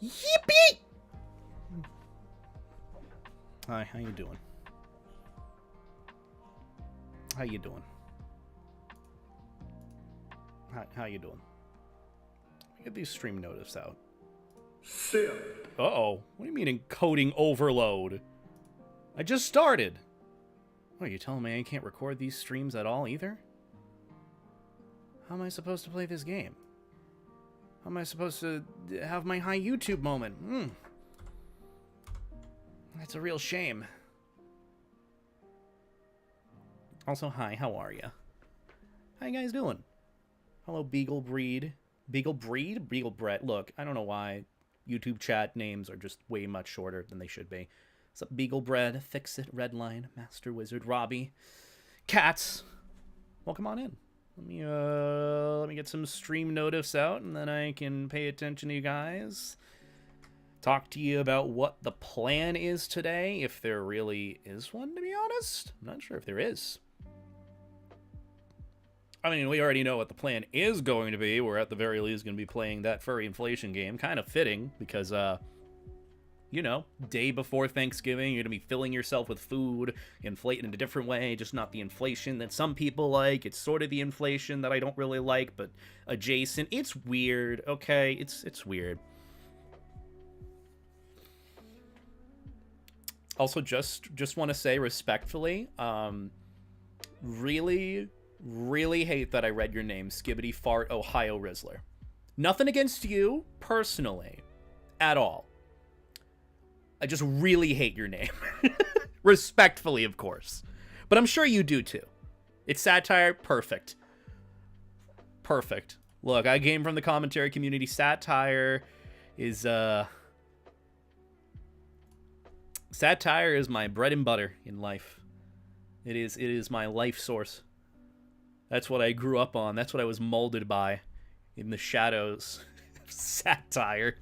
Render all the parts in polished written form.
Yippee! Hi, how you doing? How you doing? How you doing? Get these stream notice out. Uh-oh. What do you mean encoding overload? I just started. What, are you telling me I can't record these streams at all either? How am I supposed to play this game? How am I supposed to have my high YouTube moment? That's a real shame. Also, hi, how are ya? How you guys doing? Hello, Beagle Breed. Beagle Breed? Beagle Brett. Look, I don't know why YouTube chat names are just way much shorter than they should be. What's up, Beagle Bread, Fixit, Redline, Master Wizard, Robbie, Cats. Welcome on in. Let me get some stream notice out, and then I can pay attention to you guys. Talk to you about what the plan is today, if there really is one, to be honest. I'm not sure if there is. I mean, we already know what the plan is going to be. We're at the very least going to be playing that Furry Inflation Game. Kind of fitting, because, you know, day before Thanksgiving, you're going to be filling yourself with food, inflating in a different way, just not the inflation that some people like. It's sort of the inflation that I don't really like, but adjacent. It's weird, okay? It's weird. Also, just want to say respectfully, really hate that I read your name, Skibbity Fart Ohio Rizzler. Nothing against you, personally, at all. I just really hate your name. Respectfully, of course. But I'm sure you do, too. It's satire, perfect. Perfect. Look, I came from the commentary community. Satire is, Satire is my bread and butter in life. It is my life source. That's what I grew up on. That's what I was molded by in the shadows. Satire.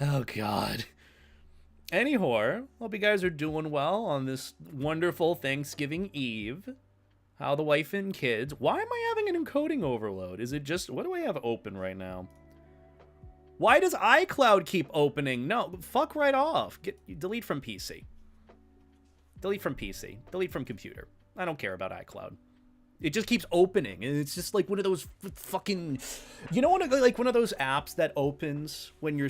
Oh, God. Anyhow, hope you guys are doing well on this wonderful Thanksgiving Eve. How the wife and kids. Why am I having an encoding overload? Is it just... What do I have open right now? Why does iCloud keep opening? No, fuck right off. Delete from PC. Delete from PC. Delete from computer. I don't care about iCloud. It just keeps opening, and it's just like one of those fucking, you know, like one of those apps that opens when you're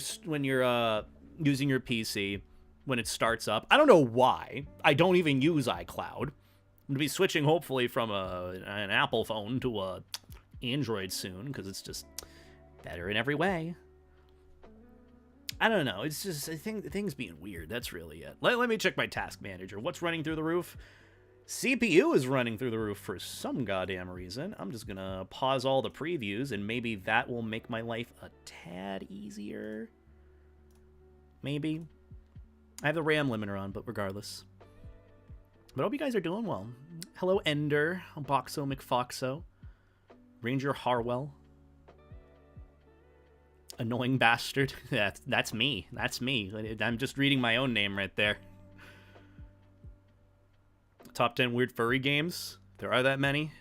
using your PC when it starts up. I don't know why. I don't even use iCloud. I'm gonna be switching hopefully from an Apple phone to a Android soon because it's just better in every way. I don't know. It's just I think things being weird. That's really it. Let me check my task manager. What's running through the roof? CPU is running through the roof for some goddamn reason. I'm just gonna pause all the previews, and maybe that will make my life a tad easier. Maybe. I have the RAM limiter on, but regardless. But I hope you guys are doing well. Hello, Ender, Boxo McFoxo, Ranger Harwell, Annoying Bastard. That's me. That's me. I'm just reading my own name right there. Top 10 weird furry games. There are that many.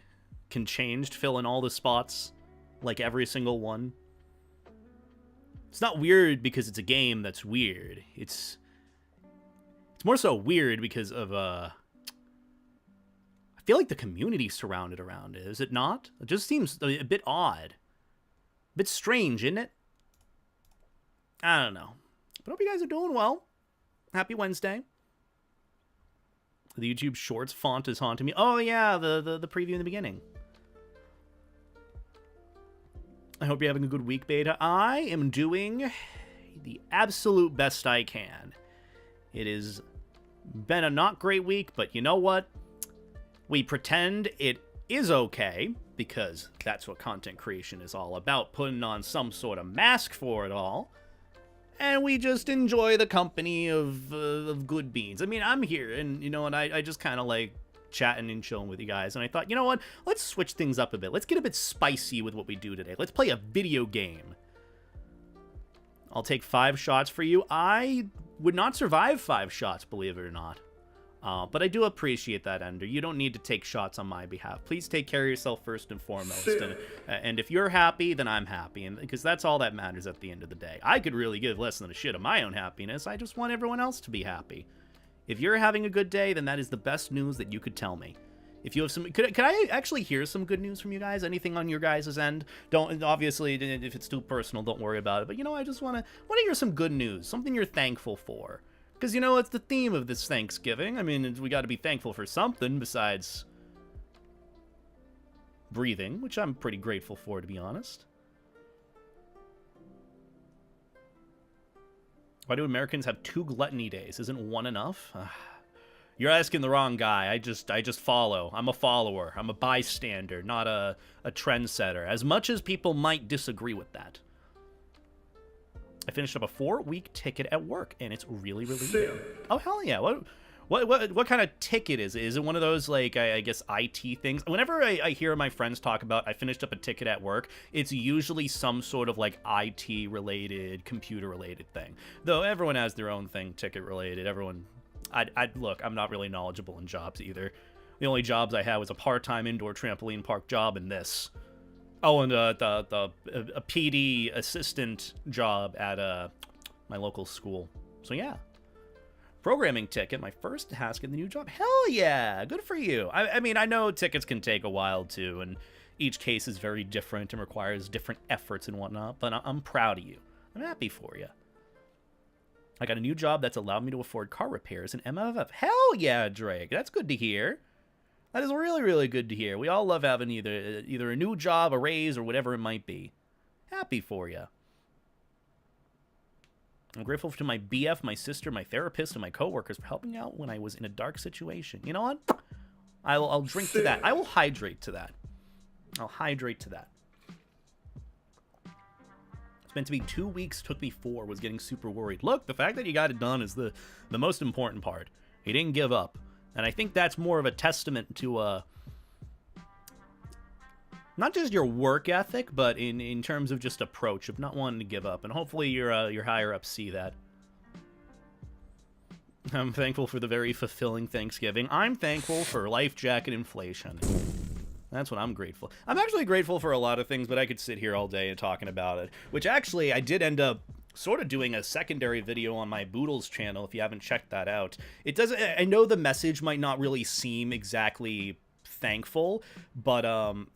Can change to fill in all the spots. Like every single one. It's not weird because it's a game that's weird. It's more so weird because of, I feel like the community surrounded around it. Is it not? It just seems a bit odd. A bit strange, isn't it? I don't know. But I hope you guys are doing well. Happy Wednesday. The YouTube Shorts font is haunting me. Oh, yeah, the preview in the beginning. I hope you're having a good week, Beta. I am doing the absolute best I can. It has been a not great week, but you know what? We pretend it is okay, because that's what content creation is all about, putting on some sort of mask for it all. And we just enjoy the company of good beans. I mean, I'm here, and, you know, and I just kind of like chatting and chilling with you guys. And I thought, you know what? Let's switch things up a bit. Let's get a bit spicy with what we do today. Let's play a video game. I'll take 5 shots for you. I would not survive 5 shots, believe it or not. But I do appreciate that, Ender. You don't need to take shots on my behalf. Please take care of yourself first and foremost. And if you're happy, then I'm happy, and because that's all that matters at the end of the day. I could really give less than a shit of my own happiness. I just want everyone else to be happy. If you're having a good day, then that is the best news that you could tell me. If you have some, could I actually hear some good news from you guys? Anything on your guys' end? Don't, obviously, if it's too personal, don't worry about it. But, you know, I just want to hear some good news, something you're thankful for. Because, you know, it's the theme of this Thanksgiving. I mean, we got to be thankful for something besides breathing, which I'm pretty grateful for, to be honest. Why do Americans have 2 gluttony days? Isn't one enough? You're asking the wrong guy. I just follow. I'm a follower. I'm a bystander, not a trendsetter. As much as people might disagree with that. I finished up a 4-week ticket at work, and it's really, really good. Oh, hell yeah. What kind of ticket is it? Is it one of those, like, I guess, IT things? Whenever I hear my friends talk about, I finished up a ticket at work, it's usually some sort of, like, IT-related, computer-related thing. Though everyone has their own thing, ticket-related. Everyone... Look, I'm not really knowledgeable in jobs either. The only jobs I had was a part-time indoor trampoline park job and this. Oh, and a PD assistant job at my local school. So yeah. Programming ticket, my first task in the new job. Hell yeah, good for you. I mean, I know tickets can take a while too, and each case is very different and requires different efforts and whatnot, but I'm proud of you. I'm happy for you. I got a new job that's allowed me to afford car repairs and MFF. Hell yeah, Drake. That's good to hear. That is really, really good to hear. We all love having either a new job, a raise, or whatever it might be. Happy for you. I'm grateful to my BF, my sister, my therapist, and my coworkers for helping out when I was in a dark situation. You know what? I'll drink to that. I will hydrate to that. I'll hydrate to that. It's meant to be 2 weeks, took me 4, was getting super worried. Look, the fact that you got it done is the most important part. You didn't give up. And I think that's more of a testament to not just your work ethic, but in terms of just approach of not wanting to give up. And hopefully your higher ups see that. I'm thankful for the very fulfilling Thanksgiving. I'm thankful for life jacket inflation. That's what I'm grateful. I'm actually grateful for a lot of things, but I could sit here all day and talking about it. Which actually, I did end up sort of doing a secondary video on my Boodles channel, if you haven't checked that out. It doesn't... I know the message might not really seem exactly thankful, but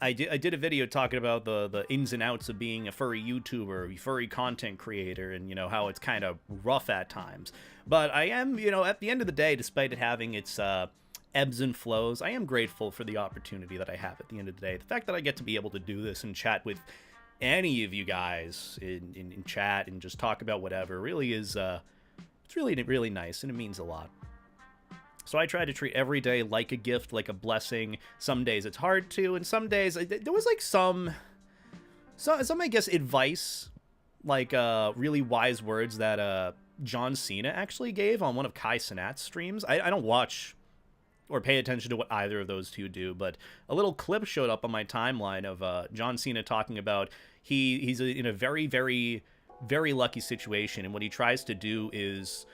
I did a video talking about the ins and outs of being a furry YouTuber, furry content creator, and, you know, how it's kind of rough at times. But I am, you know, at the end of the day, despite it having its... ebbs and flows, I am grateful for the opportunity that I have at the end of the day. The fact that I get to be able to do this and chat with any of you guys in chat and just talk about whatever really is, it's really, really nice, and it means a lot. So I try to treat every day like a gift, like a blessing. Some days it's hard to, and some days, there was like some I guess, advice, like really wise words that John Cena actually gave on one of Kai Cenat's streams. I don't watch... or pay attention to what either of those two do, but a little clip showed up on my timeline of John Cena talking about he's in a very, very, very lucky situation, and what he tries to do is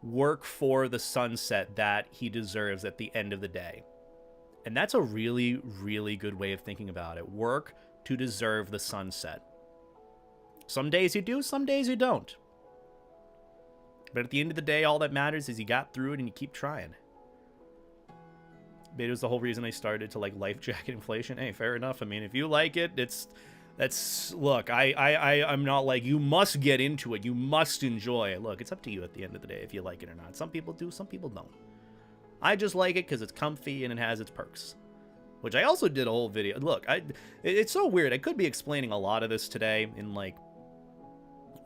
work for the sunset that he deserves at the end of the day. And that's a really, really good way of thinking about it. Work to deserve the sunset. Some days you do, some days you don't. But at the end of the day, all that matters is you got through it and you keep trying. It was the whole reason I started to like life jacket inflation. Hey, fair enough. I mean, if you like it, look, I'm not like, you must get into it, you must enjoy it. Look, it's up to you at the end of the day if you like it or not. Some people do, some people don't. I just like it because it's comfy and it has its perks. Which I also did a whole video. Look, it's so weird. I could be explaining a lot of this today in like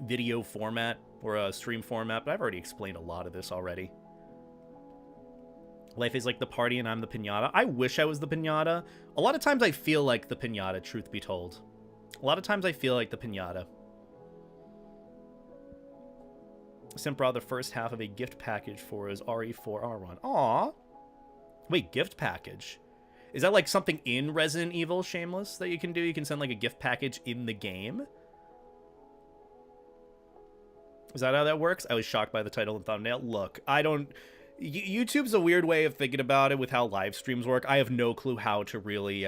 video format or a stream format, but I've already explained a lot of this already. Life is like the party and I'm the piñata. I wish I was the piñata. A lot of times I feel like the piñata, truth be told. A lot of times I feel like the piñata. Simp brought the first half of a gift package for his RE4R1. Aww. Wait, gift package? Is that like something in Resident Evil, Shameless, that you can do? You can send like a gift package in the game? Is that how that works? I was shocked by the title and thumbnail. Look, I don't... YouTube's a weird way of thinking about it with how live streams work. I have no clue how to really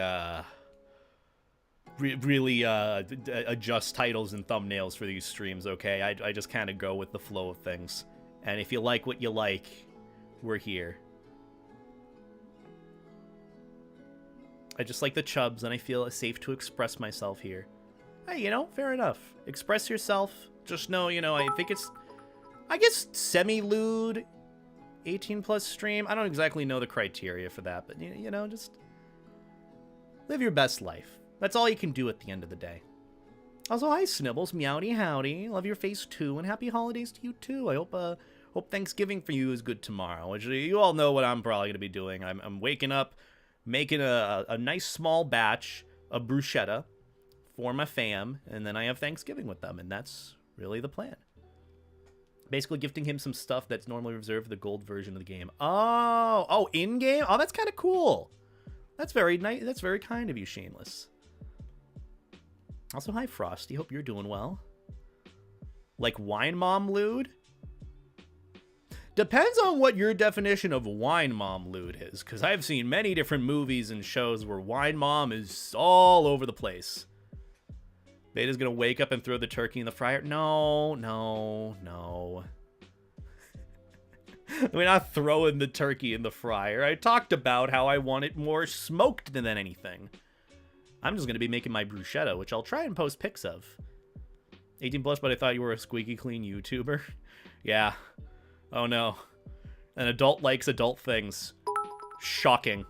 adjust titles and thumbnails for these streams, okay? I just kind of go with the flow of things. And if you like what you like, we're here. I just like the chubs, and I feel safe to express myself here. Hey, you know, fair enough. Express yourself. Just know, you know, I think it's, I guess, semi-lewd 18+ stream. I don't exactly know the criteria for that, but, you know, just live your best life. That's all you can do at the end of the day. Also, hi, Snibbles. Meowdy howdy. Love your face, too, and happy holidays to you, too. I hope Thanksgiving for you is good tomorrow, which you all know what I'm probably going to be doing. I'm waking up, making a nice small batch of bruschetta for my fam, and then I have Thanksgiving with them, and that's really the plan. Basically gifting him some stuff that's normally reserved for the gold version of the game. Oh, in-game? Oh, that's kind of cool. That's very nice. That's very kind of you, Shameless. Also, hi, Frosty. Hope you're doing well. Like Wine Mom lewd? Depends on what your definition of Wine Mom lewd is, because I've seen many different movies and shows where Wine Mom is all over the place. Beta's gonna wake up and throw the turkey in the fryer. No. We're not throwing the turkey in the fryer. I talked about how I want it more smoked than anything. I'm just gonna be making my bruschetta, which I'll try and post pics of. 18+, but I thought you were a squeaky clean YouTuber. Yeah. Oh no. An adult likes adult things. Shocking.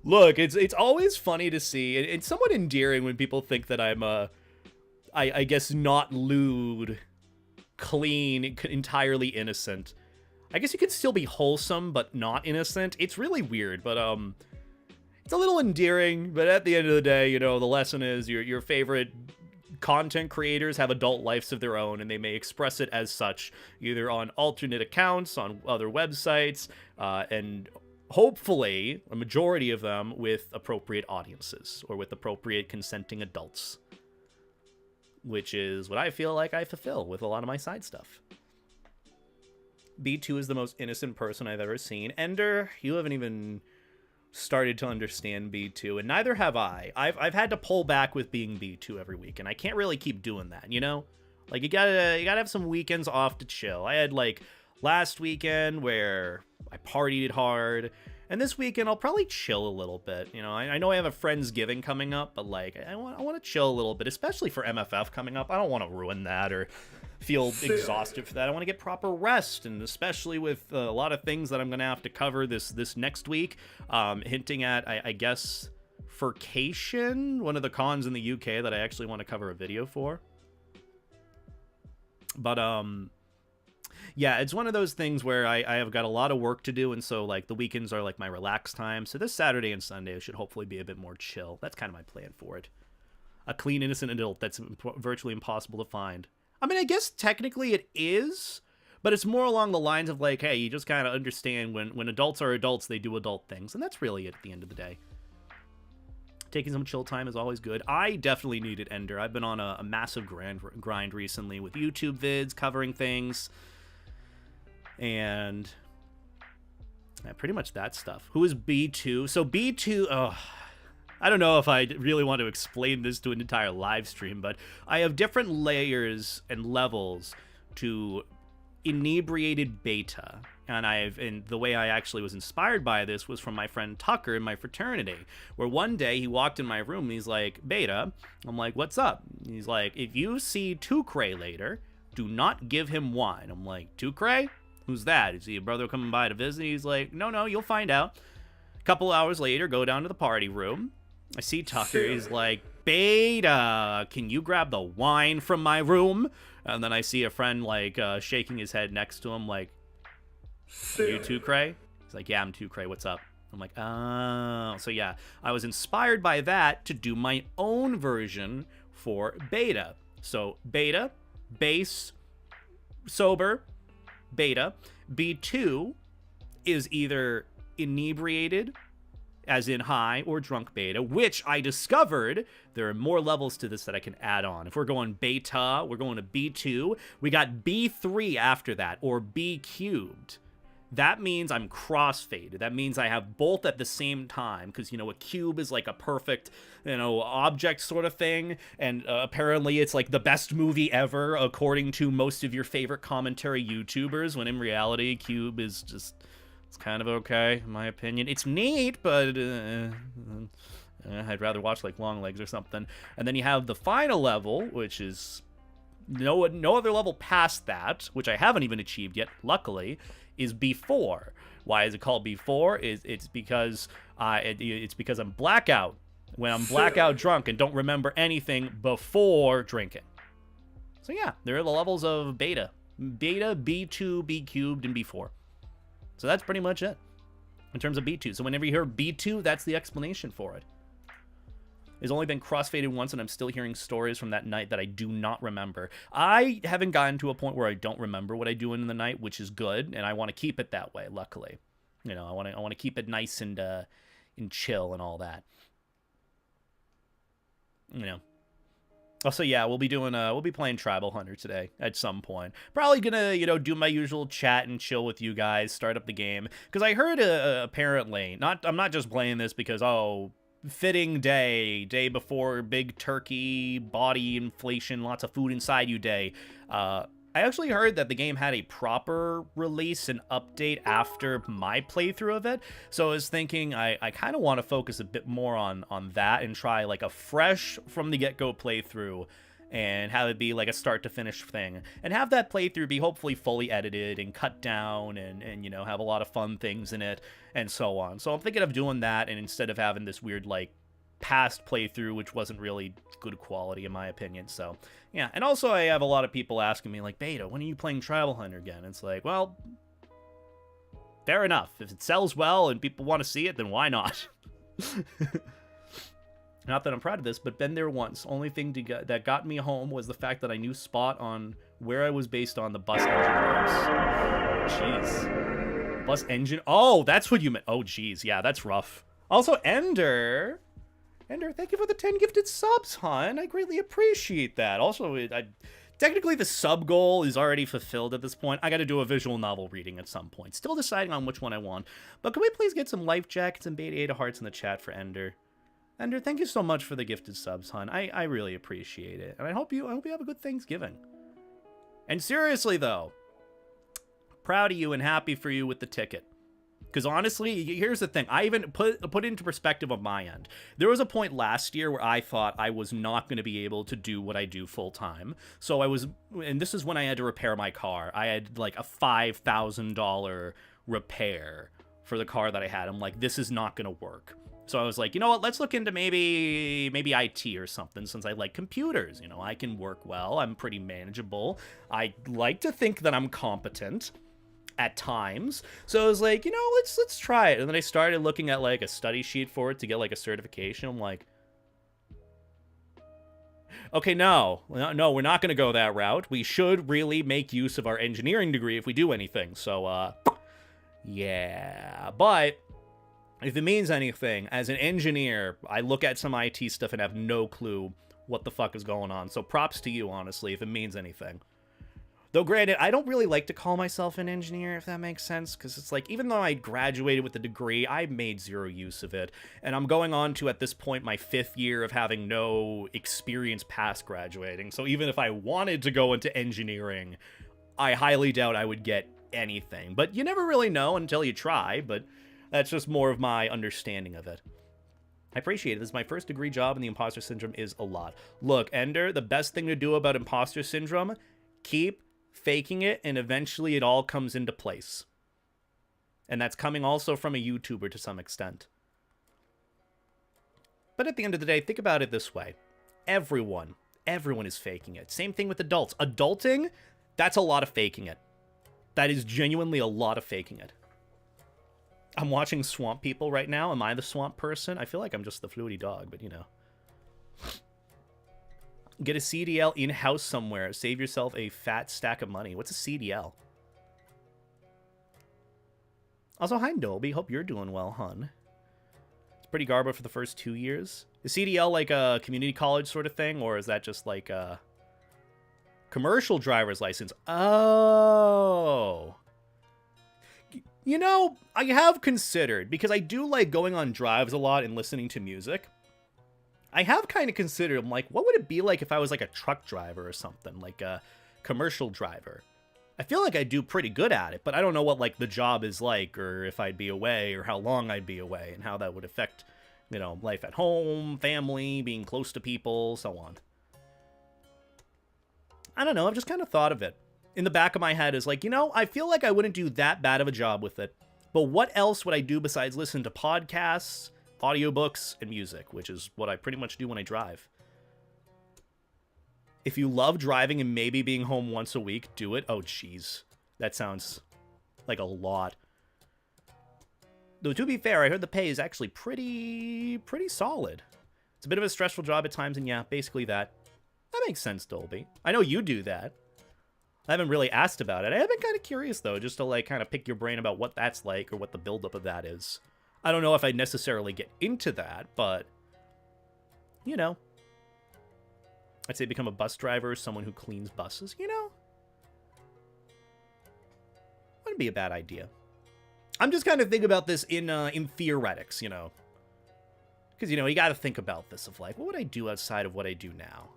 Look, it's always funny to see. It's somewhat endearing when people think that I'm I guess not lewd, clean, entirely innocent. I guess you could still be wholesome but not innocent. It's really weird, but it's a little endearing. But at the end of the day, you know, the lesson is your favorite content creators have adult lives of their own, and they may express it as such, either on alternate accounts, on other websites, and hopefully a majority of them with appropriate audiences or with appropriate consenting adults, which is what I feel like I fulfill with a lot of my side stuff. B2 is the most innocent person I've ever seen. Ender, you haven't even started to understand B2, and neither have I. I've had to pull back with being B2 every week, and I can't really keep doing that, you know? Like, you gotta have some weekends off to chill. I had, like, last weekend where I partied hard, and this weekend I'll probably chill a little bit. You know, I know I have a Friendsgiving coming up, but, like, I want to chill a little bit, especially for MFF coming up. I don't want to ruin that or feel exhausted for that. I want to get proper rest, and especially with a lot of things that I'm going to have to cover this next week, hinting at, I guess, Furcation, one of the cons in the UK that I actually want to cover a video for. But, yeah, it's one of those things where I have got a lot of work to do, and so, like, the weekends are, like, my relax time. So this Saturday and Sunday should hopefully be a bit more chill. That's kind of my plan for it. A clean, innocent adult that's virtually impossible to find. I mean, I guess technically it is, but it's more along the lines of, like, hey, you just kind of understand when adults are adults, they do adult things, and that's really it at the end of the day. Taking some chill time is always good. I definitely needed Ender. I've been on a massive grind recently with YouTube vids, covering things, and pretty much that stuff. Who is B2? So B2, I don't know if I really want to explain this to an entire live stream, but I have different layers and levels to inebriated beta. And the way I actually was inspired by this was from my friend Tucker in my fraternity, where one day he walked in my room and he's like, Beta. I'm like, what's up? He's like, if you see Tucray later, do not give him wine. I'm like, Tucray? Who's that? Is he a brother coming by to visit? He's like, no, you'll find out. A couple hours later, go down to the party room. I see Tucker. He's like, Beta, can you grab the wine from my room? And then I see a friend, like, shaking his head next to him, like, you Tucray? He's like, yeah, I'm Tucray. What's up? I'm like, oh. So, yeah, I was inspired by that to do my own version for Beta. So, Beta, base, sober, Beta. B2 is either inebriated as in high or drunk beta, which I discovered there are more levels to this that I can add on. If we're going beta, we're going to B2. We got B3 after that, or B cubed. That means I'm crossfaded. That means I have both at the same time, because, you know, a cube is like a perfect, you know, object sort of thing, and apparently it's like the best movie ever, according to most of your favorite commentary YouTubers, when in reality, cube is just... it's kind of okay, in my opinion. It's neat, but I'd rather watch like Long Legs or something. And then you have the final level, which is no other level past that, which I haven't even achieved yet, luckily, is B4. Why is it called B4? It's because I'm blackout. When I'm blackout drunk and don't remember anything before drinking. So yeah, there are the levels of beta. Beta, B2, B cubed, and B4. So that's pretty much it in terms of B2. So whenever you hear B2, that's the explanation for it. It's only been crossfaded once, and I'm still hearing stories from that night that I do not remember. I haven't gotten to a point where I don't remember what I do in the night, which is good, and I want to keep it that way, luckily. You know, I want to keep it nice and chill and all that. You know. Also, yeah, we'll be playing Tribal Hunter today at some point. Probably gonna, you know, do my usual chat and chill with you guys, start up the game. Because I heard, apparently, I'm not just playing this because, oh, fitting day before big turkey, body inflation, lots of food inside you day. I actually heard that the game had a proper release and update after my playthrough of it, so I was thinking I kind of want to focus a bit more on that and try like a fresh from the get-go playthrough and have it be like a start to finish thing, and have that playthrough be hopefully fully edited and cut down and you know, have a lot of fun things in it and so on. So I'm thinking of doing that, and instead of having this weird like past playthrough which wasn't really good quality in my opinion. So yeah, and also I have a lot of people asking me like, Beta, when are you playing Tribal Hunter again? It's like, well, fair enough. If it sells well and people want to see it, then why not? Not that I'm proud of this, but been there once. Only thing that got me home was the fact that I knew spot on where I was based on the bus engine noise. Jeez. Bus engine? Oh, that's what you meant. Oh, jeez. Yeah, that's rough. Also, Ender, thank you for the 10 gifted subs, hon. I greatly appreciate that. Also, technically the sub goal is already fulfilled at this point. I got to do a visual novel reading at some point. Still deciding on which one I want. But can we please get some life jackets and beta 8 hearts in the chat for Ender? Ender, thank you so much for the gifted subs, hon. I really appreciate it. And I hope you have a good Thanksgiving. And seriously, though, proud of you and happy for you with the ticket. Because honestly, here's the thing. I even put it into perspective on my end. There was a point last year where I thought I was not going to be able to do what I do full time. So and this is when I had to repair my car. I had like a $5,000 repair for the car that I had. I'm like, this is not going to work. So I was like, you know what, let's look into maybe IT or something, since I like computers. You know, I can work well. I'm pretty manageable. I like to think that I'm competent at times. So I was like, you know, let's try it. And then I started looking at like a study sheet for it to get like a certification. I'm like, okay, no, we're not going to go that route. We should really make use of our engineering degree if we do anything. So, yeah, but if it means anything, as an engineer, I look at some IT stuff and have no clue what the fuck is going on. So props to you, honestly, if it means anything. Though granted, I don't really like to call myself an engineer, if that makes sense, because it's like, even though I graduated with a degree, I made zero use of it. And I'm going on to, at this point, my 5th year of having no experience past graduating. So even if I wanted to go into engineering, I highly doubt I would get anything. But you never really know until you try, but that's just more of my understanding of it. I appreciate it. This is my first degree job, and the imposter syndrome is a lot. Look, Ender, the best thing to do about imposter syndrome, keep faking it, and eventually it all comes into place. And that's coming also from a YouTuber to some extent. But at the end of the day, think about it this way. Everyone is faking it. Same thing with adults. Adulting, that's a lot of faking it. That is genuinely a lot of faking it. I'm watching Swamp People right now. Am I the swamp person? I feel like I'm just the fluty dog, but you know. Get a CDL in-house somewhere. Save yourself a fat stack of money. What's a CDL? Also, hi, Dolby. Hope you're doing well, hun. It's pretty garbo for the first 2 years. Is CDL like a community college sort of thing, or is that just like a commercial driver's license? Oh. You know, I have considered, because I do like going on drives a lot and listening to music. I have kind of considered, I'm like, what would it be like if I was like a truck driver or something, like a commercial driver? I feel like I do pretty good at it, but I don't know what like the job is like, or if I'd be away, or how long I'd be away, and how that would affect, you know, life at home, family, being close to people, so on. I don't know, I've just kind of thought of it. In the back of my head is like, you know, I feel like I wouldn't do that bad of a job with it, but what else would I do besides listen to podcasts, audiobooks, and music, which is what I pretty much do when I drive. If you love driving and maybe being home once a week, do it. Oh, jeez. That sounds like a lot. Though, to be fair, I heard the pay is actually pretty solid. It's a bit of a stressful job at times, and yeah, basically that. That makes sense, Dolby. I know you do that. I haven't really asked about it. I have been kind of curious, though, just to, like, kind of pick your brain about what that's like or what the buildup of that is. I don't know if I'd necessarily get into that, but, you know. I'd say become a bus driver, someone who cleans buses, you know? Wouldn't be a bad idea. I'm just kind of thinking about this in theoretics, you know? Because, you know, you got to think about this of, like, what would I do outside of what I do now?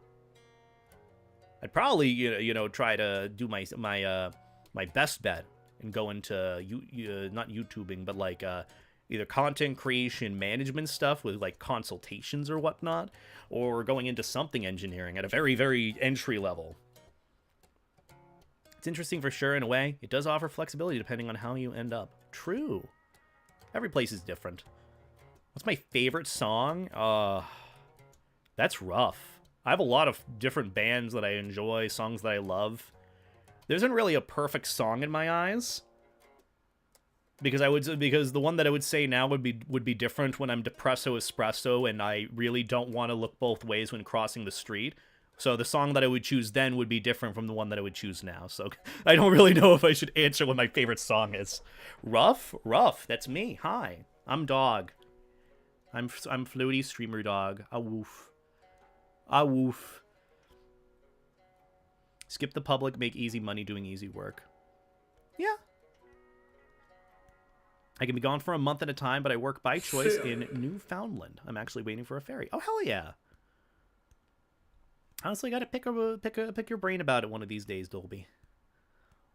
I'd probably, you know, try to do my best bet and go into, not YouTubing, but, like, either content creation management stuff with like consultations or whatnot, or going into something engineering at a very, very entry level. It's interesting for sure in a way. It does offer flexibility depending on how you end up. True. Every place is different. What's my favorite song? That's rough. I have a lot of different bands that I enjoy, songs that I love. There isn't really a perfect song in my eyes. Because the one that I would say now would be different when I'm depresso espresso and I really don't want to look both ways when crossing the street. So the song that I would choose then would be different from the one that I would choose now. So I don't really know if I should answer what my favorite song is. Rough? That's me. Hi. I'm Dog. I'm Floaty Streamer Dog. Ah woof. Ah woof. Skip the public, make easy money doing easy work. Yeah. I can be gone for a month at a time, but I work by choice in Newfoundland. I'm actually waiting for a ferry. Oh, hell yeah. Honestly, got to pick your brain about it one of these days, Dolby.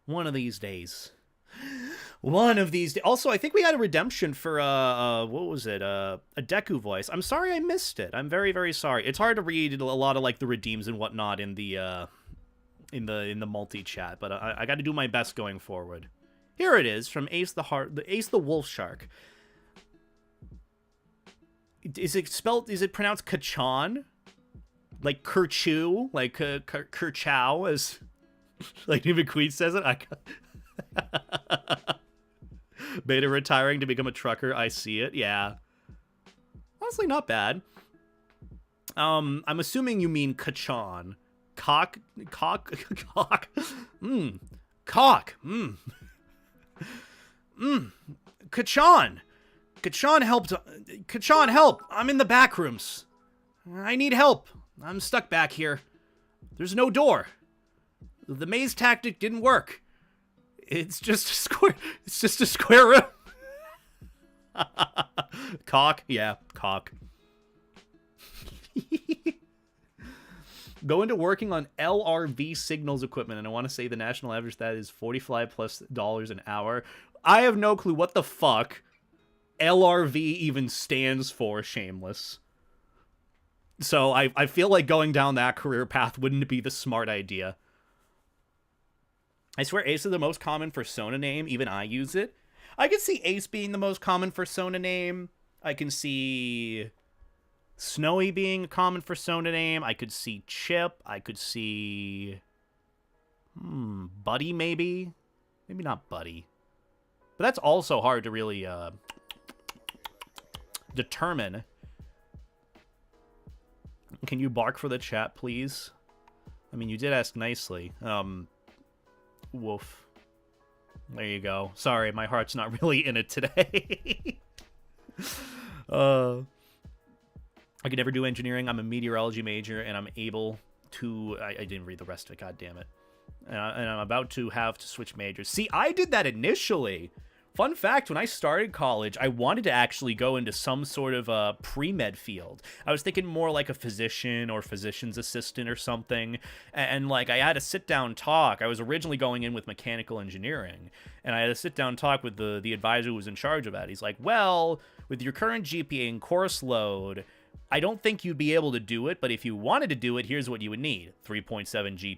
One of these days. One of these days. Also, I think we had a redemption for, what was it? A Deku voice. I'm sorry I missed it. I'm very, very sorry. It's hard to read a lot of, like, the redeems and whatnot in the multi-chat, but I got to do my best going forward. Here it is from Ace the Wolf Shark. Is it pronounced Kachan? Like Kerchu? Like Kerchow, as like even Queen says it? Beta retiring to become a trucker. I see it. Yeah. Honestly, not bad. I'm assuming you mean Kachan. Cock. Cock. Kachan! Kachan, help! I'm in the back rooms. I need help. I'm stuck back here. There's no door. The maze tactic didn't work. It's just a square room. Cock? Yeah, cock. Go into working on LRV signals equipment, and I want to say the national average that is $45+ an hour. I have no clue what the fuck LRV even stands for, Shameless. So I feel like going down that career path wouldn't be the smart idea. I swear Ace is the most common Fursona name. Even I use it. I can see Ace being the most common Fursona name. I can see Snowy being a common Fursona name. I could see Chip. I could see Buddy, maybe. Maybe not Buddy. But that's also hard to really determine. Can you bark for the chat, please? I mean, you did ask nicely. Woof. There you go. Sorry, my heart's not really in it today. Uh, I could never do engineering. I'm a meteorology major, and I'm able to... I didn't read the rest of it, god damn it. And I'm about to have to switch majors. See, I did that initially. Fun fact, when I started college, I wanted to actually go into some sort of pre-med field. I was thinking more like a physician or physician's assistant or something. And like, I had a sit-down talk. I was originally going in with mechanical engineering. And I had a sit-down talk with the advisor who was in charge of that. He's like, well, with your current GPA and course load, I don't think you'd be able to do it, but if you wanted to do it, here's what you would need. 3.7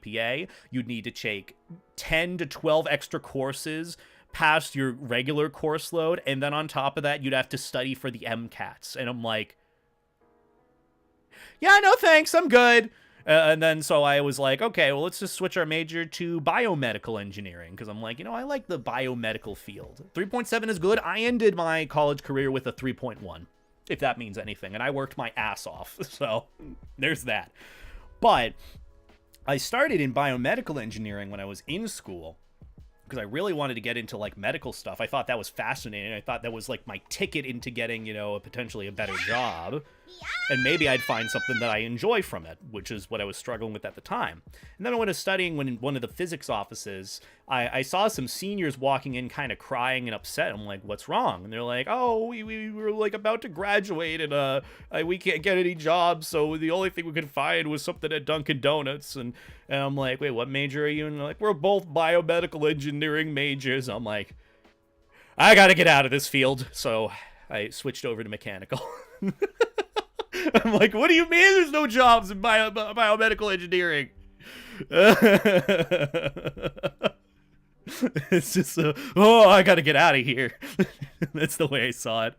GPA. You'd need to take 10 to 12 extra courses past your regular course load, and then on top of that, you'd have to study for the MCATs. And I'm like, yeah, no thanks, I'm good. And then so I was like, okay, well, let's just switch our major to biomedical engineering, because I'm like, I like the biomedical field. 3.7 is good. I ended my college career with a 3.1, if that means anything, and I worked my ass off, so there's that. But I started in biomedical engineering when I was in school, because I really wanted to get into, like, medical stuff. I thought that was fascinating. I thought that was, like, my ticket into getting, potentially a better job. And maybe I'd find something that I enjoy from it, which is what I was struggling with at the time. And then I went to studying in one of the physics offices. I saw some seniors walking in kind of crying and upset. I'm like, what's wrong? And they're like, oh, we were, like, about to graduate, and we can't get any jobs, so the only thing we could find was something at Dunkin' Donuts. And I'm like, wait, what major are you? And they're like, we're both biomedical engineering majors. I'm like, I gotta get out of this field. So I switched over to mechanical. I'm like, what do you mean there's no jobs in biomedical engineering? It's just, I gotta get out of here. That's the way I saw it.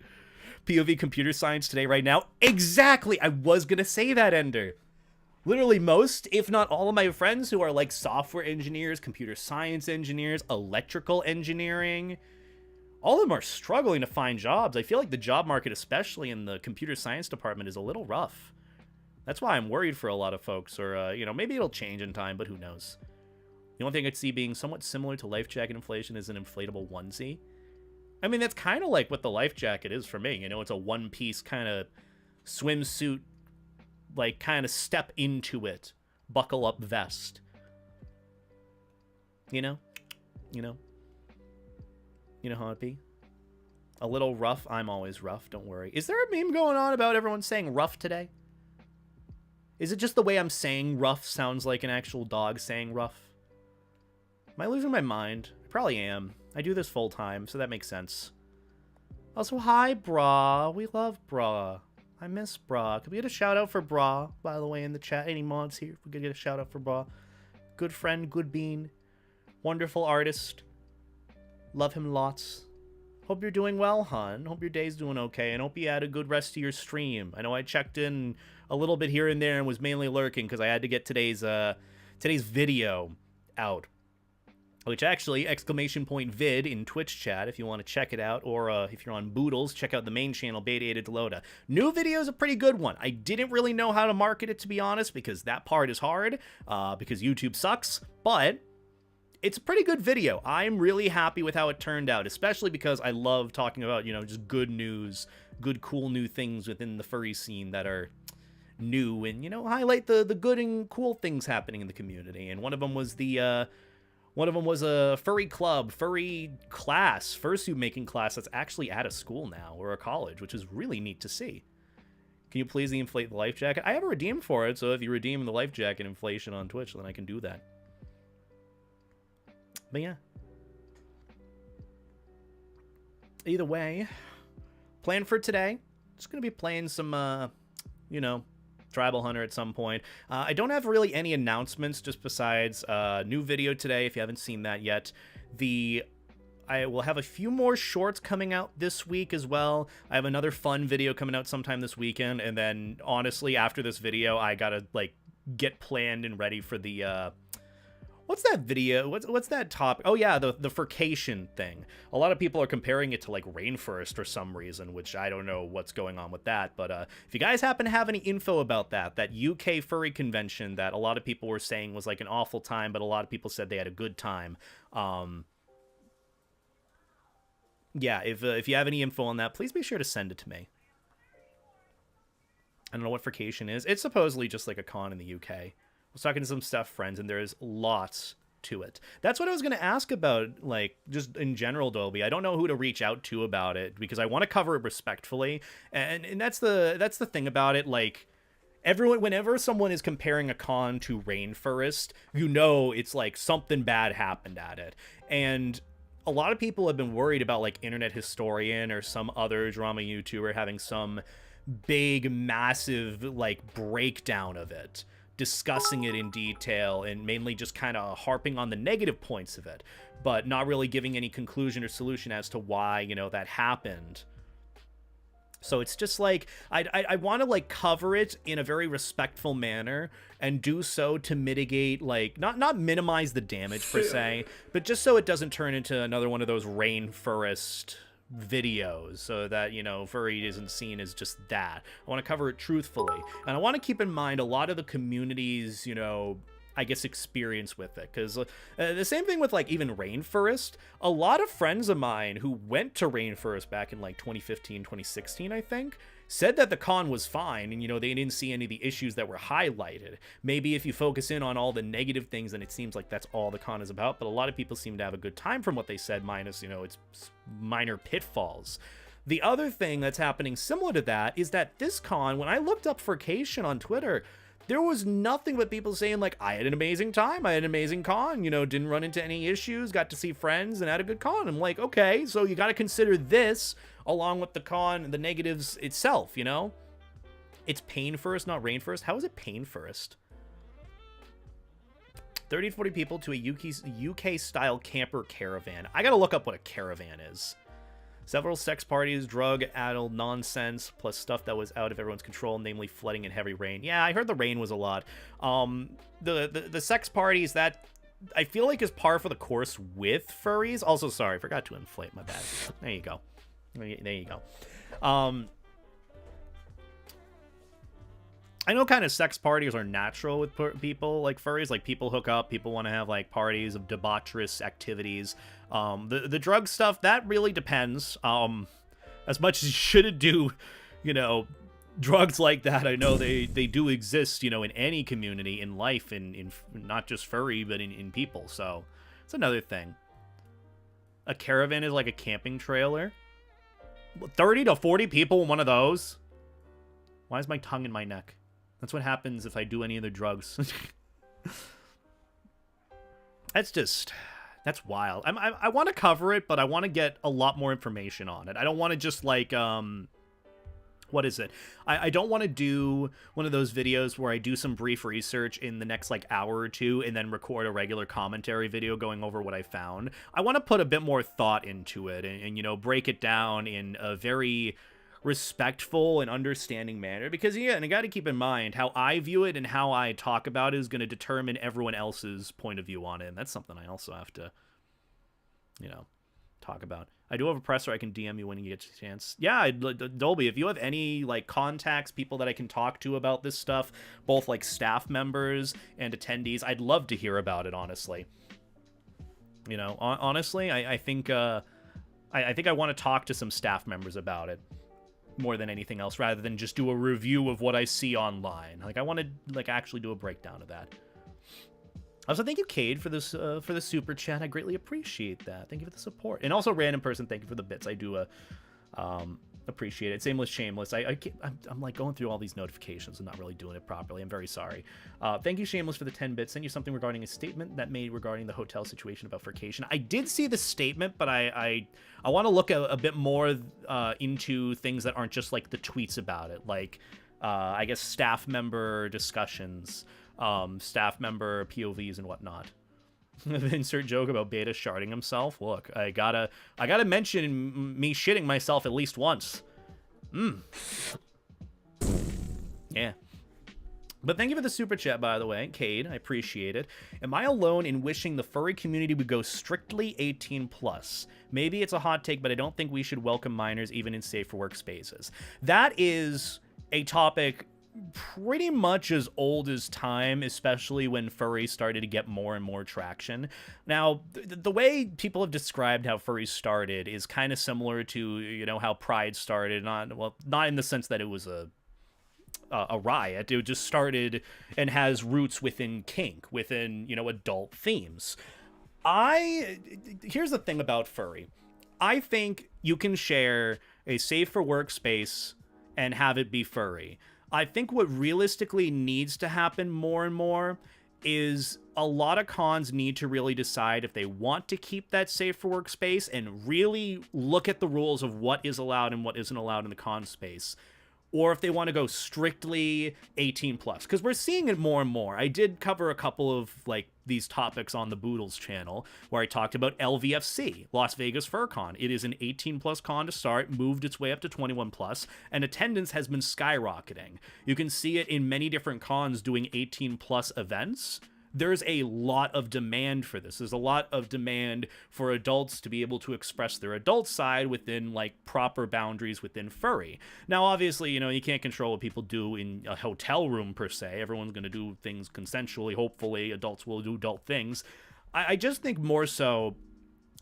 POV computer science today, right now. Exactly! I was gonna say that, Ender. Literally most, if not all of my friends who are like software engineers, computer science engineers, electrical engineering, all of them are struggling to find jobs. I feel like the job market, especially in the computer science department, is a little rough. That's why I'm worried for a lot of folks, or, maybe it'll change in time, but who knows. The only thing I could see being somewhat similar to life jacket inflation is an inflatable onesie. I mean, that's kind of like what the life jacket is for me. It's a one-piece kind of swimsuit, like, kind of step into it, buckle-up vest. You know how it be? A little rough. I'm always rough, don't worry. Is there a meme going on about everyone saying rough today? Is it just the way I'm saying rough sounds like an actual dog saying rough? Am I losing my mind? I probably am. I do this full time, so that makes sense. Also, hi, Bra. We love Bra. I miss Bra. Could we get a shout out for Bra, by the way, in the chat? Any mods here? If we could get a shout out for Bra. Good friend, good bean. Wonderful artist. Love him lots. Hope you're doing well, hon. Hope your day's doing okay, and hope you had a good rest of your stream. I know I checked in a little bit here and there and was mainly lurking because I had to get today's video out. Which actually, !vid in Twitch chat if you want to check it out, or if you're on Boodles, check out the main channel, Beta Loda. New video is a pretty good one. I didn't really know how to market it, to be honest, because that part is hard, because YouTube sucks, but it's a pretty good video. I'm really happy with how it turned out, especially because I love talking about, just good news, good, cool new things within the furry scene that are new and, highlight the good and cool things happening in the community. And one of them was a furry club, furry class, fursuit making class that's actually at a school now, or a college, which is really neat to see. Can you please inflate the life jacket? I have a redeem for it, so if you redeem the life jacket inflation on Twitch, then I can do that. But yeah. Either way, plan for today. Just going to be playing some, Tribal Hunter at some point. I don't have really any announcements just besides new video today, if you haven't seen that yet. I will have a few more shorts coming out this week as well. I have another fun video coming out sometime this weekend, and then honestly, after this video, I gotta get planned and ready for the what's that video? What's that topic? Oh yeah, the furcation thing. A lot of people are comparing it to Rainforest for some reason, which I don't know what's going on with that. But if you guys happen to have any info about that UK furry convention that a lot of people were saying was an awful time, but a lot of people said they had a good time. Yeah, if you have any info on that, please be sure to send it to me. I don't know what Furcation is. It's supposedly just like a con in the UK. I was talking to some Steph friends, and there's lots to it. That's what I was going to ask about, like, just in general, Dolby. I don't know who to reach out to about it, because I want to cover it respectfully. And that's the thing about it, like, everyone, whenever someone is comparing a con to Rainforest, you know it's like something bad happened at it. And a lot of people have been worried about, like, Internet Historian or some other drama YouTuber having some big, massive, like, breakdown of it, discussing it in detail, and mainly just kind of harping on the negative points of it, but not really giving any conclusion or solution as to why, you know, that happened. So it's just like, I want to, like, cover it in a very respectful manner, and do so to mitigate, like, not minimize the damage per se, but just so it doesn't turn into another one of those Rainforest videos, so that, you know, furry isn't seen as just that. I want to cover it truthfully, and I want to keep in mind a lot of the community's, you know, I guess, experience with it, because the same thing with, like, even Rainforest. A lot of friends of mine who went to Rainforest back in, like, 2015, 2016, I think, said that the con was fine, and, you know, they didn't see any of the issues that were highlighted. Maybe if you focus in on all the negative things, then it seems like that's all the con is about, but a lot of people seem to have a good time from what they said, minus, you know, its minor pitfalls. The other thing that's happening similar to that is that this con, when I looked up Furcation on Twitter, there was nothing but people saying, like, I had an amazing time, I had an amazing con, you know, didn't run into any issues, got to see friends, and had a good con. I'm like, okay, so you got to consider this along with the con and the negatives itself, you know? It's pain first, not rain first. How is it pain first? 30 to 40 people to a UK-style camper caravan. I got to look up what a caravan is. Several sex parties, drug-addled nonsense, plus stuff that was out of everyone's control, namely flooding and heavy rain. Yeah, I heard the rain was a lot. The sex parties, that I feel like is par for the course with furries. Also, sorry, I forgot to inflate, my bad. There you go. There you go. I know kind of sex parties are natural with people like furries. Like, people hook up, people want to have, like, parties of debaucherous activities. The drug stuff, that really depends. As much as you shouldn't do, you know, drugs like that, I know they do exist, you know, in any community, in life, in not just furry, but in people. So it's another thing. A caravan is like a camping trailer. 30 to 40 people in one of those? Why is my tongue in my neck? That's what happens if I do any of the drugs. That's wild. I want to cover it, but I want to get a lot more information on it. I don't want to just, like, what is it? I don't want to do one of those videos where I do some brief research in the next, like, hour or two and then record a regular commentary video going over what I found. I want to put a bit more thought into it and, you know, break it down in a very respectful and understanding manner, because, yeah, and I got to keep in mind how I view it and how I talk about it is going to determine everyone else's point of view on it, and that's something I also have to, you know, talk about. I do have a presser. I can DM you when you get a chance. Yeah, Dolby, if you have any, like, contacts, people that I can talk to about this stuff, both, like, staff members and attendees, I'd love to hear about it, honestly. You know, honestly, I think I want to talk to some staff members about it more than anything else, rather than just do a review of what I see online. Like, I want to, like, actually do a breakdown of that. Also, thank you, Cade, for this for the super chat. I greatly appreciate that. Thank you for the support. And also, random person, thank you for the bits. I do appreciate it. Same with Shameless. I'm like going through all these notifications and not really doing it properly. I'm very sorry. Thank you, Shameless, for the 10 bits. Send you something regarding a statement that made regarding the hotel situation about Furcation. I did see the statement, but I want to look a bit more into things that aren't just, like, the tweets about it. Like, I guess, staff member discussions, staff member POVs and whatnot. Insert joke about Beta sharding himself. Look, I gotta mention me shitting myself at least once. Yeah. But thank you for the super chat, by the way, Cade. I appreciate it. Am I alone in wishing the furry community would go strictly 18+? Maybe it's a hot take, but I don't think we should welcome minors even in safer workspaces. That is a topic pretty much as old as time, especially when furries started to get more and more traction. Now, the way people have described how furries started is kind of similar to, you know, how Pride started. Not in the sense that it was a riot. It just started and has roots within kink, within, adult themes. Here's the thing about furry. I think you can share a safe for work space and have it be furry. I think what realistically needs to happen more and more is a lot of cons need to really decide if they want to keep that safe for work space and really look at the rules of what is allowed and what isn't allowed in the con space, or if they want to go strictly 18 plus, because we're seeing it more and more. I did cover a couple of these topics on the Boodles channel where I talked about LVFC, Las Vegas FurCon. It is an 18 plus con to start, moved its way up to 21 plus, and attendance has been skyrocketing. You can see it in many different cons doing 18 plus events. There's a lot of demand for this. There's a lot of demand for adults to be able to express their adult side within proper boundaries within furry. Now, obviously, you can't control what people do in a hotel room per se. Everyone's going to do things consensually. Hopefully, adults will do adult things. I just think more so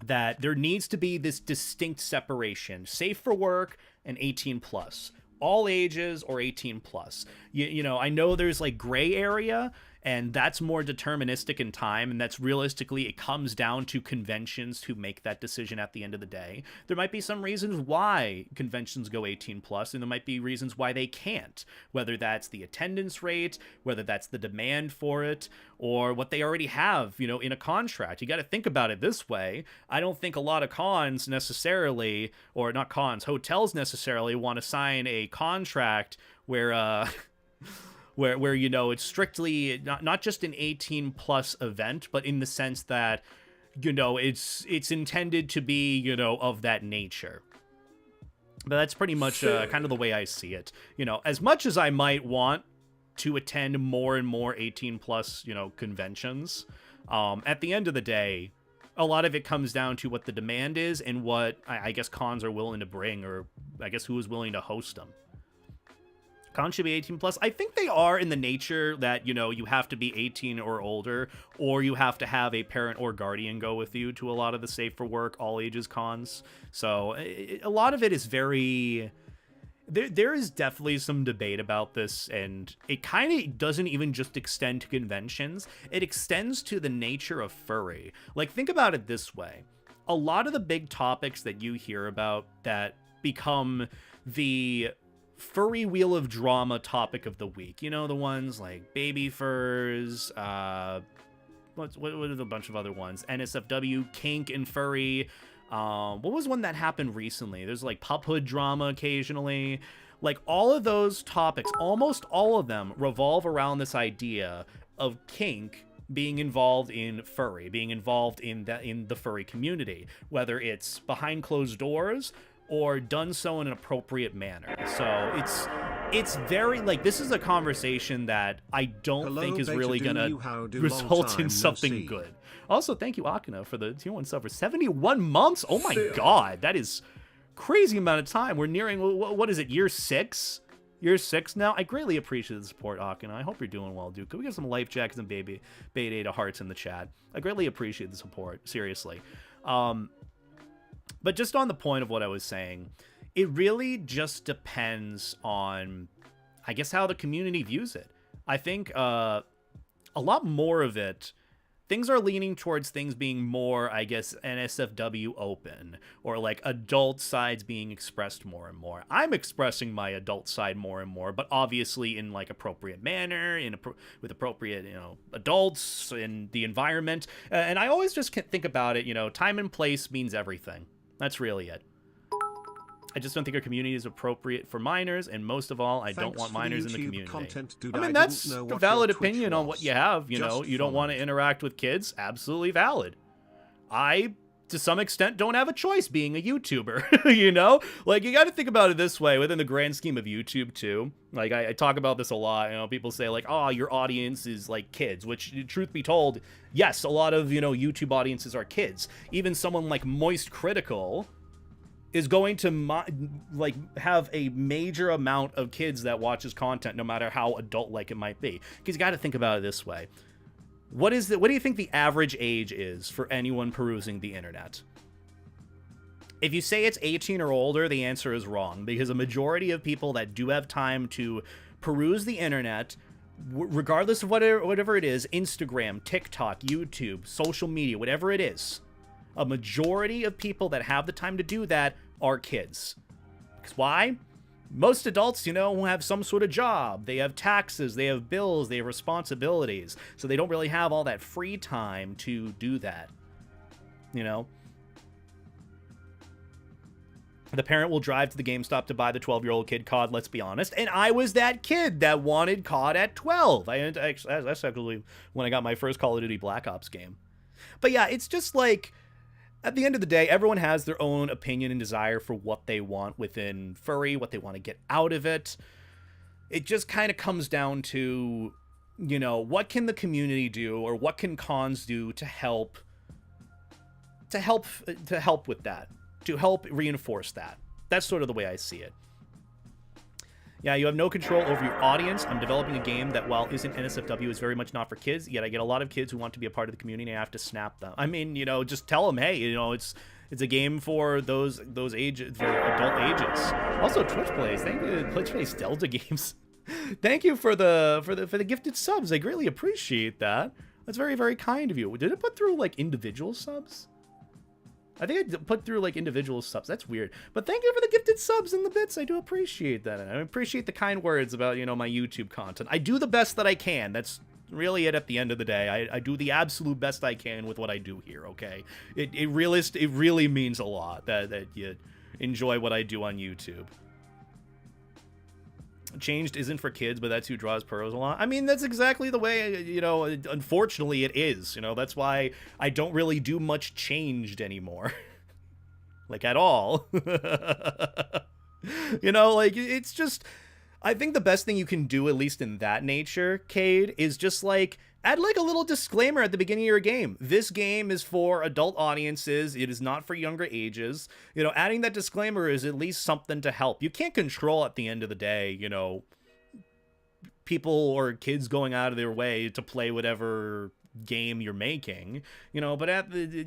that there needs to be this distinct separation, safe for work and 18 plus. All ages or 18 plus. I know there's gray area, and that's more deterministic in time, and that's realistically, it comes down to conventions to make that decision at the end of the day. There might be some reasons why conventions go 18 plus, and there might be reasons why they can't, whether that's the attendance rate, whether that's the demand for it, or what they already have, in a contract. You got to think about it this way. I don't think a lot of cons necessarily, or not cons, hotels necessarily want to sign a contract where, where it's strictly not just an 18 plus event, but in the sense that it's intended to be of that nature. But that's pretty much kind of the way I see it. As much as I might want to attend more and more 18 plus conventions, at the end of the day, a lot of it comes down to what the demand is and what I guess cons are willing to bring, or I guess who is willing to host them. Cons should be 18 plus. I think they are in the nature that, you have to be 18 or older, or you have to have a parent or guardian go with you to a lot of the safe for work, all ages cons. So a lot of it is very... There is definitely some debate about this, and it kind of doesn't even just extend to conventions. It extends to the nature of furry. Think about it this way. A lot of the big topics that you hear about that become the furry wheel of drama topic of the week, the ones like baby furs, what are the bunch of other ones, NSFW, kink, and furry. What was one that happened recently? There's puphood drama occasionally. All of those topics, almost all of them revolve around this idea of kink being involved in furry, being involved in the furry community, whether it's behind closed doors or done so in an appropriate manner. So it's very this is a conversation that I don't think is really gonna result in something good. Also, thank you, Akina, for the tier 1 sub for 71 months. Oh my god, that is crazy amount of time. We're nearing, what is it, year 6? Year 6 now? I greatly appreciate the support, Akina. I hope you're doing well, dude. Could we get some life jackets and baby beta hearts in the chat? I greatly appreciate the support, seriously. But just on the point of what I was saying, it really just depends on, I guess, how the community views it. I think a lot more of it, things are leaning towards things being more, I guess, NSFW open, or adult sides being expressed more and more. I'm expressing my adult side more and more, but obviously in appropriate manner, with appropriate, adults in the environment. And I always just think about it, time and place means everything. That's really it. I just don't think our community is appropriate for minors, and most of all, I don't want minors in the community. I mean, that's a valid opinion on what you have, you don't want to interact with kids, absolutely valid. I, to some extent, don't have a choice being a YouTuber, you got to think about it this way, within the grand scheme of YouTube, too. I talk about this a lot, people say, oh, your audience is, kids, which, truth be told, yes, a lot of, YouTube audiences are kids. Even someone like Moist Critical is going to have a major amount of kids that watch his content, no matter how adult-like it might be. Because you got to think about it this way. What do you think the average age is for anyone perusing the internet? If you say it's 18 or older, the answer is wrong, because a majority of people that do have time to peruse the internet, regardless of whatever it is, Instagram, TikTok, YouTube, social media, whatever it is, a majority of people that have the time to do that are kids. Because why? Most adults, you know, have some sort of job. They have taxes, they have bills, they have responsibilities. So they don't really have all that free time to do that. You know? The parent will drive to the GameStop to buy the 12-year-old kid COD, let's be honest. And I was that kid that wanted COD at 12. That's actually when I got my first Call of Duty Black Ops game. But yeah, it's just like, at the end of the day, everyone has their own opinion and desire for what they want within furry, what they want to get out of it. It just kind of comes down to, you know, what can the community do, or what can cons do to help with that, to help reinforce that. That's sort of the way I see it. Yeah, you have no control over your audience. I'm developing a game that, while isn't NSFW, is very much not for kids, yet I get a lot of kids who want to be a part of the community, and I have to snap them. I mean, you know, just tell them, hey, you know, it's a game for those ages, for adult ages. Also, Twitch Plays. Thank you, Twitch Plays Delta Games. Thank you for the gifted subs. I greatly appreciate that. That's very, very kind of you. Did it put through, like, individual subs? I think I put through, like, individual subs. That's weird. But thank you for the gifted subs and the bits. I do appreciate that. And I appreciate the kind words about, you know, my YouTube content. I do the best that I can. That's really it at the end of the day. I do the absolute best I can with what I do here, okay? It really means a lot that you enjoy what I do on YouTube. Changed isn't for kids, but that's who draws pros a lot. I mean, that's exactly the way, you know, unfortunately it is, you know. That's why I don't really do much changed anymore. Like, at all. You know, like, it's just, I think the best thing you can do, at least in that nature, Cade, is just, like, add, like, a little disclaimer at the beginning of your game. This game is for adult audiences. It is not for younger ages. You know, adding that disclaimer is at least something to help. You can't control, at the end of the day, you know, people or kids going out of their way to play whatever game you're making, you know, but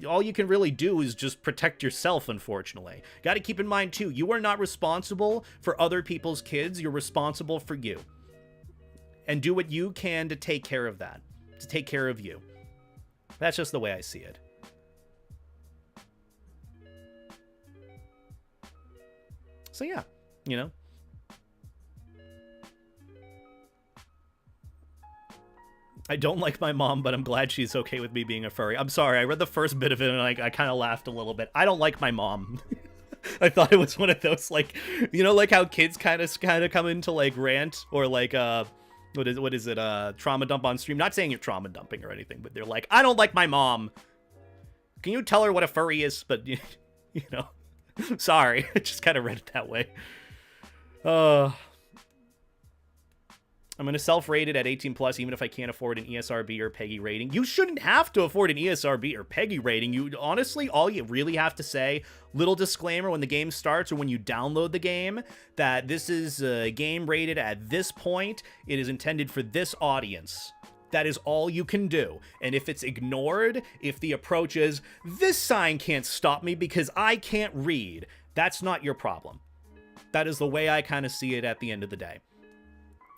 all you can really do is just protect yourself, unfortunately. Got to keep in mind, too, you are not responsible for other people's kids. You're responsible for you. And do what you can to take care of that. To take care of you. That's just the way I see it. So yeah, you know. I don't like my mom, but I'm glad she's okay with me being a furry. I'm sorry, I read the first bit of it and I kind of laughed a little bit. I don't like my mom. I thought it was one of those, like, you know, like how kids kind of come into, like, rant, or like what is it, trauma dump on stream. Not saying you're trauma dumping or anything, but they're like, I don't like my mom. Can you tell her what a furry is? But, you know, sorry. I just kind of read it that way. I'm going to self-rate it at 18 plus, even if I can't afford an ESRB or PEGI rating. You shouldn't have to afford an ESRB or PEGI rating. You honestly, all you really have to say, little disclaimer when the game starts or when you download the game, that this is a game rated at this point. It is intended for this audience. That is all you can do. And if it's ignored, if the approach is, this sign can't stop me because I can't read, that's not your problem. That is the way I kind of see it at the end of the day.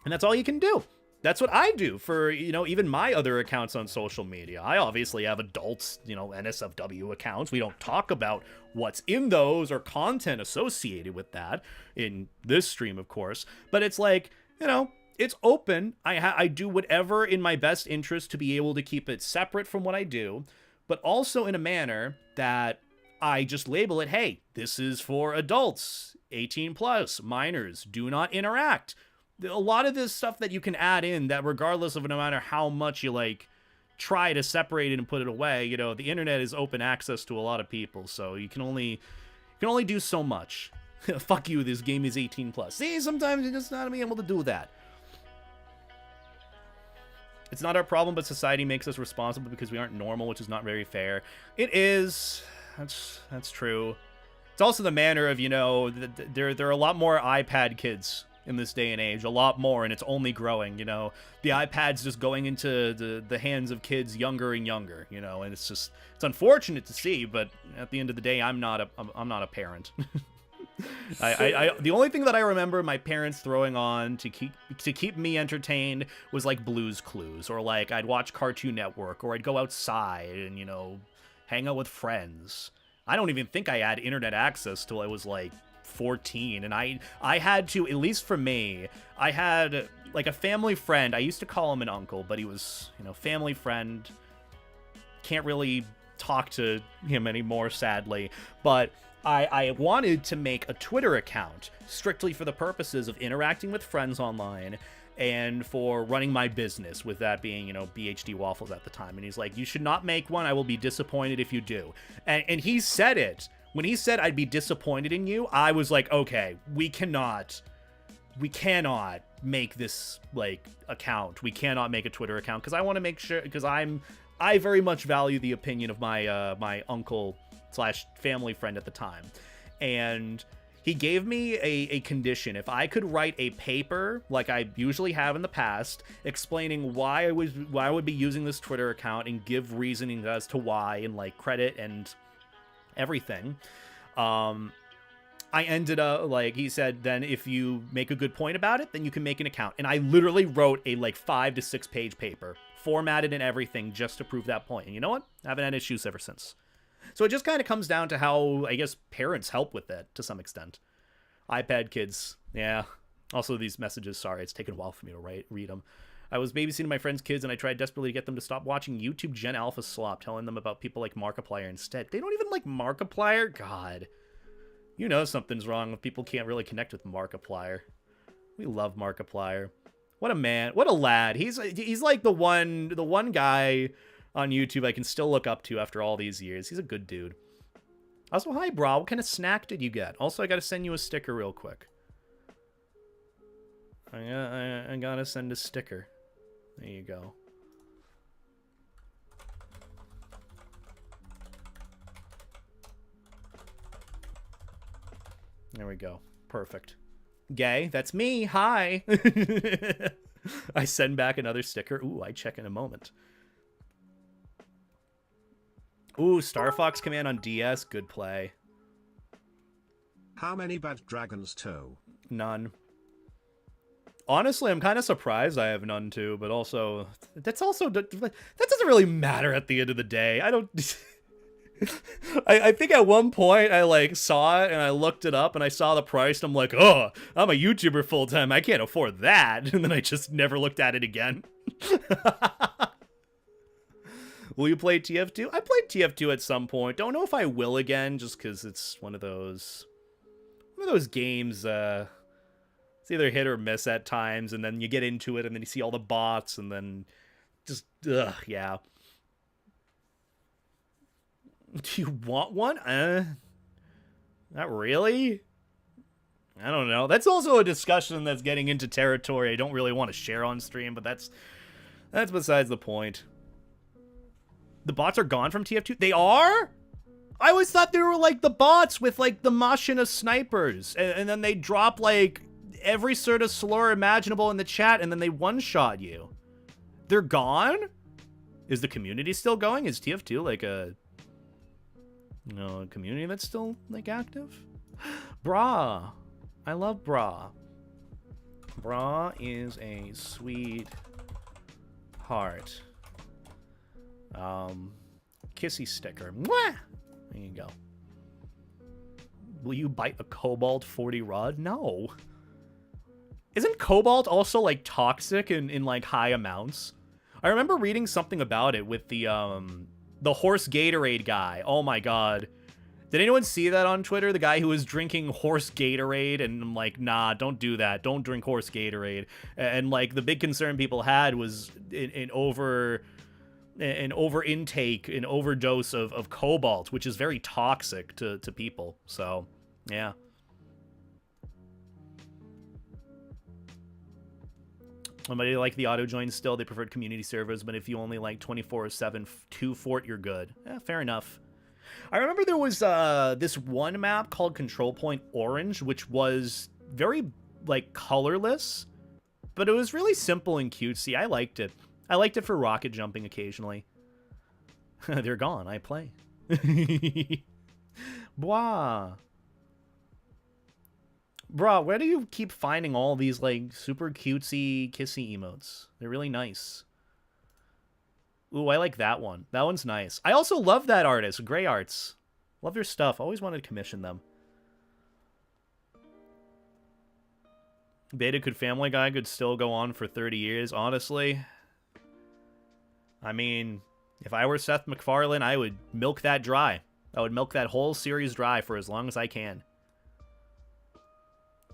And that's all you can do. That's what I do for, you know, even my other accounts on social media. I obviously have adults, you know, NSFW accounts. We don't talk about what's in those or content associated with that in this stream, of course. But it's like, you know, it's open. I do whatever in my best interest to be able to keep it separate from what I do, but also in a manner that I just label it, hey, this is for adults, 18 plus, minors, do not interact. A lot of this stuff that you can add in that, regardless of no matter how much you, like, try to separate it and put it away, you know, the internet is open access to a lot of people, so you can only do so much. Fuck you, this game is 18 plus. See, sometimes you're just not able to do that. It's not our problem, but society makes us responsible because we aren't normal, which is not very fair. It is. That's true. It's also the manner of, you know, there are a lot more iPad kids in this day and age, a lot more, and it's only growing, you know. The iPad's just going into the hands of kids younger and younger, you know, and it's unfortunate to see, but at the end of the day, I'm not a parent. The only thing that I remember my parents throwing on to keep me entertained was like Blue's Clues, or like I'd watch Cartoon Network, or I'd go outside and, you know, hang out with friends. I don't even think I had internet access till I was like 14, and I had to, at least for me, I had like a family friend. I used to call him an uncle, but he was, you know, family friend. Can't really talk to him anymore, sadly, but I wanted to make a Twitter account strictly for the purposes of interacting with friends online and for running my business, with that being, you know, BHD Waffles at the time. And he's like, you should not make one. I will be disappointed if you do. And he said it. When he said I'd be disappointed in you, I was like, okay, we cannot make this, like, account. We cannot make a Twitter account, because I want to make sure, because I very much value the opinion of my my uncle / family friend at the time. And he gave me a condition. If I could write a paper, like I usually have in the past, explaining why I would be using this Twitter account, and give reasoning as to why, and like credit and everything, I ended up, like, he said, then if you make a good point about it, then you can make an account. And I literally wrote a like 5 to 6 page paper, formatted and everything, just to prove that point. And you know what? I haven't had issues ever since. So it just kind of comes down to how, I guess, parents help with that to some extent. iPad kids, yeah. Also, these messages, sorry, it's taken a while for me to read them. I was babysitting my friends' kids, and I tried desperately to get them to stop watching YouTube Gen Alpha slop, telling them about people like Markiplier instead. They don't even like Markiplier? God. You know something's wrong if people can't really connect with Markiplier. We love Markiplier. What a man. What a lad. He's like the one guy on YouTube I can still look up to after all these years. He's a good dude. Also, hi, bro. What kind of snack did you get? Also, I gotta send you a sticker real quick. I gotta send a sticker. There you go. There we go. Perfect. Gay, that's me. Hi. I send back another sticker. Ooh, I check in a moment. Ooh, Star Fox Command on DS. Good play. How many bad dragons toe? None. Honestly, I'm kind of surprised I have none too, but also, that doesn't really matter at the end of the day. I don't... I think at one point I like saw it and I looked it up and I saw the price and I'm like, oh, I'm a YouTuber full time. I can't afford that. And then I just never looked at it again. Will you play TF2? I played TF2 at some point. Don't know if I will again, just because it's one of those games. It's either hit or miss at times, and then you get into it and then you see all the bots and then just yeah. Do you want one? Not really. I don't know. That's also a discussion that's getting into territory I don't really want to share on stream, but that's besides the point. The bots are gone from TF2? They are? I always thought they were like the bots with like the Machina snipers, and then they drop like every sort of slur imaginable in the chat, and then they one-shot you. They're gone? Is the community still going? Is TF2 like a... a community that's still, like, active? Bra. I love Bra. Bra is a sweet heart. Kissy sticker. Mwah! There you go. Will you bite a Cobalt 40 rod? No. Isn't Cobalt also, like, toxic in like, high amounts? I remember reading something about it with the horse Gatorade guy. Oh my god. Did anyone see that on Twitter? The guy who was drinking horse Gatorade, and I'm like, nah, don't do that. Don't drink horse Gatorade. And like the big concern people had was an over intake, an overdose of cobalt, which is very toxic to people. So, yeah. Somebody like the auto join still, they preferred community servers, but if you only like 24/7 2 fort, you're good. Yeah, fair enough. I remember there was this one map called Control Point Orange, which was very like colorless, but it was really simple and cutesy. I liked it. I liked it for rocket jumping occasionally. They're gone. I play. Bois. Bro, where do you keep finding all these, like, super cutesy, kissy emotes? They're really nice. Ooh, I like that one. That one's nice. I also love that artist, Gray Arts. Love your stuff. Always wanted to commission them. Beta could Family Guy could still go on for 30 years, honestly. I mean, if I were Seth MacFarlane, I would milk that dry. I would milk that whole series dry for as long as I can.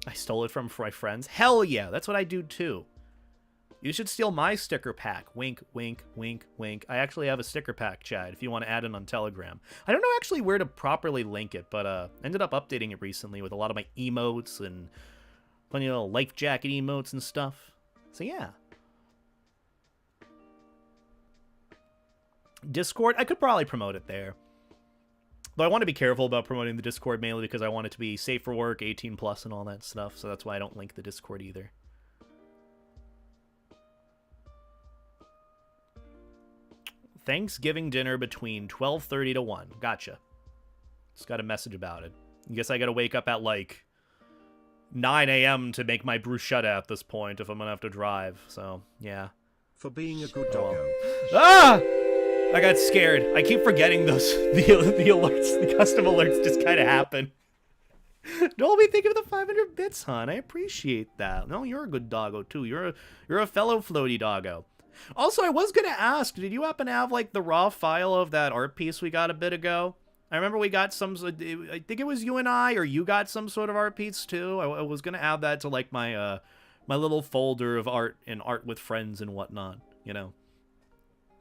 I stole it from my friends. Hell yeah, that's what I do too. You should steal my sticker pack. Wink, wink, wink, wink. I actually have a sticker pack, Chad, if you want to add it on Telegram. I don't know actually where to properly link it, but ended up updating it recently with a lot of my emotes and plenty of little life jacket emotes and stuff. So yeah. Discord, I could probably promote it there. Though I want to be careful about promoting the Discord mainly because I want it to be safe for work, 18 plus and all that stuff. So that's why I don't link the Discord either. Thanksgiving dinner between 12:30 to 1. Gotcha. Just got a message about it. I guess I gotta wake up at like 9 a.m. to make my bruschetta at this point if I'm gonna have to drive. So, yeah. For being a good doggo. Ah! I got scared. I keep forgetting those. The alerts, the custom alerts just kind of happen. Don't be thinking of the 500 bits, hon. I appreciate that. No, you're a good doggo too. You're a fellow floaty doggo. Also, I was gonna ask, did you happen to have like the raw file of that art piece we got a bit ago? I remember we got some. I think it was you and I, or you got some sort of art piece too. I was gonna add that to like my my little folder of art and art with friends and whatnot. You know.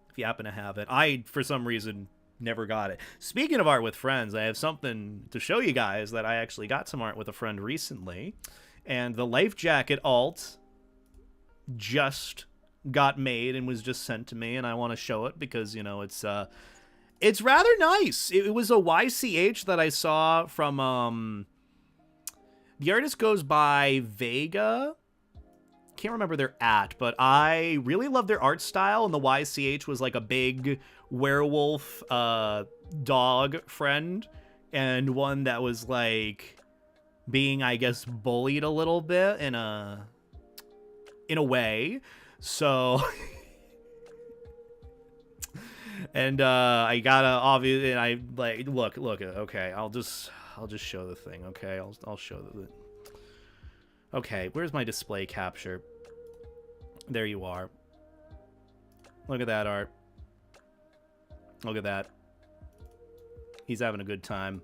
If you happen to have it. I, for some reason, never got it. Speaking of art with friends, I have something to show you guys that I actually got some art with a friend recently. And the life jacket alt just got made and was just sent to me, and I want to show it because, you know, it's rather nice. It was a YCH that I saw from, the artist goes by Vega. Can't remember their but I really love their art style, and the YCH was like a big werewolf dog friend, and one that was like being, I guess, bullied a little bit in a way. So and I gotta obviously, and I like look okay, I'll just show the thing. Okay, I'll show the okay, where's my display capture? There you are. Look at that art. Look at that. He's having a good time.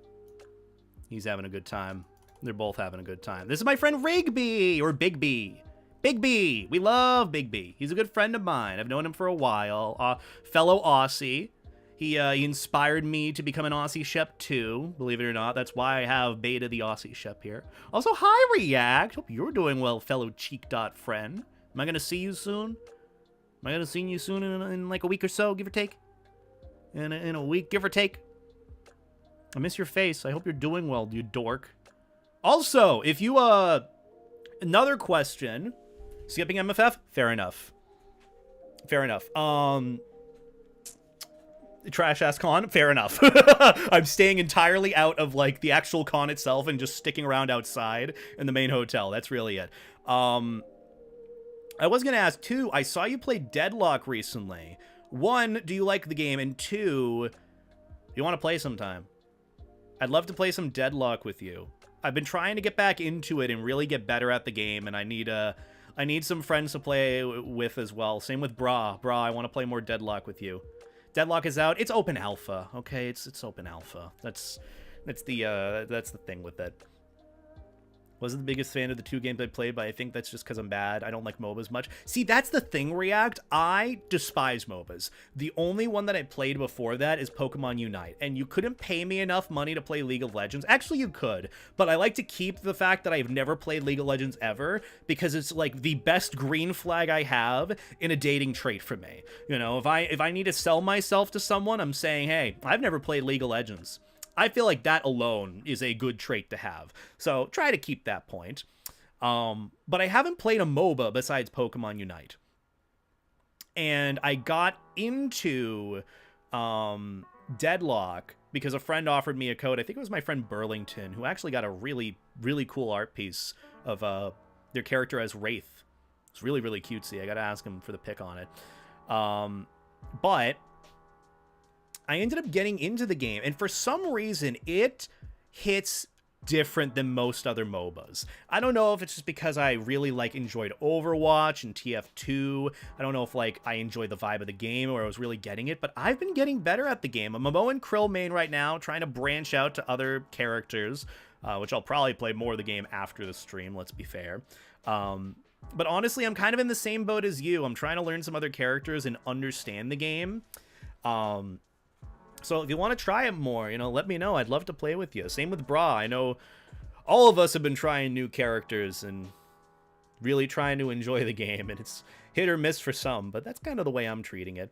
He's having a good time. They're both having a good time. This is my friend Rigby, or Big B. Big B. We love Big B. He's a good friend of mine. I've known him for a while. Fellow Aussie. He inspired me to become an Aussie Shep too, believe it or not. That's why I have Beta the Aussie Shep here. Also, hi React. Hope you're doing well, fellow cheek dot friend. Am I gonna see you soon? Am I gonna see you soon in like a week or so, give or take? In a week, give or take. I miss your face. I hope you're doing well, you dork. Also, if you another question. Skipping MFF? Fair enough. Fair enough. Trash ass con? Fair enough. I'm staying entirely out of like the actual con itself and just sticking around outside in the main hotel. That's really it. I was gonna ask too, I saw you play Deadlock recently. One, do you like the game? And two, do you want to play sometime? I'd love to play some Deadlock with you. I've been trying to get back into it and really get better at the game, and I need some friends to play with as well. Same with Bra. Bra, I want to play more Deadlock with you. Deadlock is out. It's open alpha. Okay, it's open alpha. That's the thing with it. Wasn't the biggest fan of the two games I played, but I think that's just because I'm bad. I don't like MOBAs much. See, that's the thing, React. I despise MOBAs. The only one that I played before that is Pokemon Unite, and you couldn't pay me enough money to play League of Legends. Actually, you could, but I like to keep the fact that I've never played League of Legends ever, because it's like the best green flag I have in a dating trait for me. You know, if I need to sell myself to someone, I'm saying, hey, I've never played League of Legends. I feel like that alone is a good trait to have. So try to keep that point. But I haven't played a MOBA besides Pokemon Unite. And I got into Deadlock because a friend offered me a code. I think it was my friend Burlington, who actually got a really, really cool art piece of their character as Wraith. It's really, really cutesy. I gotta ask him for the pick on it. But I ended up getting into the game, and for some reason, it hits different than most other MOBAs. I don't know if it's just because I really enjoyed Overwatch and TF2. I don't know if I enjoyed the vibe of the game or I was really getting it, but I've been getting better at the game. I'm a Momo and Krill main right now, trying to branch out to other characters, which I'll probably play more of the game after the stream, let's be fair. But honestly, I'm kind of in the same boat as you. I'm trying to learn some other characters and understand the game. So if you want to try it more, let me know. I'd love to play with you. Same with Bra. I know all of us have been trying new characters and really trying to enjoy the game, and it's hit or miss for some, but that's kind of the way I'm treating it.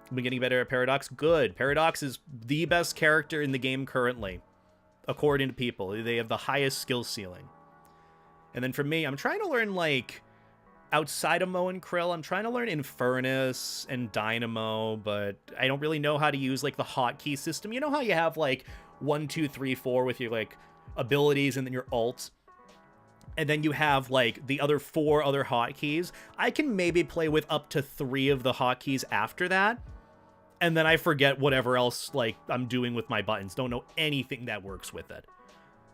I've been getting better at Paradox. Good. Paradox is the best character in the game currently, according to people. They have the highest skill ceiling. And then for me, I'm trying to learn, outside of Mo and Krill, I'm trying to learn Infernus and Dynamo, but I don't really know how to use, the hotkey system. You know how you have, 1, 2, 3, 4 with your, abilities and then your ult? And then you have, the other 4 other hotkeys. I can maybe play with up to 3 of the hotkeys after that. And then I forget whatever else, I'm doing with my buttons. Don't know anything that works with it.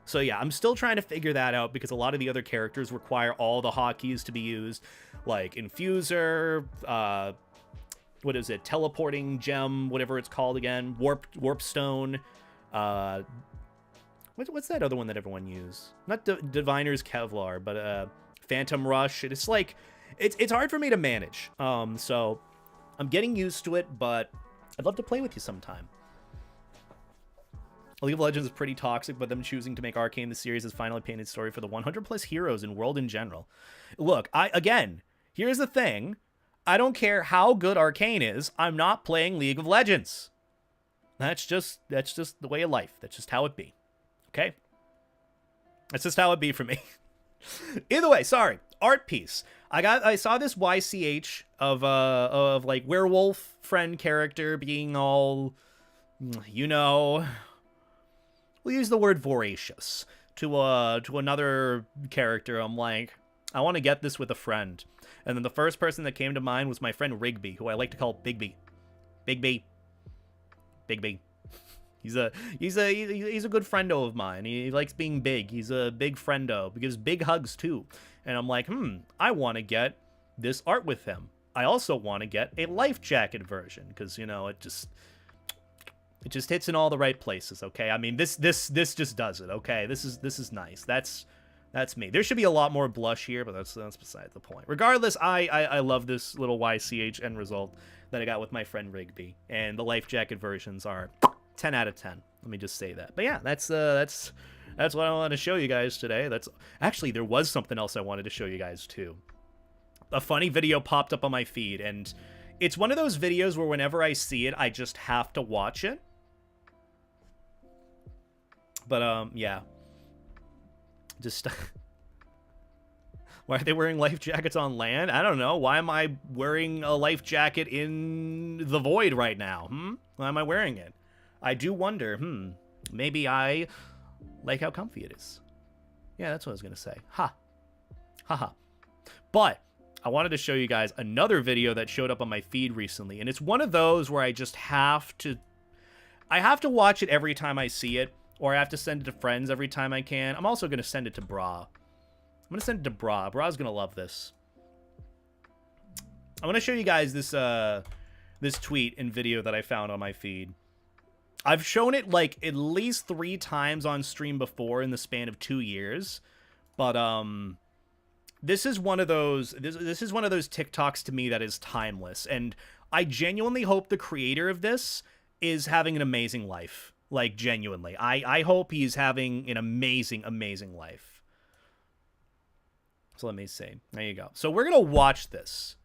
So yeah, I'm still trying to figure that out because a lot of the other characters require all the hotkeys to be used, like Infuser, what is it, Teleporting Gem, whatever it's called again, Warpstone, what's that other one that everyone uses? Not Diviner's Kevlar, but Phantom Rush. It's it's hard for me to manage. So I'm getting used to it, but I'd love to play with you sometime. League of Legends is pretty toxic, but them choosing to make Arcane the series is finally painted story for the 100 plus heroes in world in general. Look, again, here's the thing. I don't care how good Arcane is. I'm not playing League of Legends. That's just the way of life. That's just how it be. Okay? That's just how it be for me. Either way, sorry. Art piece. I saw this YCH of werewolf friend character being all, we'll use the word voracious to another character. I'm like, I want to get this with a friend. And then the first person that came to mind was my friend Rigby, who I like to call Bigby. Bigby. He's a good friendo of mine. He likes being big. He's a big friendo. He gives big hugs too. And I'm like, I want to get this art with him. I also want to get a life jacket version because it just hits in all the right places, okay? I mean, this just does it, okay? This is nice. That's me. There should be a lot more blush here, but that's beside the point. Regardless, I love this little YCH end result that I got with my friend Rigby, and the life jacket versions are 10 out of 10. Let me just say that. But yeah, that's what I wanted to show you guys today. Actually, there was something else I wanted to show you guys too. A funny video popped up on my feed, and it's one of those videos where whenever I see it, I just have to watch it. But, yeah. Just, why are they wearing life jackets on land? I don't know. Why am I wearing a life jacket in the void right now? Why am I wearing it? I do wonder, maybe I like how comfy it is. Yeah, that's what I was going to say. Ha. Haha. But I wanted to show you guys another video that showed up on my feed recently, and it's one of those where I just have to watch it every time I see it, or I have to send it to friends every time I can. I'm also going to send it to Bra. I'm going to send it to Bra. Bra's going to love this. I'm going to show you guys this this tweet and video that I found on my feed. I've shown it at least 3 times on stream before in the span of 2 years, but this is one of those this is one of those TikToks to me that is timeless, and I genuinely hope the creator of this is having an amazing life. Genuinely. I hope he's having an amazing, amazing life. So let me see. There you go. So we're going to watch this.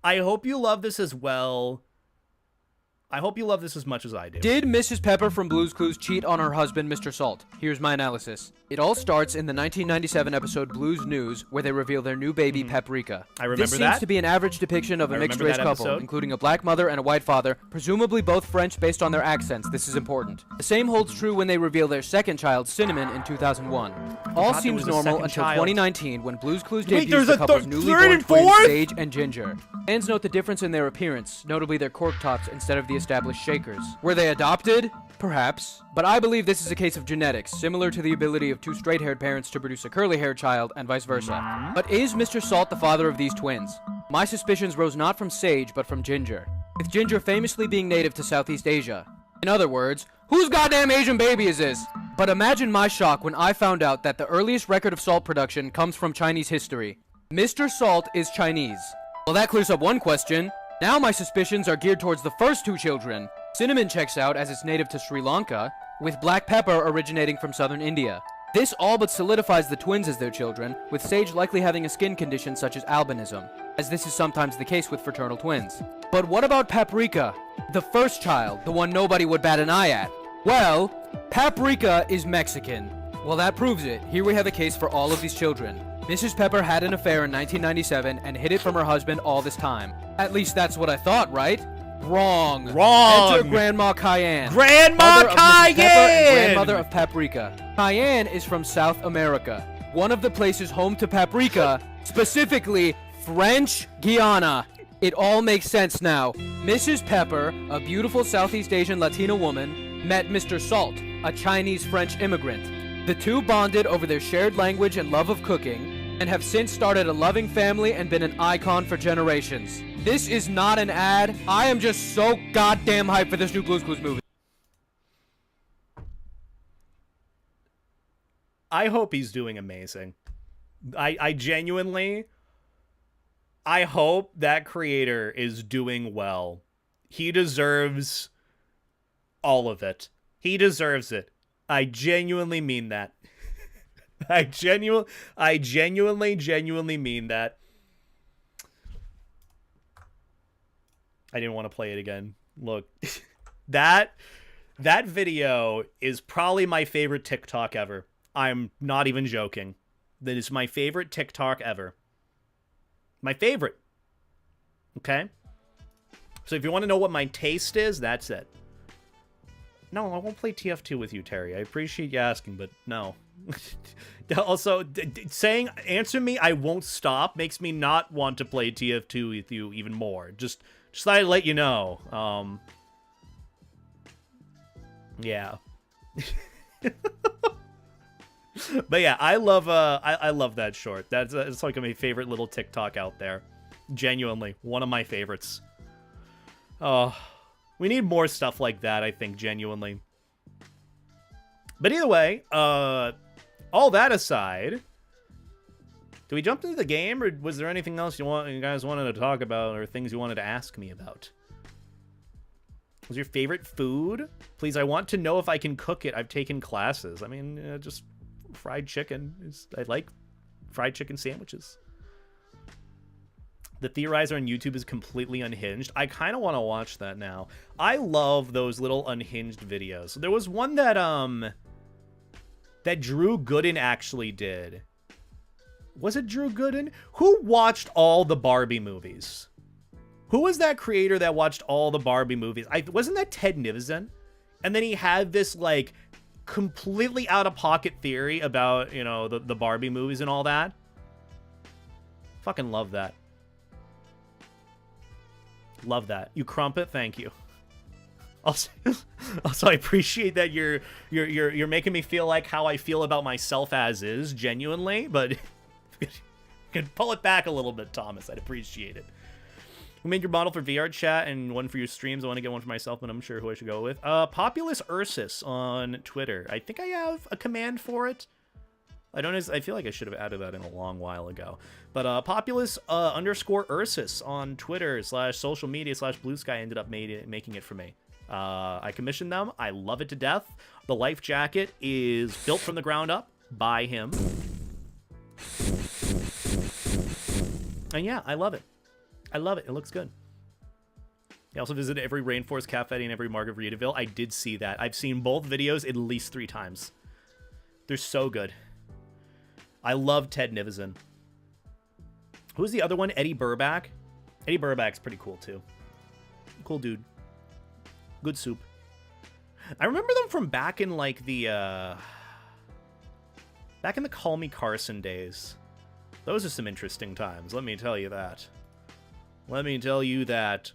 I hope you love this as well. I hope you love this as much as I do. Did Mrs. Pepper from Blue's Clues cheat on her husband, Mr. Salt? Here's my analysis. It all starts in the 1997 episode Blue's News, where they reveal their new baby, Paprika. I remember this that. seems to be an average depiction of a mixed-race couple, episode. including a black mother and a white father, presumably both French based on their accents. This is important. The same holds true when they reveal their second child, Cinnamon, in 2001. All seems normal until 2019, when Blue's Clues debuts the couple's newly born twins, Sage and Ginger. Fans note the difference in their appearance, notably their cork tops instead of the established shakers. Were they adopted? Perhaps. But I believe this is a case of genetics, similar to the ability of two straight-haired parents to produce a curly-haired child, and vice versa. But is Mr. Salt the father of these twins? My suspicions rose not from Sage, but from Ginger, with Ginger famously being native to Southeast Asia. In other words, whose goddamn Asian baby is this? But imagine my shock when I found out that the earliest record of salt production comes from Chinese history. Mr. Salt is Chinese. Well, that clears up one question. Now my suspicions are geared towards the first two children. Cinnamon checks out as it's native to Sri Lanka, with black pepper originating from southern India. This all but solidifies the twins as their children, with Sage likely having a skin condition such as albinism, as this is sometimes the case with fraternal twins. But what about Paprika, the first child, the one nobody would bat an eye at? Well, Paprika is Mexican. Well, that proves it. Here we have a case for all of these children. Mrs. Pepper had an affair in 1997 and hid it from her husband all this time. At least that's what I thought, right? Wrong. Enter Grandma Cayenne. Grandma mother of Mrs. Cayenne! Pepper and grandmother of Paprika. Cayenne is from South America, one of the places home to Paprika, specifically French Guiana. It all makes sense now. Mrs. Pepper, a beautiful Southeast Asian Latina woman, met Mr. Salt, a Chinese-French immigrant. The two bonded over their shared language and love of cooking, and have since started a loving family and been an icon for generations. This is not an ad. I am just so goddamn hyped for this new Blue's Clues movie. I hope he's doing amazing. I genuinely... I hope that creator is doing well. He deserves all of it. He deserves it. I genuinely mean that. I genuinely mean that. I didn't want to play it again. Look, that video is probably my favorite TikTok ever. I'm not even joking. That is my favorite TikTok ever. My favorite. Okay? So if you want to know what my taste is, that's it. No, I won't play TF2 with you, Terry. I appreciate you asking, but no. Also, saying, answer me, I won't stop, makes me not want to play TF2 with you even more. Just thought I'd let you know. Yeah. But yeah, I love that short. It's like my favorite little TikTok out there. Genuinely, one of my favorites. Oh, we need more stuff like that, I think, genuinely. But either way, all that aside, do we jump into the game, or was there anything else you guys wanted to talk about, or things you wanted to ask me about? Was your favorite food? Please, I want to know if I can cook it. I've taken classes. I mean, just fried chicken. I like fried chicken sandwiches. The Theorizer on YouTube is completely unhinged. I kind of want to watch that now. I love those little unhinged videos. There was one that Drew Gooden actually did. Was it Drew Gooden? Who watched all the Barbie movies? Who was that creator that watched all the Barbie movies? Wasn't that Ted Nivison? And then he had this, like, completely out-of-pocket theory about, you know, the Barbie movies and all that. Fucking love that. Love that. You crumpet, thank you. Also, I appreciate that you're making me feel like how I feel about myself as is, genuinely, but you could pull it back a little bit, Thomas. I'd appreciate it. Who made your model for VR chat and one for your streams? I want to get one for myself, but I'm sure who I should go with. Populous Ursus on Twitter. I think I have a command for it. I feel like I should have added that in a long while ago. But Populous _ Ursus on Twitter / social media / Blue Sky ended up making it for me. I commissioned them. I love it to death. The life jacket is built from the ground up by him. And yeah, I love it. I love it. It looks good. He also visited every Rainforest Cafe and every Margaritaville. I did see that. I've seen both videos at least 3 times. They're so good. I love Ted Nivison. Who's the other one? Eddie Burback. Eddie Burback's pretty cool, too. Cool dude. Good soup. I remember them from back in, like, the, back in the Call Me Carson days. Those are some interesting times, let me tell you that. Let me tell you that.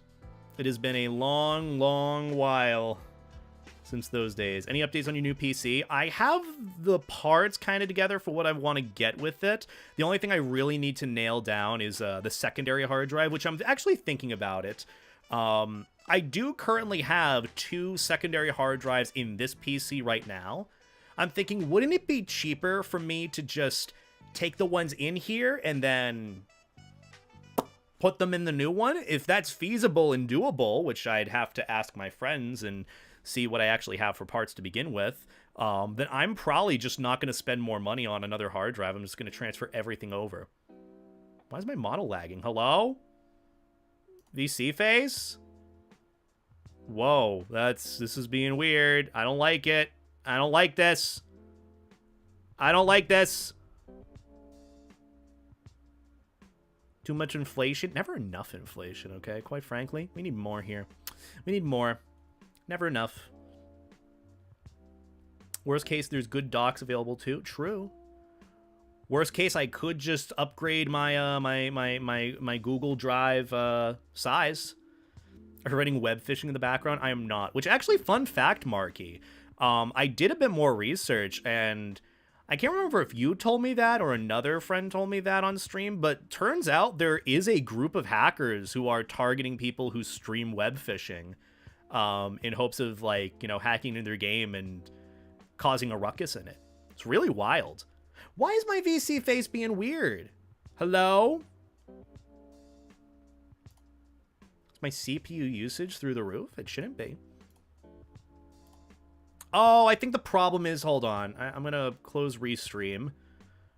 It has been a long, long while since those days. Any updates on your new PC? I have the parts kind of together for what I want to get with it. The only thing I really need to nail down is the secondary hard drive, which I'm actually thinking about it. I do currently have 2 secondary hard drives in this PC right now. I'm thinking, wouldn't it be cheaper for me to just take the ones in here and then put them in the new one? If that's feasible and doable, which I'd have to ask my friends and see what I actually have for parts to begin with, then I'm probably just not going to spend more money on another hard drive. I'm just going to transfer everything over. Why is my model lagging? Hello? VC face? Whoa, this is being weird. I don't like it. I don't like this. I don't like this. Too much inflation? Never enough inflation, okay? Quite frankly. We need more here. We need more. Never enough. Worst case, there's good docks available too. True. Worst case, I could just upgrade my my Google Drive size. Are you running web fishing in the background? I am not. Which actually, fun fact, Marky. I did a bit more research, and I can't remember if you told me that or another friend told me that on stream, but turns out there is a group of hackers who are targeting people who stream web fishing in hopes of, like, you know, hacking into their game and causing a ruckus in it. It's really wild. Why is my VC face being weird? Hello? Is my CPU usage through the roof? It shouldn't be. Oh, I think the problem is, hold on. I'm going to close Restream.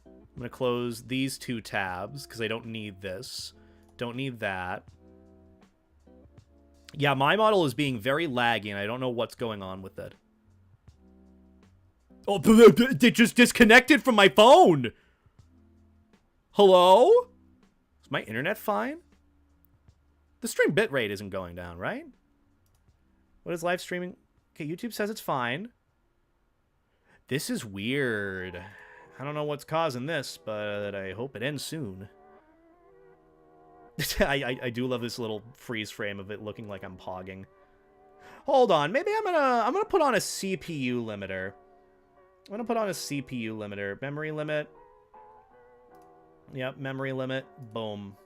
I'm going to close these 2 tabs because I don't need this. Don't need that. Yeah, my model is being very laggy and I don't know what's going on with it. Oh, it just disconnected from my phone. Hello? Is my internet fine? The stream bitrate isn't going down, right? What is live streaming? Okay, YouTube says it's fine. This is weird. I don't know what's causing this, but I hope it ends soon. I do love this little freeze frame of it looking like I'm pogging. Hold on, maybe I'm gonna put on a CPU limiter. I'm gonna put on a CPU limiter. Memory limit. Yep, memory limit. Boom.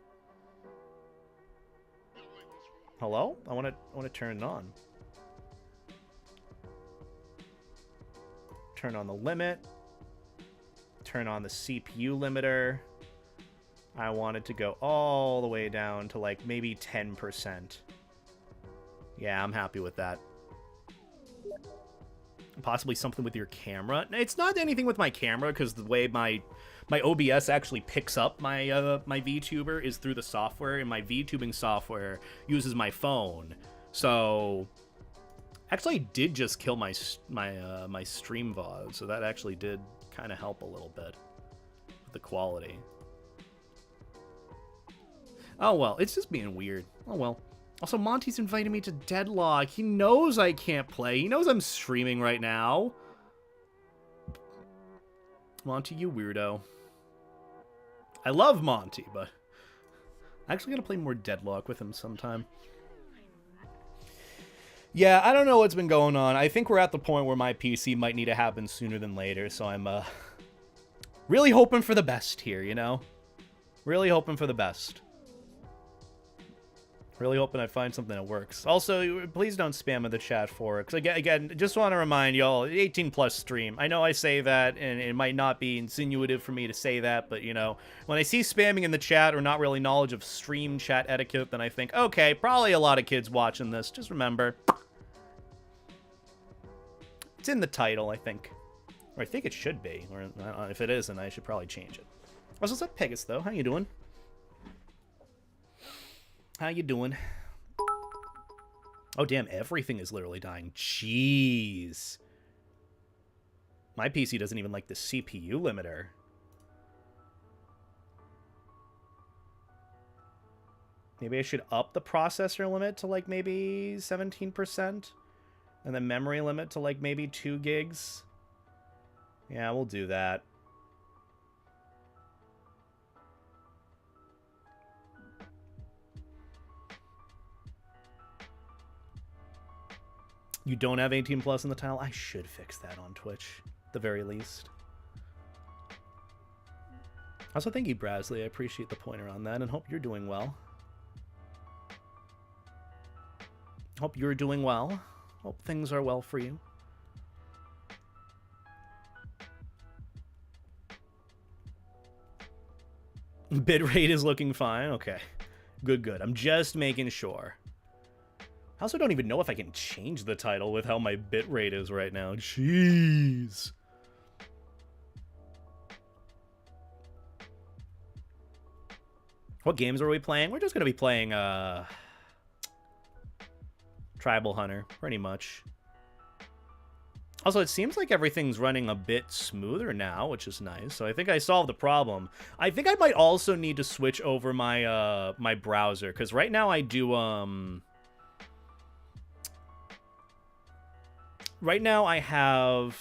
Hello? I wanna turn it on. Turn on the limit. Turn on the CPU limiter. I want it to go all the way down to, like, maybe 10%. Yeah, I'm happy with that. Possibly something with your camera. It's not anything with my camera, because the way my OBS actually picks up my my VTuber is through the software, and my VTubing software uses my phone. So actually, I did just kill my stream VOD, so that actually did kind of help a little bit with the quality. Oh well, it's just being weird. Oh well. Also, Monty's invited me to Deadlock. He knows I can't play. He knows I'm streaming right now. Monty, you weirdo. I love Monty, but I'm actually gonna play more Deadlock with him sometime. Yeah, I don't know what's been going on. I think we're at the point where my PC might need to happen sooner than later, so I'm really hoping for the best here, you know? Really hoping for the best. Really hoping I find something that works. Also, please don't spam in the chat for it. Because again, just want to remind y'all, 18+ stream. I know I say that, and it might not be insinuative for me to say that, but, you know, when I see spamming in the chat or not really knowledge of stream chat etiquette, then I think, okay, probably a lot of kids watching this. Just remember. It's in the title, I think. Or I think it should be. Or if it isn't, I should probably change it. What's up, Pegasus, though? How you doing? How you doing? Oh, damn, everything is literally dying. Jeez. My PC doesn't even like the CPU limiter. Maybe I should up the processor limit to like maybe 17%. And the memory limit to like maybe 2 gigs. Yeah, we'll do that. You don't have 18 plus in the tile? I should fix that on Twitch, at the very least. Also, thank you, Brasley. I appreciate the pointer on that, and hope you're doing well. Hope you're doing well. Hope things are well for you. Bitrate is looking fine. Okay. Good, good. I'm just making sure. I also don't even know if I can change the title with how my bitrate is right now. Jeez. What games are we playing? We're just going to be playing Tribal Hunter, pretty much. Also, it seems like everything's running a bit smoother now, which is nice. So I think I solved the problem. I think I might also need to switch over my my browser, because right now I do right now I have,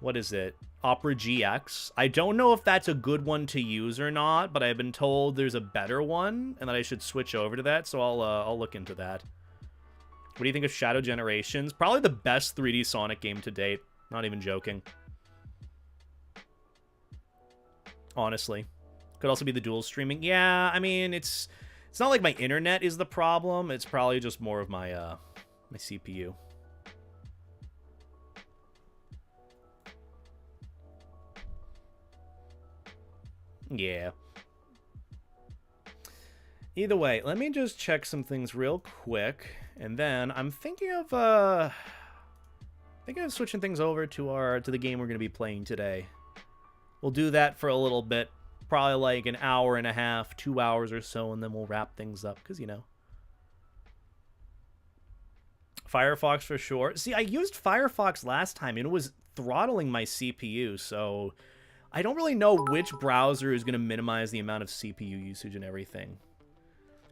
what is it? Opera GX. I don't know if that's a good one to use or not, but I've been told there's a better one and that I should switch over to that, so I'll look into that. What do you think of Shadow Generations? Probably the best 3D Sonic game to date. Not even joking. Honestly. Could also be the dual streaming. Yeah, I mean, it's not like my internet is the problem. It's probably just more of my my CPU. Yeah. Either way, let me just check some things real quick, and then I'm thinking of switching things over to the game we're going to be playing today. We'll do that for a little bit, probably like an hour and a half, 2 hours or so, and then we'll wrap things up, because, you know. Firefox for sure. See, I used Firefox last time, and it was throttling my CPU, so I don't really know which browser is going to minimize the amount of CPU usage and everything.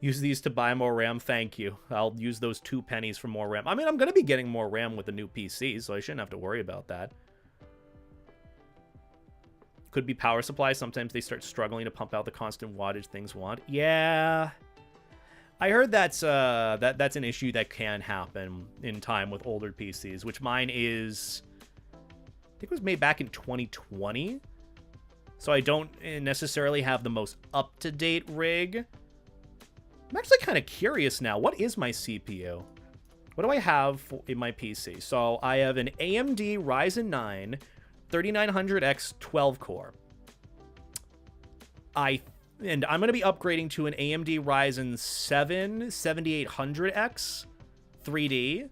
Use these to buy more RAM, thank you. I'll use those 2 pennies for more RAM. I mean, I'm going to be getting more RAM with the new PC, so I shouldn't have to worry about that. Could be power supply. Sometimes they start struggling to pump out the constant wattage things want. Yeah. I heard that's that's an issue that can happen in time with older PCs, which mine is, I think it was made back in 2020. So I don't necessarily have the most up-to-date rig. I'm actually kind of curious now. What is my CPU? What do I have in my PC? So I have an AMD Ryzen 9 3900X 12-core. And I'm going to be upgrading to an AMD Ryzen 7 7800X 3D.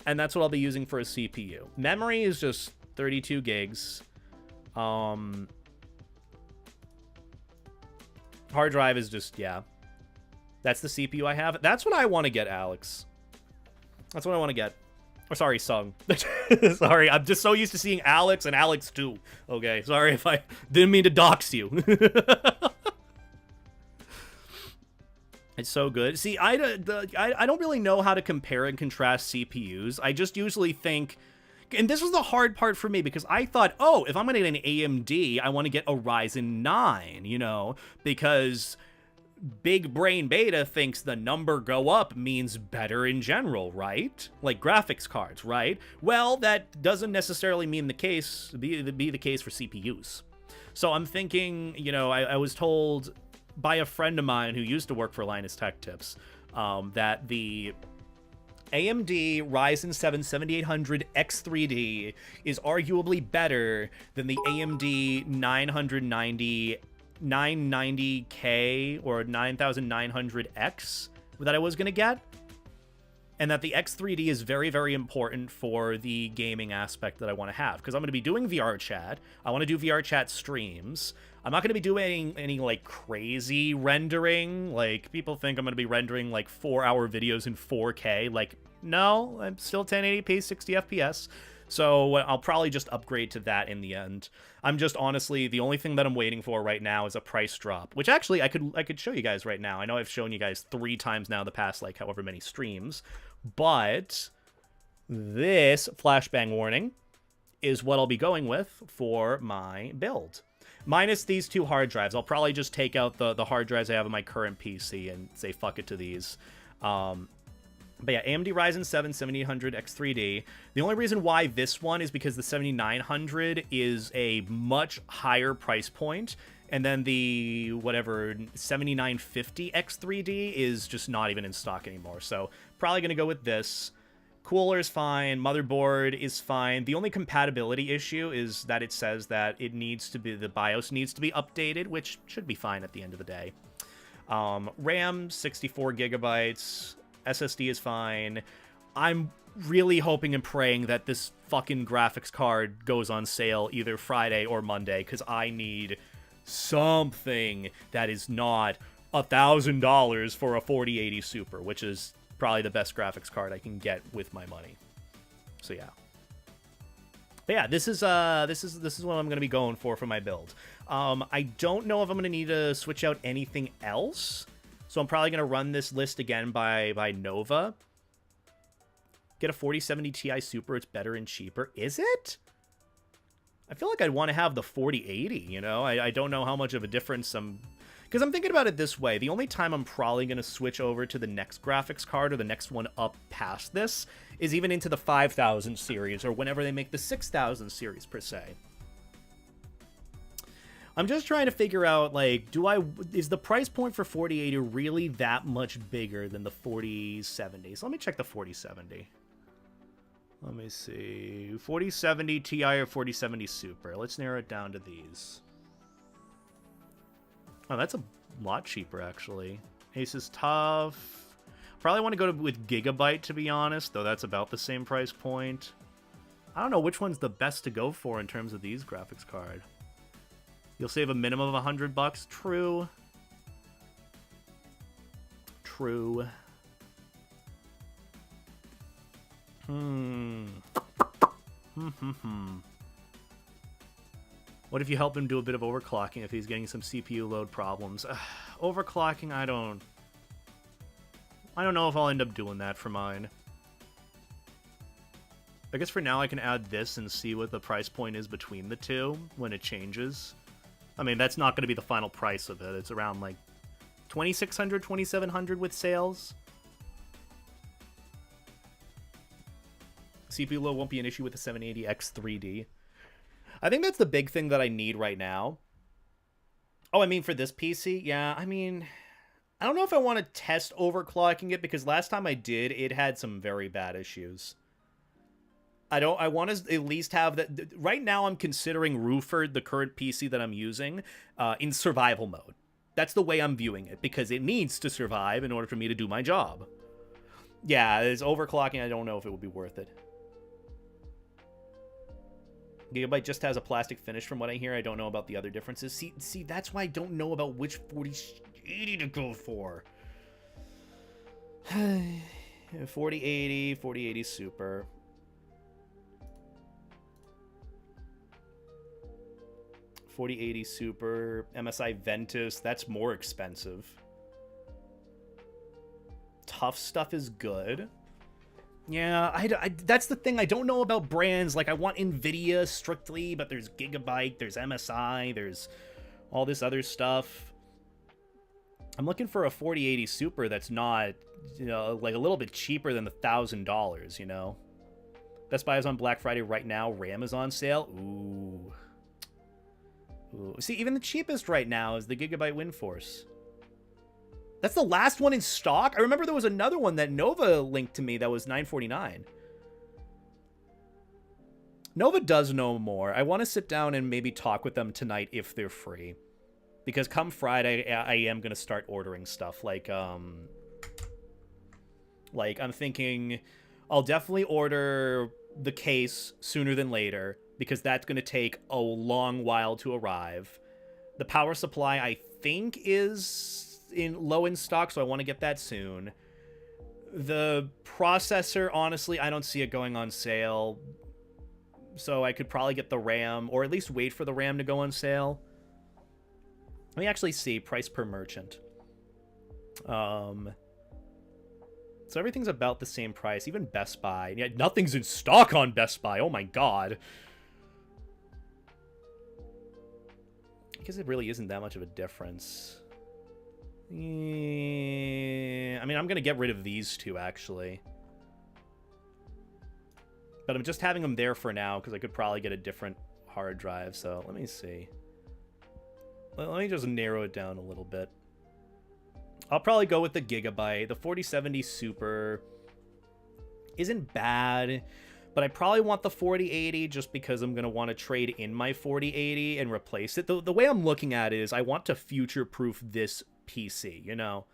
And that's what I'll be using for a CPU. Memory is just 32 gigs. Hard drive is just, yeah. That's the CPU I have. That's what I want to get, Alex. That's what I want to get. Oh, sorry, Sung. Sorry, I'm just so used to seeing Alex and Alex too. Okay, sorry if I didn't mean to dox you. It's so good. See, I don't really know how to compare and contrast CPUs. I just usually think, and this was the hard part for me, because I thought, oh, if I'm going to get an AMD, I want to get a Ryzen 9, you know, because Big Brain Beta thinks the number go up means better in general, right? Like graphics cards, right? Well, that doesn't necessarily mean the case, be the case for CPUs. So I'm thinking, you know, I was told by a friend of mine who used to work for Linus Tech Tips that the AMD Ryzen 7 7800 X3D is arguably better than the AMD 990K or 9900X that I was going to get. and that the X3D is very, very important for the gaming aspect that I want to have, because I'm going to be doing VR chat. I want to do VR chat streams. I'm not going to be doing any like crazy rendering. Like, people think I'm going to be rendering like 4-hour videos in 4K. Like, no, I'm still 1080p, 60 FPS. So I'll probably just upgrade to that in the end. I'm just honestly, the only thing that I'm waiting for right now is a price drop, which actually I could show you guys right now. I know I've shown you guys 3 times now the past like however many streams, but this flashbang warning is what I'll be going with for my build. Minus these 2 hard drives. I'll probably just take out the hard drives I have on my current PC and say fuck it to these. But yeah, AMD Ryzen 7 7800 X3D. The only reason why this one is because the 7900 is a much higher price point, and then the, whatever, 7950 X3D is just not even in stock anymore. So probably going to go with this. Cooler is fine. Motherboard is fine. The only compatibility issue is that it says that it needs to be, the BIOS needs to be updated, which should be fine at the end of the day. RAM, 64 gigabytes. SSD is fine. I'm really hoping and praying that this fucking graphics card goes on sale either Friday or Monday, because I need something that is not $1,000 for a 4080 Super, which is probably the best graphics card I can get with my money. So yeah. But yeah, this is what I'm going to be going for my build. I don't know if I'm going to need to switch out anything else. So I'm probably going to run this list again by Nova. Get a 4070 Ti Super. It's better and cheaper. Is it? I feel like I'd want to have the 4080, you know? I don't know how much of a difference because I'm thinking about it this way. The only time I'm probably going to switch over to the next graphics card or the next one up past this is even into the 5000 series or whenever they make the 6000 series, per se. I'm just trying to figure out, like, is the price point for 4080 really that much bigger than the 4070? So let me check the 4070. Let me see. 4070 Ti or 4070 Super. Let's narrow it down to these. Oh, that's a lot cheaper, actually. Ace is tough. Probably want to go with Gigabyte, to be honest, though that's about the same price point. I don't know which one's the best to go for in terms of these graphics card. You'll save a minimum of $100. True. True. What if you help him do a bit of overclocking if he's getting some CPU load problems? Overclocking, I don't know if I'll end up doing that for mine. I guess for now I can add this and see what the price point is between the two when it changes. I mean, that's not going to be the final price of it. It's around like $2,600, $2,700 with sales. CPU load won't be an issue with the 780X 3D. I think that's the big thing that I need right now. Oh, I mean, for this PC? Yeah, I mean, I don't know if I want to test overclocking it, because last time I did, it had some very bad issues. I want to at least have that. Right now, I'm considering Ruford, the current PC that I'm using, in survival mode. That's the way I'm viewing it, because it needs to survive in order for me to do my job. Yeah, it's overclocking. I don't know if it would be worth it. Gigabyte just has a plastic finish from what I hear. I don't know about the other differences. See, that's why I don't know about which 4080 to go for. 4080, 4080 Super. 4080 Super, MSI Ventus, that's more expensive. Tough Stuff is good. Yeah, I that's the thing. I don't know about brands. Like, I want NVIDIA strictly, but there's Gigabyte, there's MSI, there's all this other stuff. I'm looking for a 4080 Super that's not, you know, like a little bit cheaper than the $1,000, you know? Best Buy is on Black Friday right now. RAM is on sale. Ooh. Ooh. See, even the cheapest right now is the Gigabyte WindForce. That's the last one in stock? I remember there was another one that Nova linked to me that was $949. Nova does know more. I want to sit down and maybe talk with them tonight if they're free. Because come Friday, I am going to start ordering stuff. Like, Like, I'm thinking I'll definitely order the case sooner than later, because that's going to take a long while to arrive. The power supply, I think, is low in stock, so I want to get that soon. The processor, honestly, I don't see it going on sale, so I could probably get the RAM, or at least wait for the RAM to go on sale. Let me actually see price per merchant. So everything's about the same price, even Best Buy. Yeah, nothing's in stock on Best Buy. Oh my god. I guess it really isn't that much of a difference. I mean, I'm going to get rid of these two, actually. But I'm just having them there for now, because I could probably get a different hard drive. So, let me see. Let me just narrow it down a little bit. I'll probably go with the Gigabyte. The 4070 Super isn't bad, but I probably want the 4080 just because I'm going to want to trade in my 4080 and replace it. The way I'm looking at it is I want to future-proof this PC, you know?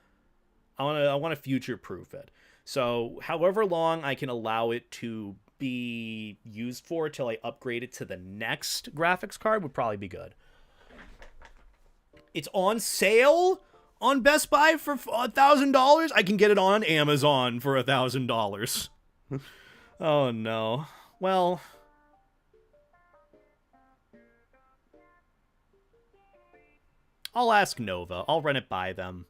I want to future-proof it. So however long I can allow it to be used for till I upgrade it to the next graphics card would probably be good. It's on sale on Best Buy for $1,000. I can get it on Amazon for $1,000. Oh no. Well, I'll ask Nova. I'll run it by them.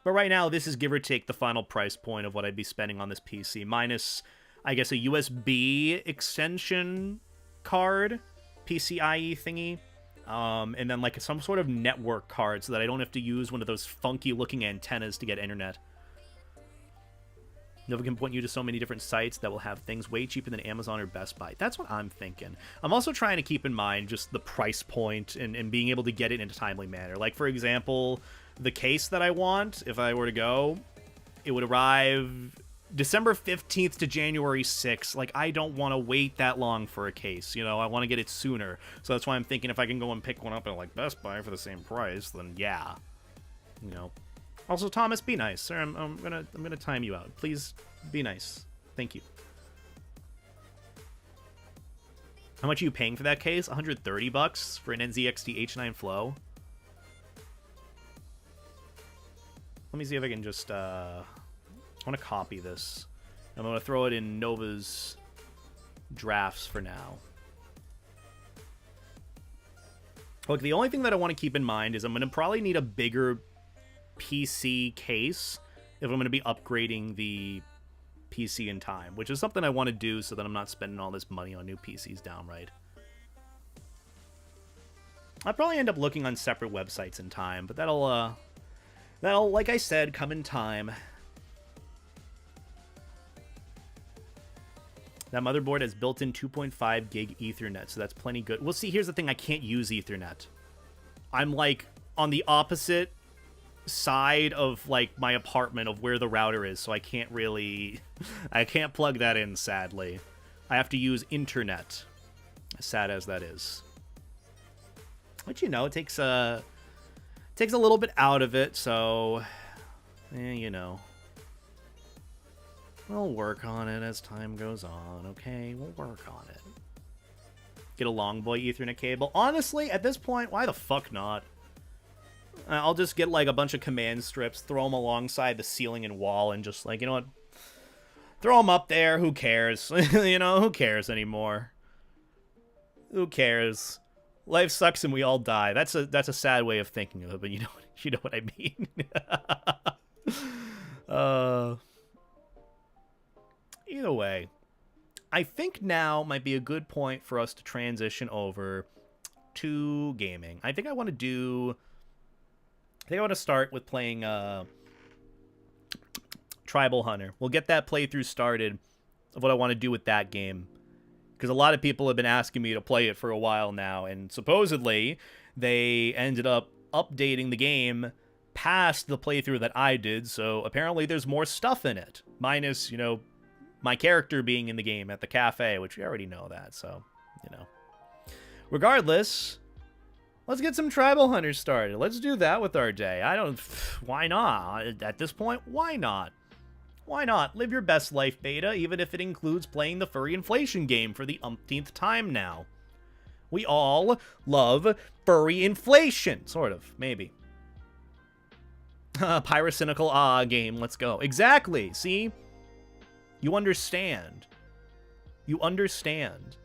But right now, this is give or take the final price point of what I'd be spending on this PC, minus, I guess, a USB extension card, PCIe thingy, and then like some sort of network card so that I don't have to use one of those funky-looking antennas to get internet. Nova can point you to so many different sites that will have things way cheaper than Amazon or Best Buy. That's what I'm thinking. I'm also trying to keep in mind just the price point and being able to get it in a timely manner. Like, for example, the case that I want, if I were to go, it would arrive December 15th to January 6th. Like, I don't want to wait that long for a case, you know? I want to get it sooner. So that's why I'm thinking if I can go and pick one up at, like, Best Buy for the same price, then yeah. You know? Also, Thomas, be nice, sir. I'm gonna time you out. Please be nice. Thank you. How much are you paying for that case? $130 for an NZXT H9 Flow. Let me see if I can just I want to copy this. I'm gonna throw it in Nova's drafts for now. Look, the only thing that I want to keep in mind is I'm gonna probably need a bigger PC case if I'm going to be upgrading the PC in time, which is something I want to do so that I'm not spending all this money on new PCs downright. I'll probably end up looking on separate websites in time, but that'll, like I said, come in time. That motherboard has built-in 2.5 gig Ethernet, so that's plenty good. Well, see, here's the thing. I can't use Ethernet. I'm, like, on the opposite side of like my apartment of where the router is, so I can't really I can't plug that in, sadly. I have to use internet, as sad as that is. But you know, it takes a little bit out of it, so you know, we'll work on it as time goes on. Okay, we'll work on it. Get a long boy Ethernet cable. Honestly, at this point, why the fuck not? I'll just get, like, a bunch of command strips, throw them alongside the ceiling and wall, and just, like, you know what? Throw them up there, who cares? You know, who cares anymore? Who cares? Life sucks and we all die. That's a sad way of thinking of it, but you know what I mean. Either way, I think now might be a good point for us to transition over to gaming. I think I want to start with playing Tribal Hunter. We'll get that playthrough started of what I want to do with that game, because a lot of people have been asking me to play it for a while now, and supposedly they ended up updating the game past the playthrough that I did, so apparently there's more stuff in it, minus, you know, my character being in the game at the cafe, which we already know that, so, you know. Regardless, let's get some Tribal Hunters started. Let's do that with our day. Why not? At this point, why not? Why not? Live your best life, Beta, even if it includes playing the Furry Inflation Game for the umpteenth time now. We all love furry inflation. Sort of, maybe. Pyrocynical game, let's go. Exactly, see? You understand. You understand.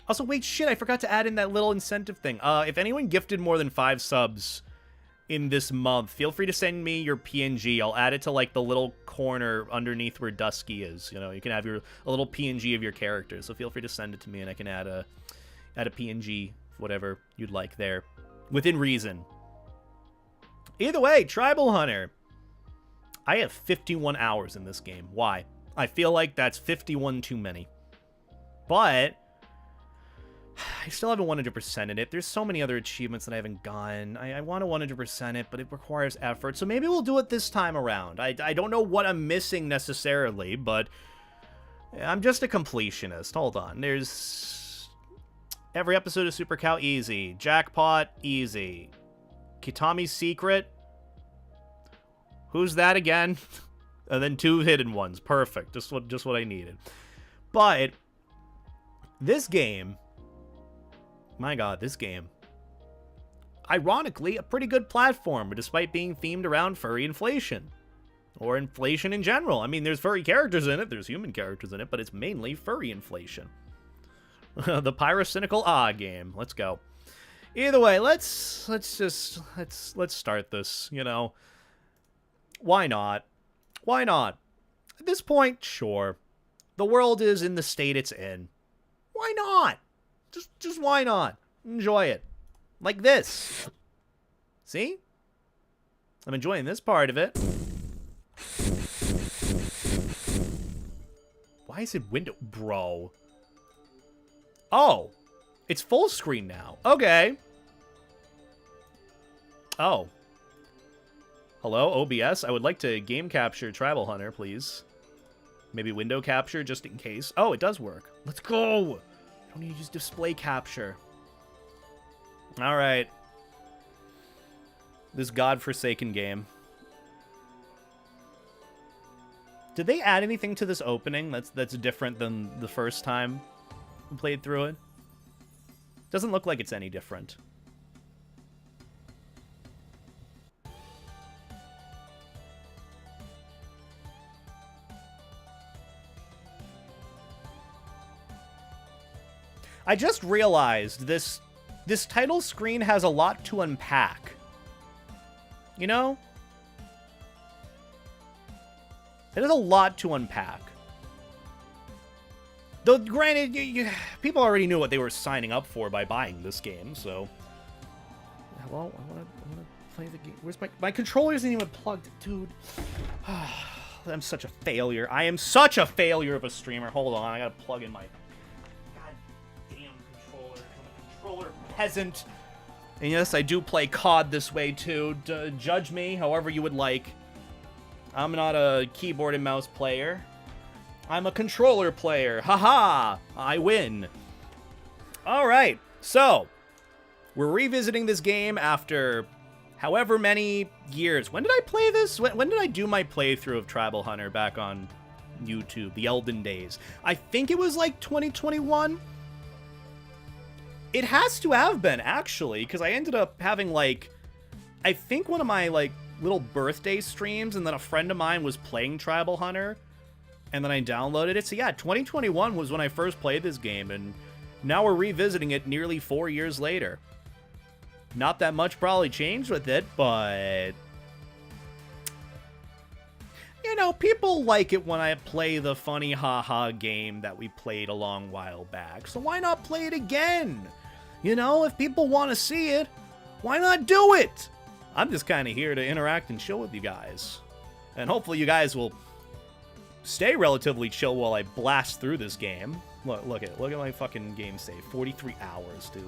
Also, wait, shit, I forgot to add in that little incentive thing. If anyone gifted more than 5 subs in this month, feel free to send me your PNG. I'll add it to, like, the little corner underneath where Dusky is. You know, you can have a little PNG of your character, so feel free to send it to me, and I can add a PNG, whatever you'd like there, within reason. Either way, Tribal Hunter. I have 51 hours in this game. Why? I feel like that's 51 too many. But I still haven't 100%ed it. There's so many other achievements that I haven't gotten. I want to 100% it, but it requires effort. So maybe we'll do it this time around. I don't know what I'm missing necessarily, but I'm just a completionist. Hold on. There's every episode of Super Cow, easy. Jackpot, easy. Kitami's Secret. Who's that again? And then 2 hidden ones. Perfect. Just what I needed. But this game, my god, this game, ironically, a pretty good platform, despite being themed around furry inflation. Or inflation in general. I mean, there's furry characters in it, there's human characters in it, but it's mainly furry inflation. The Pyrocynical game. Let's go. Either way, let's start this, you know. Why not? Why not? At this point, sure. The world is in the state it's in. Why not? Just why not? Enjoy it. Like this. See? I'm enjoying this part of it. Why is it window? Bro. Oh. It's full screen now. Okay. Oh. Hello, OBS? I would like to game capture Tribal Hunter, please. Maybe window capture, just in case. Oh, it does work. Let's go! I don't need to use display capture. Alright. This godforsaken game. Did they add anything to this opening that's different than the first time we played through it? Doesn't look like it's any different. I just realized this title screen has a lot to unpack. You know? It has a lot to unpack. Though, granted, people already knew what they were signing up for by buying this game, so... Hello? I wanna play the game. Where's my controller isn't even plugged, dude. I'm such a failure. I am such a failure of a streamer. Hold on, I gotta plug in my... peasant. And yes, I do play COD this way too. Judge me however you would like. I'm not a keyboard and mouse player. I'm a controller player. Haha! I win. Alright, so we're revisiting this game after however many years. When did I play this? When did I do my playthrough of Tribal Hunter back on YouTube? The Elden days. I think it was like 2021. It has to have been, actually, because I ended up having, like, I think one of my, like, little birthday streams, and then a friend of mine was playing Tribal Hunter, and then I downloaded it. So, yeah, 2021 was when I first played this game, and now we're revisiting it nearly 4 years later. Not that much probably changed with it, but... You know, people like it when I play the funny haha game that we played a long while back, so why not play it again? You know, if people want to see it, why not do it? I'm just kind of here to interact and chill with you guys. And hopefully you guys will stay relatively chill while I blast through this game. Look at my fucking game save. 43 hours, dude.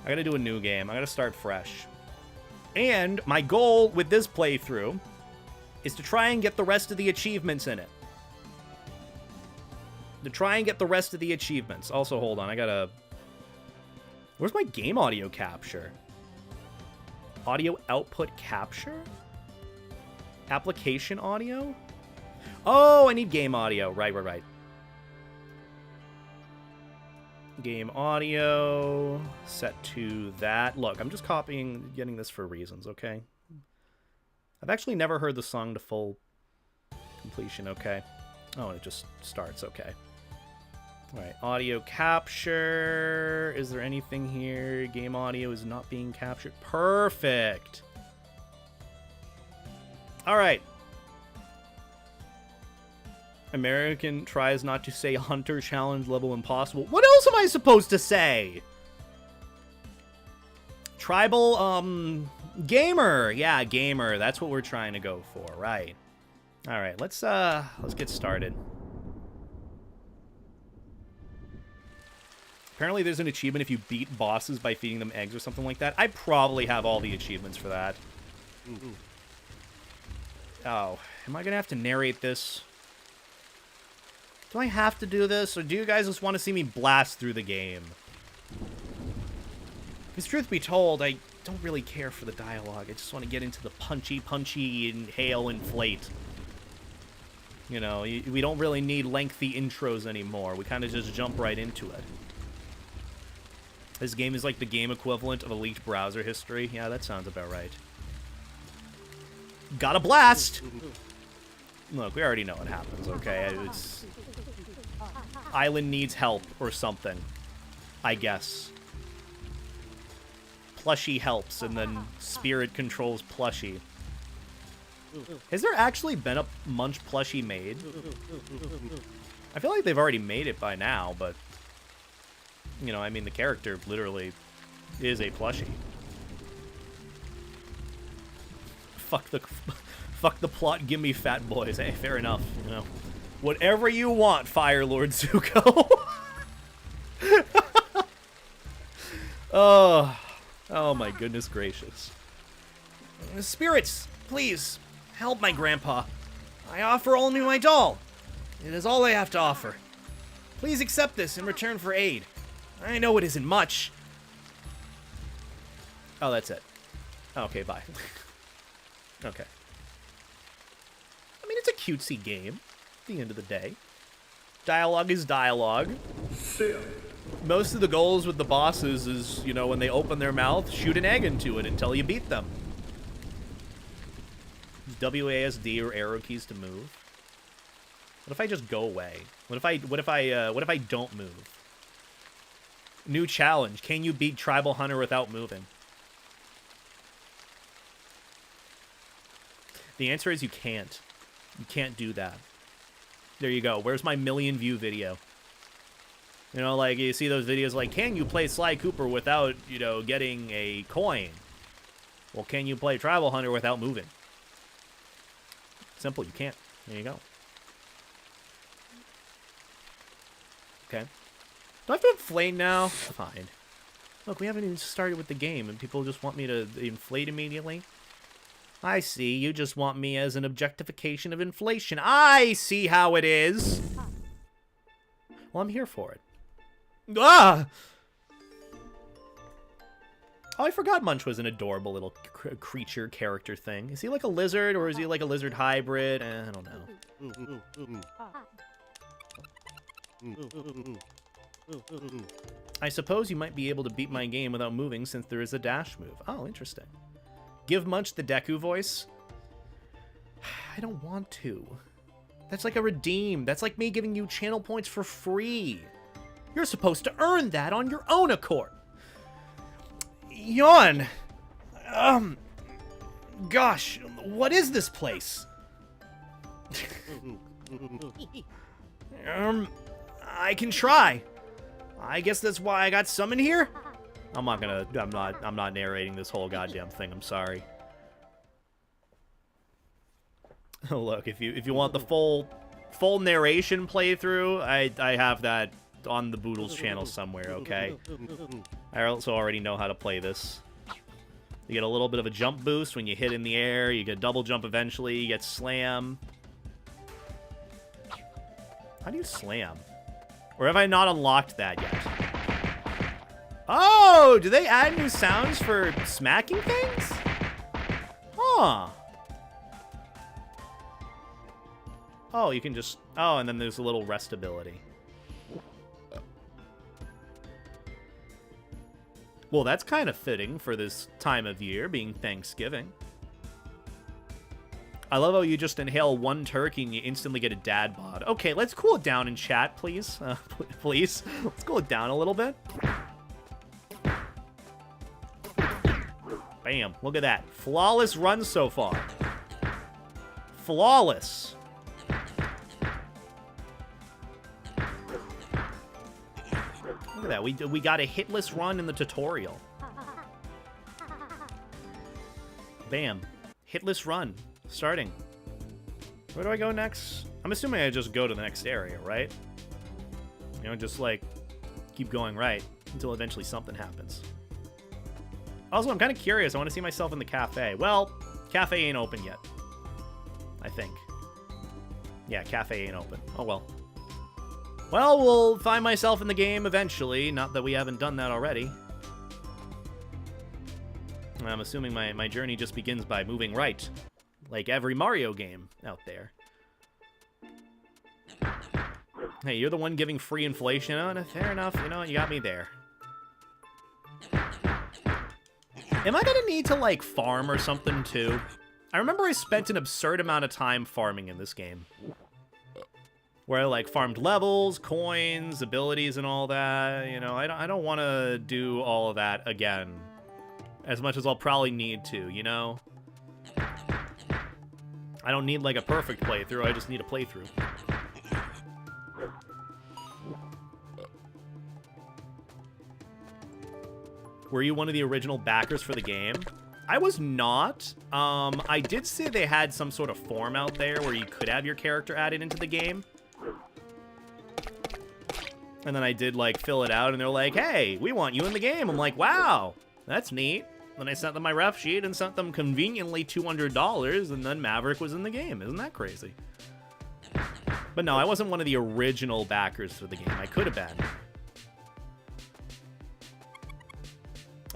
I gotta do a new game. I gotta start fresh. And my goal with this playthrough is to try and get the rest of the achievements in it. Also, hold on, I gotta... Where's my game audio capture? Audio output capture? Application audio? Oh, I need game audio. Right. Game audio. Set to that. Look, I'm just getting this for reasons, okay? I've actually never heard the song to full completion, okay? Oh, it just starts, okay. Alright, audio capture. Is there anything here? Game audio is not being captured. Perfect! Alright. American tries not to say hunter challenge level impossible. What else am I supposed to say? Tribal, gamer. Yeah, gamer. That's what we're trying to go for, right. Alright, let's get started. Apparently there's an achievement if you beat bosses by feeding them eggs or something like that. I probably have all the achievements for that. Oh, am I gonna have to narrate this? Do I have to do this, or do you guys just want to see me blast through the game? Because truth be told, I don't really care for the dialogue. I just want to get into the punchy, inhale, inflate. You know, we don't really need lengthy intros anymore. We kind of just jump right into it. This game is like the game equivalent of a leaked browser history. Yeah, that sounds about right. Got a blast! Look, we already know what happens, okay? It's... Island needs help or something, I guess. Plushie helps, and then Spirit controls Plushie. Has there actually been a Munch plushie made? I feel like they've already made it by now, but... You know, I mean, the character literally is a plushie. Fuck the plot, give me fat boys. Hey, fair enough, you know. Whatever you want, Fire Lord Zuko. Oh my goodness gracious. Spirits, please, help my grandpa. I offer only my doll. It is all I have to offer. Please accept this in return for aid. I know it isn't much. Oh, that's it. Okay, bye. Okay. I mean, it's a cutesy game, at the end of the day. Dialogue is dialogue. Most of the goals with the bosses is, you know, when they open their mouth, shoot an egg into it until you beat them. Use WASD or arrow keys to move. What if I just go away? What if I don't move? New challenge. Can you beat Tribal Hunter without moving? The answer is you can't. You can't do that. There you go. Where's my million-view video? You know, like, you see those videos like, can you play Sly Cooper without, you know, getting a coin? Well, can you play Tribal Hunter without moving? Simple, you can't. There you go. Okay. Do I have to inflate now? Fine. Look, we haven't even started with the game, and people just want me to inflate immediately. I see. You just want me as an objectification of inflation. I see how it is. Well, I'm here for it. Ah! Oh, I forgot Munch was an adorable little creature character thing. Is he like a lizard, or is he like a lizard hybrid? I don't know. I suppose you might be able to beat my game without moving since there is a dash move. Oh, interesting. Give Munch the Deku voice? I don't want to. That's like a redeem. That's like me giving you channel points for free. You're supposed to earn that on your own accord. Yawn. Gosh, what is this place? I can try. I guess that's why I got summoned here. I'm not narrating this whole goddamn thing. I'm sorry. Look, if you want the full narration playthrough, I have that on the Boodles channel somewhere, okay? I also already know how to play this. You get a little bit of a jump boost when you hit in the air, you get double jump eventually, you get slam. How do you slam? Or have I not unlocked that yet? Oh, do they add new sounds for smacking things? Huh. Oh, you can just... Oh, and then there's a little rest ability. Well, that's kind of fitting for this time of year, being Thanksgiving. I love how you just inhale one turkey and you instantly get a dad bod. Okay, let's cool it down in chat, please. Please. Let's cool it down a little bit. Bam. Look at that. Flawless run so far. Flawless. Look at that. We got a hitless run in the tutorial. Bam. Hitless run. Starting. Where do I go next? I'm assuming I just go to the next area, right? You know, just like keep going right until eventually something happens. Also, I'm kind of curious. I want to see myself in the cafe. Well, cafe ain't open yet. I think. Yeah, cafe ain't open. Oh, well. Well, we'll find myself in the game eventually. Not that we haven't done that already. I'm assuming my journey just begins by moving right. Like every Mario game out there. Hey, you're the one giving free inflation. Oh, no, fair enough. You know, you got me there. Am I gonna need to, like, farm or something, too? I remember I spent an absurd amount of time farming in this game. Where I, like, farmed levels, coins, abilities, and all that. You know, I don't want to do all of that again. As much as I'll probably need to, you know? I don't need, like, a perfect playthrough. I just need a playthrough. Were you one of the original backers for the game? I was not. I did see they had some sort of form out there where you could have your character added into the game. And then I did, like, fill it out, and they're like, hey, we want you in the game. I'm like, wow, that's neat. Then I sent them my ref sheet and sent them conveniently $200, and then Maverick was in the game. Isn't that crazy? But no, I wasn't one of the original backers for the game. I could have been.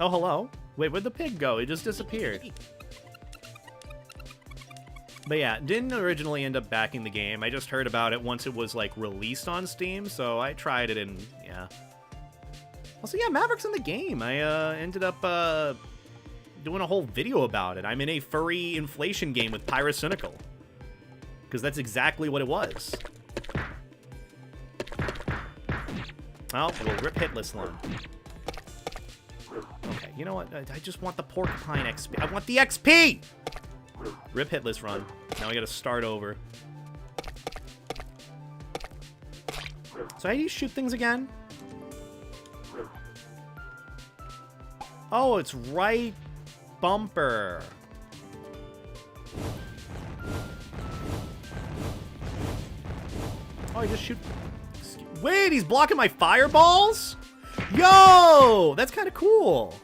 Oh, hello. Wait, where'd the pig go? It just disappeared. But yeah, didn't originally end up backing the game. I just heard about it once it was, like, released on Steam, so I tried it and, yeah. Also, yeah, Maverick's in the game. I ended up doing a whole video about it. I'm in a furry inflation game with Pyrocynical. Because that's exactly what it was. Oh, we'll rip hitless one. Okay, you know what? I just want the porcupine XP. I want the XP! Rip hitless run. Now we gotta start over. So how do you shoot things again? Oh, it's right bumper. Oh, I just shoot... Wait, he's blocking my fireballs? Yo! That's kind of cool.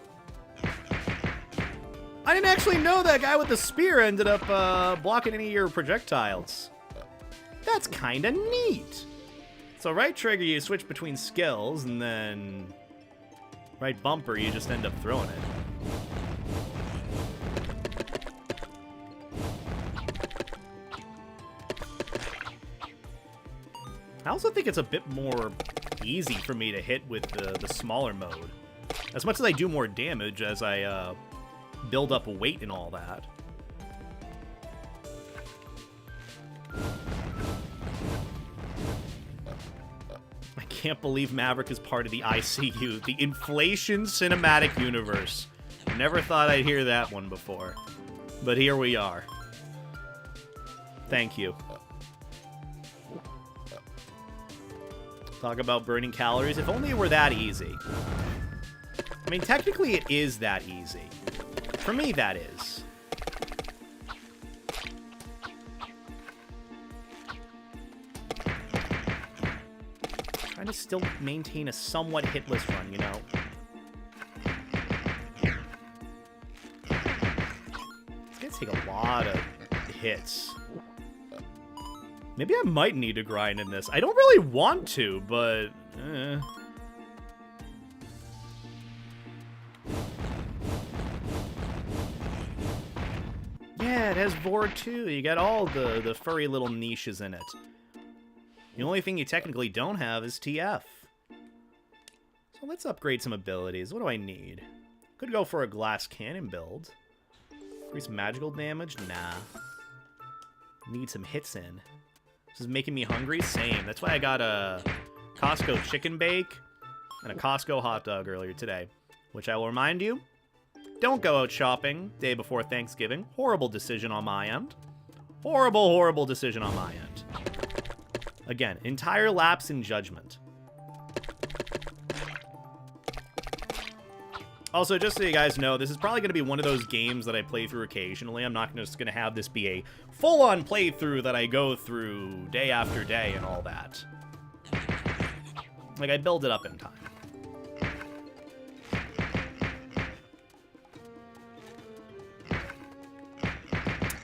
I didn't actually know that guy with the spear ended up blocking any of your projectiles. That's kind of neat. So right trigger, you switch between skills, and then right bumper, you just end up throwing it. I also think it's a bit more easy for me to hit with the smaller mode. As much as I do more damage as I build up weight and all that. I can't believe Maverick is part of the ICU, the Inflation Cinematic Universe. Never thought I'd hear that one before. But here we are. Thank you. Talk about burning calories. If only it were that easy. I mean, technically it is that easy. For me, that is. Trying to still maintain a somewhat hitless run, you know? These guys take a lot of hits. Maybe I might need to grind in this. I don't really want to, but... Yeah, it has Vor too. You got all the furry little niches in it. The only thing you technically don't have is TF. So let's upgrade some abilities. What do I need? Could go for a glass cannon build. Increase magical damage? Nah. Need some hits in. This is making me hungry? Same. That's why I got a Costco chicken bake and a Costco hot dog earlier today. Which I will remind you, don't go out shopping day before Thanksgiving. Horrible decision on my end. Horrible, horrible decision on my end. Again, entire lapse in judgment. Also, just so you guys know, this is probably going to be one of those games that I play through occasionally. I'm not just going to have this be a full-on playthrough that I go through day after day and all that. Like, I build it up in time.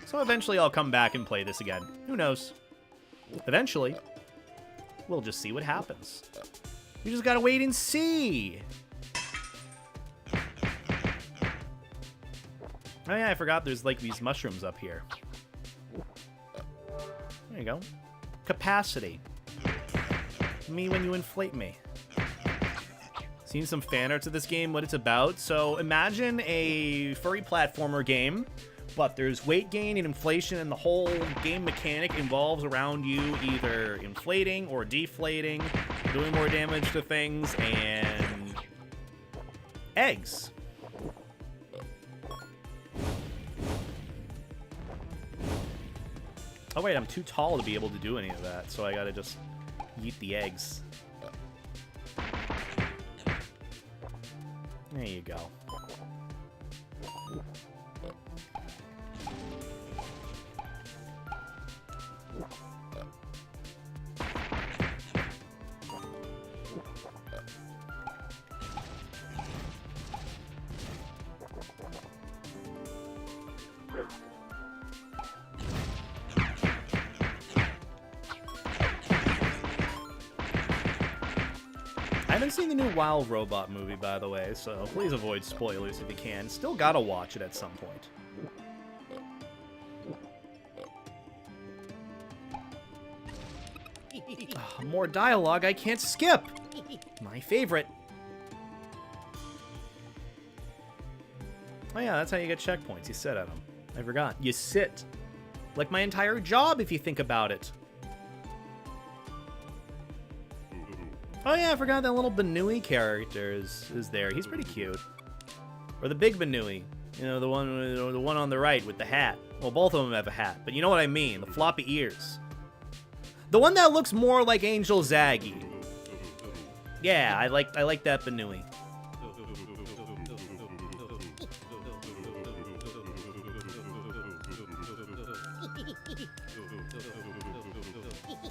So eventually I'll come back and play this again. Who knows? Eventually. We'll just see what happens. We just gotta wait and see. Oh yeah, I forgot there's like these mushrooms up here. There you go. Capacity. Me when you inflate me. Seen some fan arts of this game, what it's about. So imagine a furry platformer game, but there's weight gain and inflation, and the whole game mechanic involves around you either inflating or deflating, doing more damage to things, and eggs. Oh wait, I'm too tall to be able to do any of that, so I gotta just eat the eggs. There you go. I haven't seen the new Wild Robot movie, by the way, so please avoid spoilers if you can. Still gotta watch it at some point. More dialogue I can't skip! My favorite. Oh yeah, that's how you get checkpoints. You sit at them. I forgot. You sit. Like my entire job, if you think about it. Oh yeah, I forgot that little Banui character is there. He's pretty cute. Or the big Banui. You know, the one on the right with the hat. Well, both of them have a hat, but you know what I mean. The floppy ears. The one that looks more like Angel Zaggy. Yeah, I like that Banui.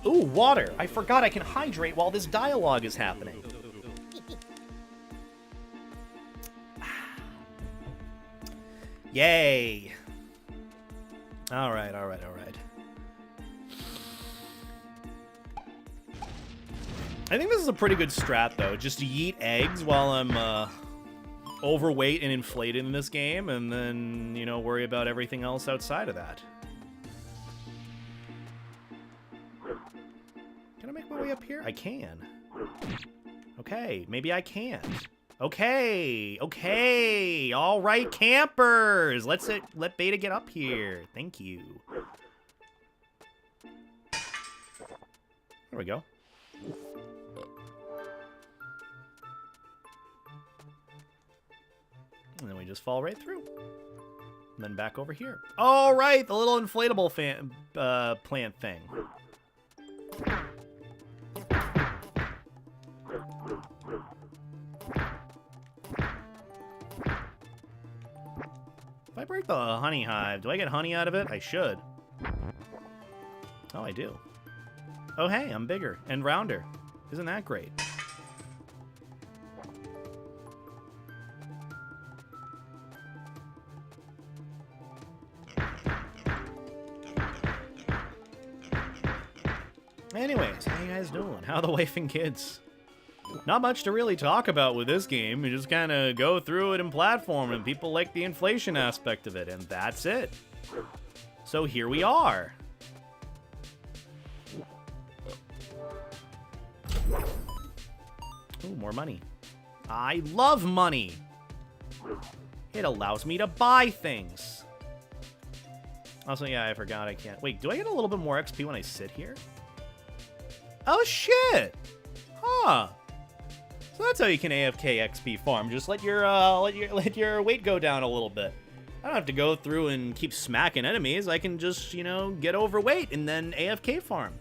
Ooh, water! I forgot I can hydrate while this dialogue is happening. Yay! Alright, alright, alright. I think this is a pretty good strat, though. Just to yeet eggs while I'm, overweight and inflated in this game, and then, you know, worry about everything else outside of that. Can I make my way up here? I can. Okay, maybe I can't. Okay, okay, all right, campers. Let Beta get up here. Thank you. There we go. And then we just fall right through. And then back over here. All right, the little inflatable plant thing. If I break the honey hive, do I get honey out of it? I should. Oh, I do. Oh, hey, I'm bigger and rounder. Isn't that great? Anyways, how you guys doing? How are the wife and kids? Not much to really talk about with this game. You just kind of go through it and platform, and people like the inflation aspect of it, and that's it. So here we are. Ooh, more money. I love money. It allows me to buy things. Also, yeah, I forgot I can't. Wait, do I get a little bit more XP when I sit here? Oh, shit. Huh. So that's how you can AFK XP farm. Just let your weight go down a little bit. I don't have to go through and keep smacking enemies. I can just, you know, get overweight and then AFK farm.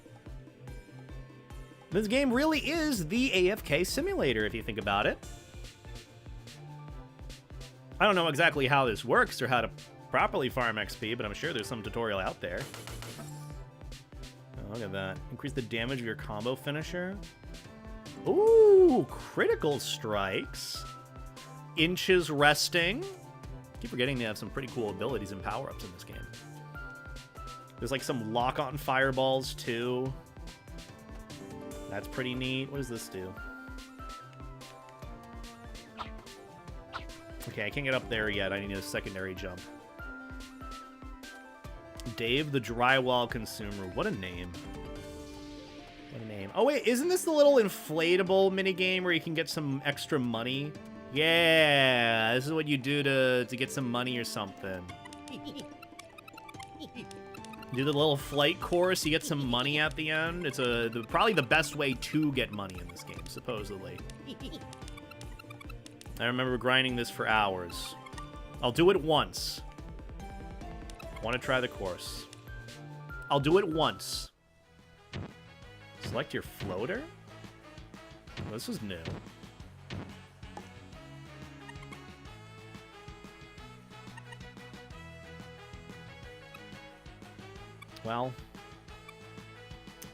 This game really is the AFK simulator, if you think about it. I don't know exactly how this works or how to properly farm XP, but I'm sure there's some tutorial out there. Oh, look at that. Increase the damage of your combo finisher. Ooh, critical strikes. Inches resting. I keep forgetting they have some pretty cool abilities and power-ups in this game. There's like some lock-on fireballs, too. That's pretty neat. What does this do? Okay, I can't get up there yet. I need a secondary jump. Dave the Drywall Consumer. What a name. What a name. Oh, wait. Isn't this the little inflatable minigame where you can get some extra money? Yeah. This is what you do to get some money or something. Do the little flight course, you get some money at the end. It's probably the best way to get money in this game, supposedly. I remember grinding this for hours. I'll do it once. Want to try the course. I'll do it once. Select your floater? Oh, this is new. Well,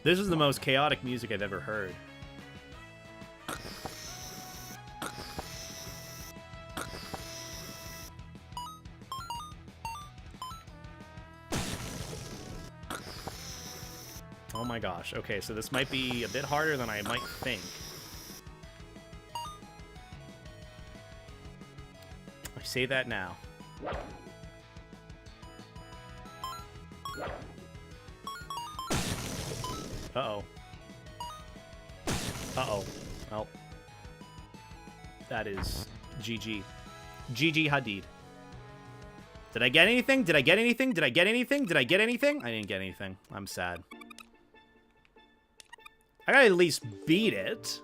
this is the most chaotic music I've ever heard. Oh my gosh. Okay, so this might be a bit harder than I might think. I say that now. Uh-oh. Uh-oh. Well. That is GG. GG Hadid. Did I get anything? Did I get anything? Did I get anything? Did I get anything? I didn't get anything. I'm sad. I gotta at least beat it.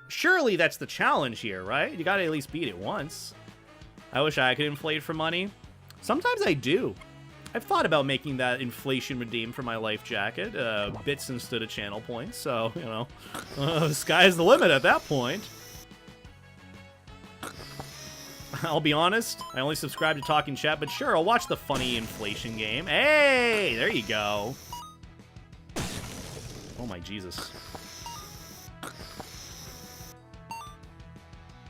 Surely that's the challenge here, right? You gotta at least beat it once. I wish I could inflate for money. Sometimes I do. I've thought about making that inflation redeem for my life jacket. Bits instead of channel points, so, you know. The sky's the limit at that point. I'll be honest, I only subscribe to Talking Chat, but sure, I'll watch the funny inflation game. Hey, there you go. Oh my Jesus.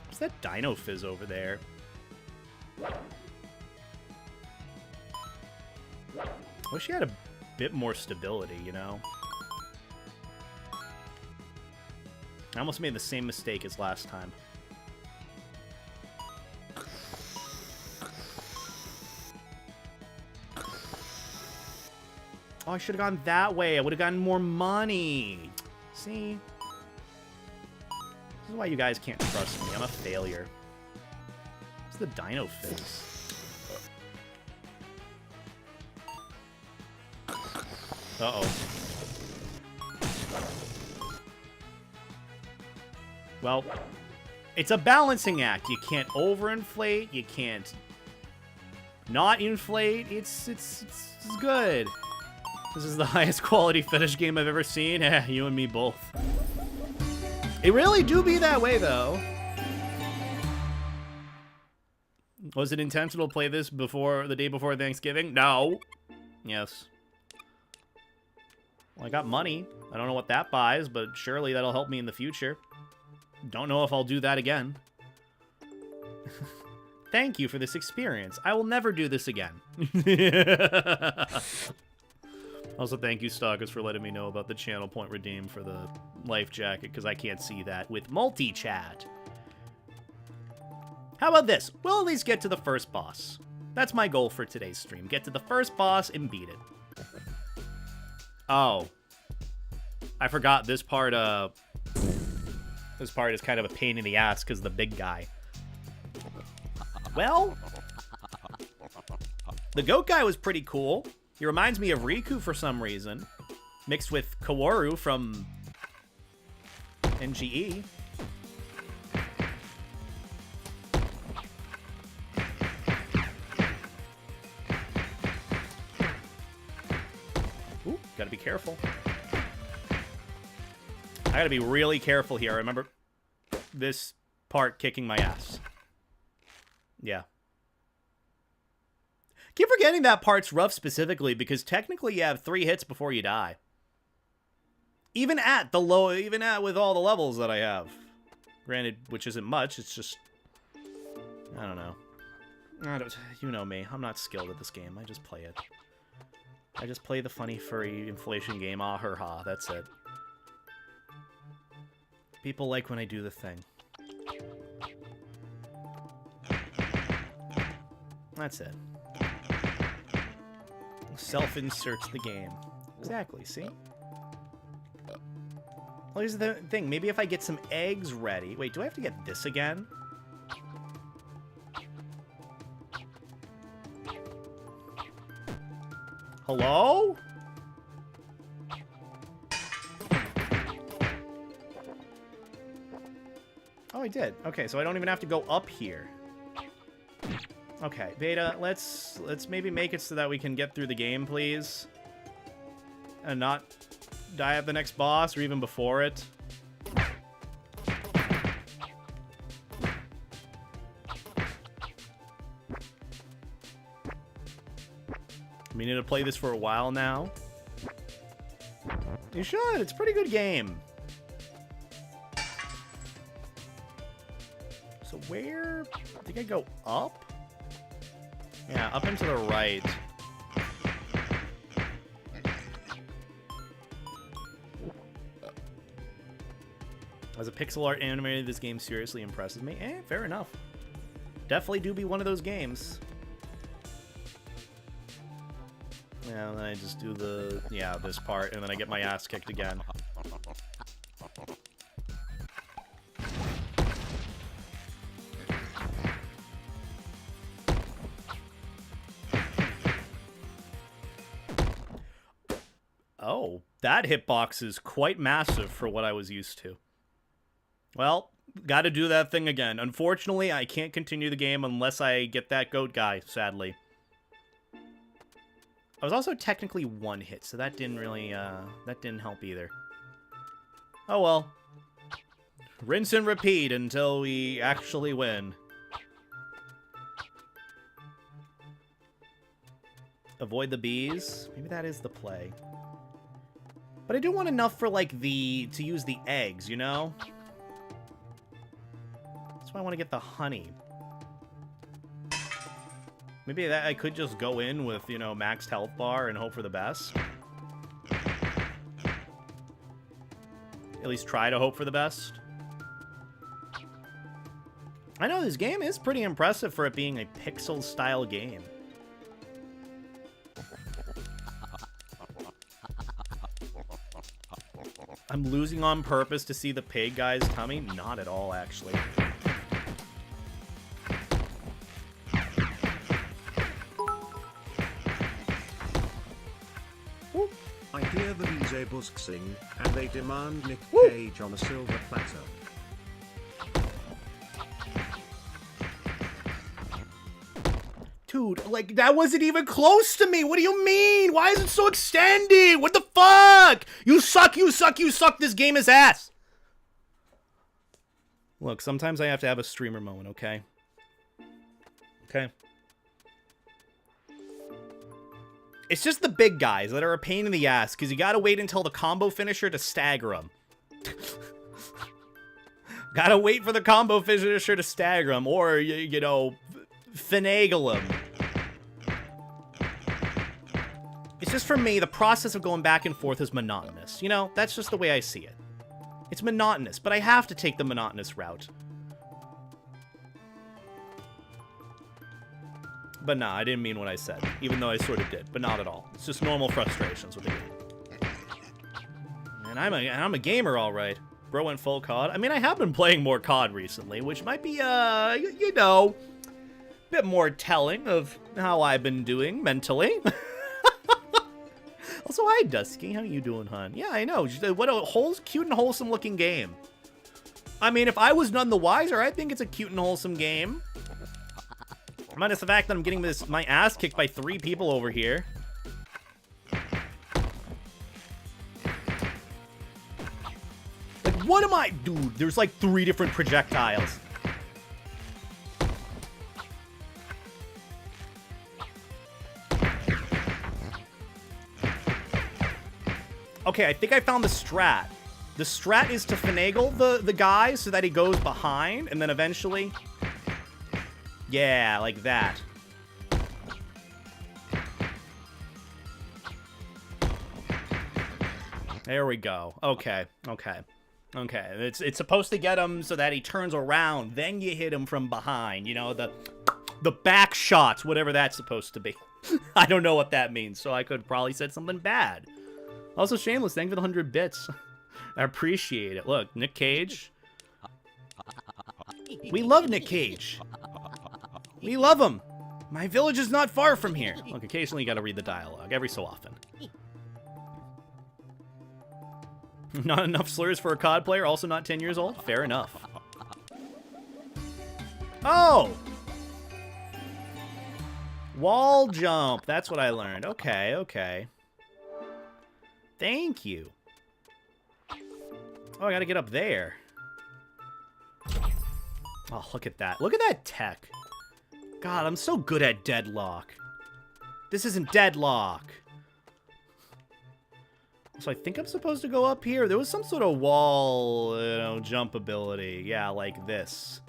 What's that Dino Fizz over there? I wish he had a bit more stability, you know? I almost made the same mistake as last time. Oh, I should have gone that way. I would have gotten more money. See? This is why you guys can't trust me. I'm a failure. What's the Dino Fizz? Uh-oh. Well, it's a balancing act. You can't overinflate. You can't not inflate. It's good. This is the highest quality fetish game I've ever seen. You and me both. It really do be that way, though. Was it intentional to play this before the day before Thanksgiving? No. Yes. Well, I got money. I don't know what that buys, but surely that'll help me in the future. Don't know if I'll do that again. Thank you for this experience. I will never do this again. Also, thank you, Stalkers, for letting me know about the channel point redeem for the life jacket, because I can't see that with multi-chat. How about this? We'll at least get to the first boss. That's my goal for today's stream. Get to the first boss and beat it. Oh. I forgot this part, This part is kind of a pain in the ass because the big guy. Well, the goat guy was pretty cool. He reminds me of Riku for some reason, mixed with Kaworu from NGE. Ooh, gotta be careful. I gotta be really careful here. I remember this part kicking my ass. Yeah. Keep forgetting that part's rough specifically because technically you have 3 hits before you die. Even with all the levels that I have. Granted, which isn't much, it's just... I don't know. You know me, I'm not skilled at this game, I just play it. I just play the funny furry inflation game, ah her ha, that's it. People like when I do the thing. That's it. Self-inserts the game. Exactly, see? Well, here's the thing. Maybe if I get some eggs ready... Wait, do I have to get this again? Hello? Oh, I did. Okay, so I don't even have to go up here. Okay, Beta, let's maybe make it so that we can get through the game, please. And not die at the next boss or even before it. We need to play this for a while now. You should. It's a pretty good game. So where... I think I go up? Yeah, up and to the right. As a pixel art animator, this game seriously impresses me. Fair enough. Definitely do be one of those games. Yeah, and then I just do the... Yeah, this part, and then I get my ass kicked again. Oh, that hitbox is quite massive for what I was used to. Well, gotta do that thing again. Unfortunately, I can't continue the game unless I get that goat guy, sadly. I was also technically 1 hit, so that didn't really, that didn't help either. Oh well. Rinse and repeat until we actually win. Avoid the bees. Maybe that is the play. But I do want enough for, like, to use the eggs, you know? That's why I want to get the honey. Maybe that I could just go in with, you know, maxed health bar and hope for the best. At least try to hope for the best. I know this game is pretty impressive for it being a pixel-style game. I'm losing on purpose to see the pig guy's tummy? Not at all, actually. I hear the Beelzebubs sing, and they demand Nick Woo! Cage on a silver platter. Dude, like, that wasn't even close to me! What do you mean? Why is it so extended? What the fuck? You suck, you suck, you suck! This game is ass! Look, sometimes I have to have a streamer moment, okay? Okay? It's just the big guys that are a pain in the ass, because you gotta wait until the combo finisher to stagger them. Gotta wait for the combo finisher to stagger them, or, you know, finagle them. It's just for me, the process of going back and forth is monotonous. You know, that's just the way I see it. It's monotonous, but I have to take the monotonous route. But nah, I didn't mean what I said, even though I sort of did, but not at all. It's just normal frustrations with the game. And I'm a gamer, all right. Bro went full COD. I mean, I have been playing more COD recently, which might be, you know, a bit more telling of how I've been doing mentally. Also, hi, Dusky. How you doing, hon? Yeah, I know. What a cute and wholesome looking game. I mean, if I was none the wiser, I think it's a cute and wholesome game. Minus the fact that I'm getting my ass kicked by 3 people over here. Like, what am I... Dude, there's like 3 different projectiles. Okay, I think I found the strat. The strat is to finagle the guy so that he goes behind, and then eventually... Yeah, like that. There we go. Okay, okay. Okay, it's supposed to get him so that he turns around, then you hit him from behind. You know, the back shots, whatever that's supposed to be. I don't know what that means, so I could probably said something bad. Also, Shameless, thank you for the 100 bits. I appreciate it. Look, Nick Cage. We love Nick Cage. We love him. My village is not far from here. Look, occasionally you gotta read the dialogue, every so often. Not enough slurs for a COD player, also not 10 years old? Fair enough. Oh! Wall jump. That's what I learned. Okay, okay. Thank you. Oh, I gotta get up there. Oh, look at that. Look at that tech. God, I'm so good at deadlock. This isn't deadlock. So I think I'm supposed to go up here. There was some sort of wall, you know, jump ability. Yeah, like this.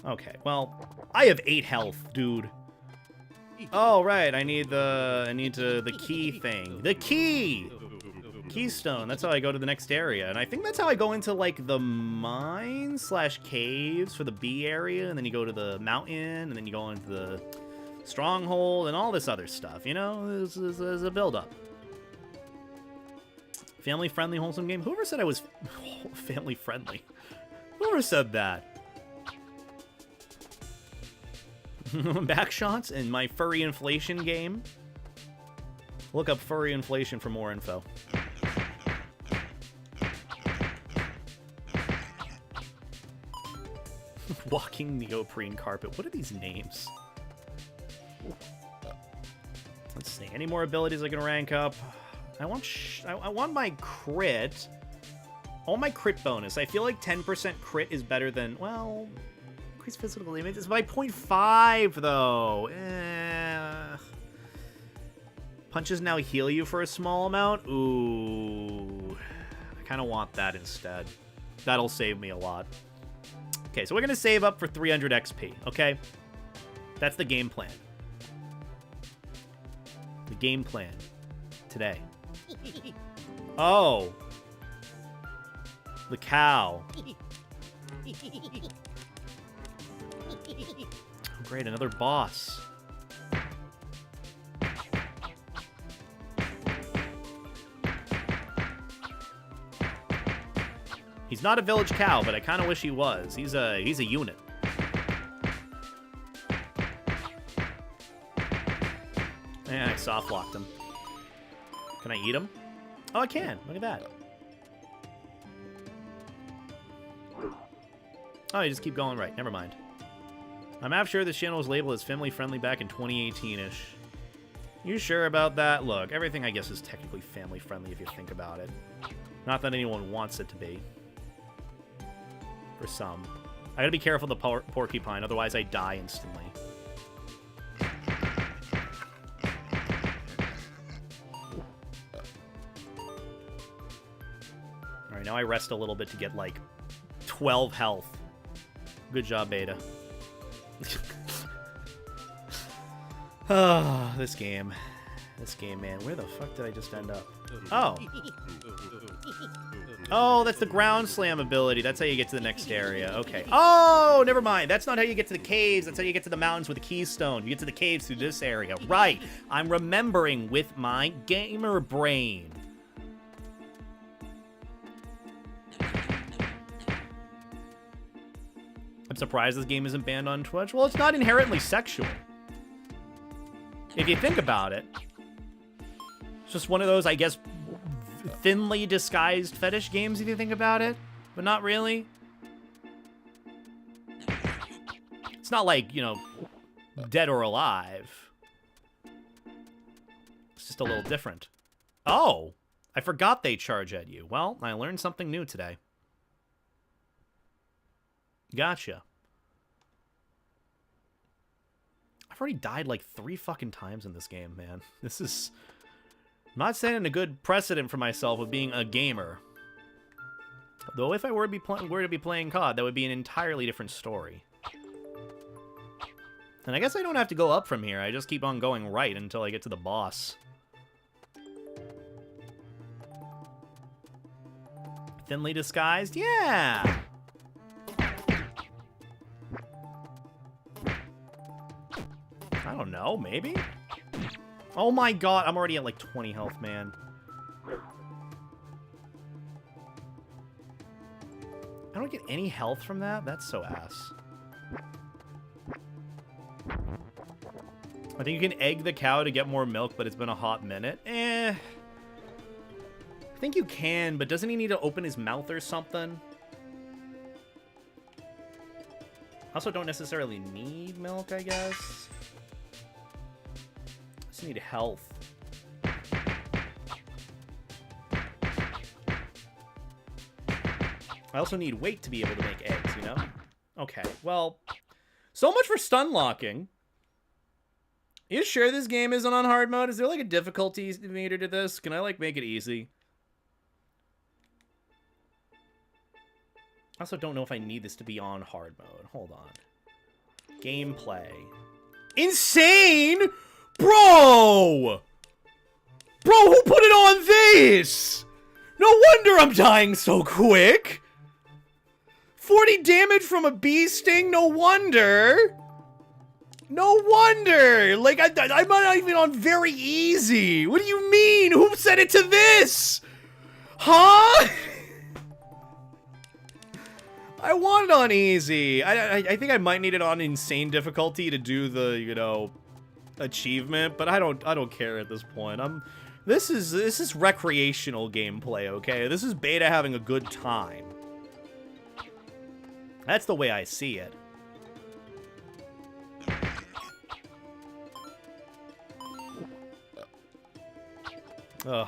Okay, well, I have 8 health, dude. Oh, right, I need the key thing. The key! Keystone, that's how I go to the next area. And I think that's how I go into, like, the mine/caves for the B area, and then you go to the mountain, and then you go into the stronghold, and all this other stuff, you know? This is a build-up. Family-friendly, wholesome game? Whoever said I was family-friendly? Whoever said that? Backshots in my Furry Inflation Game? Look up Furry Inflation for more info. Walking neoprene carpet. What are these names? Let's see. Any more abilities I can rank up? I want my crit. I want my crit bonus. I feel like 10% crit is better than, well, increased physical damage. It's by 0.5 though. Punches now heal you for a small amount. Ooh, I kind of want that instead. That'll save me a lot. Okay, so we're gonna save up for 300 XP. Okay, that's the game plan. The game plan today. Oh, the cow. Oh, great, another boss. He's not a village cow, but I kind of wish he was. He's a unit. Yeah, I soft locked him. Can I eat him? Oh, I can. Look at that. Oh, you just keep going right. Never mind. I'm half sure this channel was labeled as family friendly back in 2018-ish. You sure about that? Look, everything I guess is technically family friendly if you think about it. Not that anyone wants it to be. For some. I gotta be careful of the porcupine, otherwise I die instantly. Alright, now I rest a little bit to get, like, 12 health. Good job, Beta. Ah, this game. This game, man. Where the fuck did I just end up? Oh. Oh, that's the ground slam ability. That's how you get to the next area. Okay. Oh, never mind. That's not how you get to the caves. That's how you get to the mountains with the keystone. You get to the caves through this area. Right. I'm remembering with my gamer brain. I'm surprised this game isn't banned on Twitch. Well, it's not inherently sexual. If you think about it. It's just one of those, I guess, thinly disguised fetish games if you think about it. But not really. It's not like, you know, Dead or Alive. It's just a little different. Oh! I forgot they charge at you. Well, I learned something new today. Gotcha. I've already died like 3 fucking times in this game, man. This is... I'm not setting a good precedent for myself of being a gamer. Though if I were to be playing COD, that would be an entirely different story. And I guess I don't have to go up from here. I just keep on going right until I get to the boss. Thinly disguised? Yeah! I don't know, maybe? Oh my god, I'm already at like 20 health, man. I don't get any health from that? That's so ass. I think you can egg the cow to get more milk, but it's been a hot minute. I think you can, but doesn't he need to open his mouth or something? Also don't necessarily need milk, I guess. Just need health. I also need weight to be able to make eggs, you know? Okay, well, so much for stun locking. You sure this game isn't on hard mode? Is there like a difficulty meter to this? Can I like make it easy? I also don't know if I need this to be on hard mode. Hold on. Gameplay. Insane! Bro! Bro, who put it on this? No wonder I'm dying so quick! 40 damage from a bee sting? No wonder! No wonder! Like, I'm not even on very easy! What do you mean? Who set it to this? Huh? I want it on easy. I think I might need it on insane difficulty to do the, you know, achievement, but I don't care at this point. This is recreational gameplay, okay? This is beta having a good time. That's the way I see it. Ugh.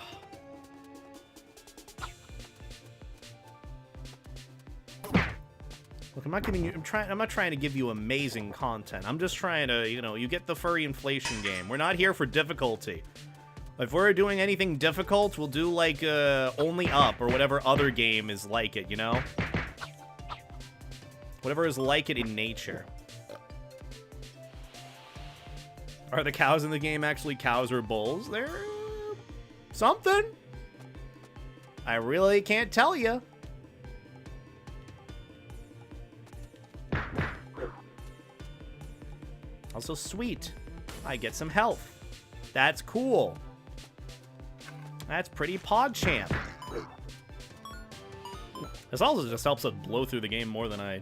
Look, I'm not giving you. I'm not trying to give you amazing content. I'm just trying to, you know, you get the Furry Inflation Game. We're not here for difficulty. If we're doing anything difficult, we'll do like Only Up or whatever other game is like it, you know? Whatever is like it in nature. Are the cows in the game actually cows or bulls? They're something. I really can't tell you. Also sweet. I get some health. That's cool. That's pretty PogChamp. This also just helps us blow through the game more than I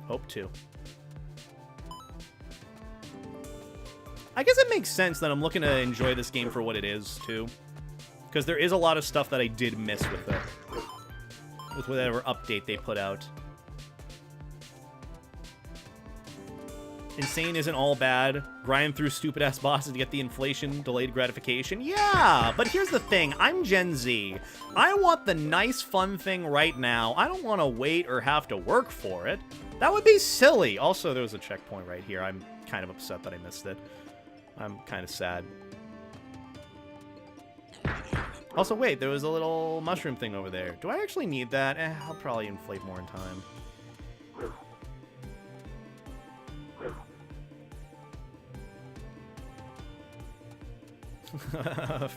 hoped to. I guess it makes sense that I'm looking to enjoy this game for what it is, too. Because there is a lot of stuff that I did miss with it. With whatever update they put out. Insane isn't all bad. Grind through stupid-ass bosses to get the inflation, delayed gratification. Yeah, but here's the thing. I'm Gen Z. I want the nice, fun thing right now. I don't want to wait or have to work for it. That would be silly. Also, there was a checkpoint right here. I'm kind of upset that I missed it. I'm kind of sad. Also, wait, there was a little mushroom thing over there. Do I actually need that? I'll probably inflate more in time.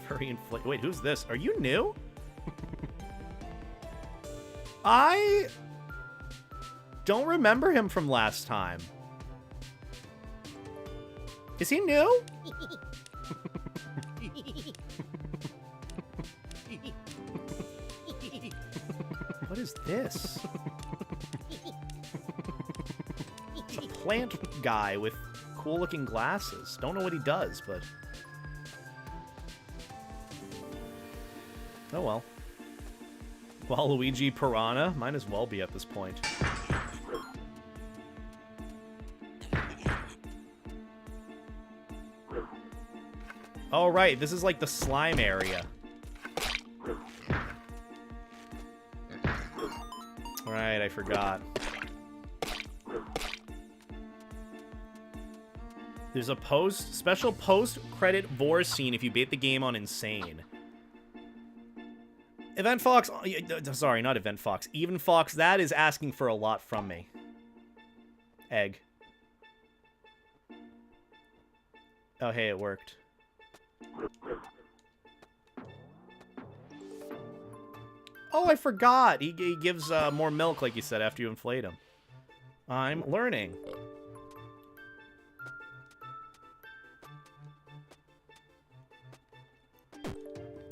Furry Inflation. Wait, who's this? Are you new? I don't remember him from last time. Is he new? What is this? It's a plant guy with cool-looking glasses. Don't know what he does, but... Oh well. Waluigi Piranha? Might as well be at this point. Oh, right. This is like the slime area. Right, I forgot. There's a special post-credit vor scene if you beat the game on Insane. Event Fox, sorry, not Event Fox. Even Fox, that is asking for a lot from me. Egg. Oh, hey, it worked. Oh, I forgot. He gives more milk, like you said, after you inflate him. I'm learning.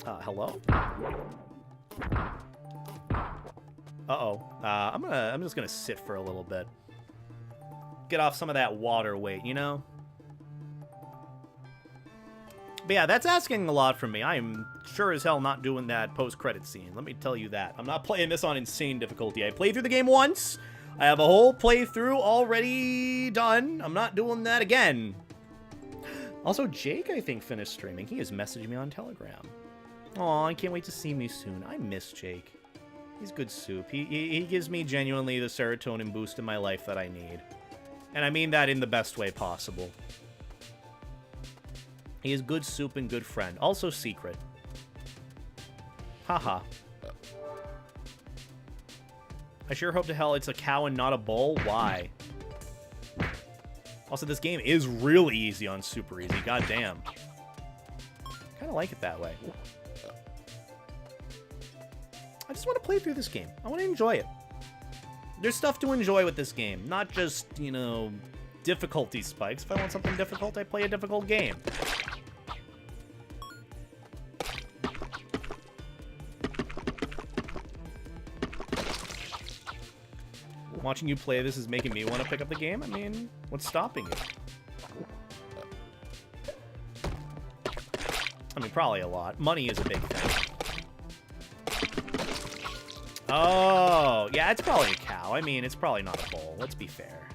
Hello? Uh-oh. I'm just gonna sit for a little bit. Get off some of that water weight, you know? But yeah, that's asking a lot from me. I am sure as hell not doing that post-credit scene. Let me tell you that. I'm not playing this on insane difficulty. I played through the game once. I have a whole playthrough already done. I'm not doing that again. Also, Jake, I think, finished streaming. He has messaged me on Telegram. Aw, I can't wait to see me soon. I miss Jake. He's good soup. He gives me genuinely the serotonin boost in my life that I need. And I mean that in the best way possible. He is good soup and good friend. Also secret. Haha. I sure hope to hell it's a cow and not a bull. Why? Also, this game is really easy on super easy. Goddamn. Kind of like it that way. I just want to play through this game. I want to enjoy it. There's stuff to enjoy with this game. Not just, you know, difficulty spikes. If I want something difficult, I play a difficult game. Watching you play this is making me want to pick up the game. I mean, what's stopping you? I mean, probably a lot. Money is a big thing. Oh, yeah, it's probably a cow. I mean, it's probably not a bull. Let's be fair.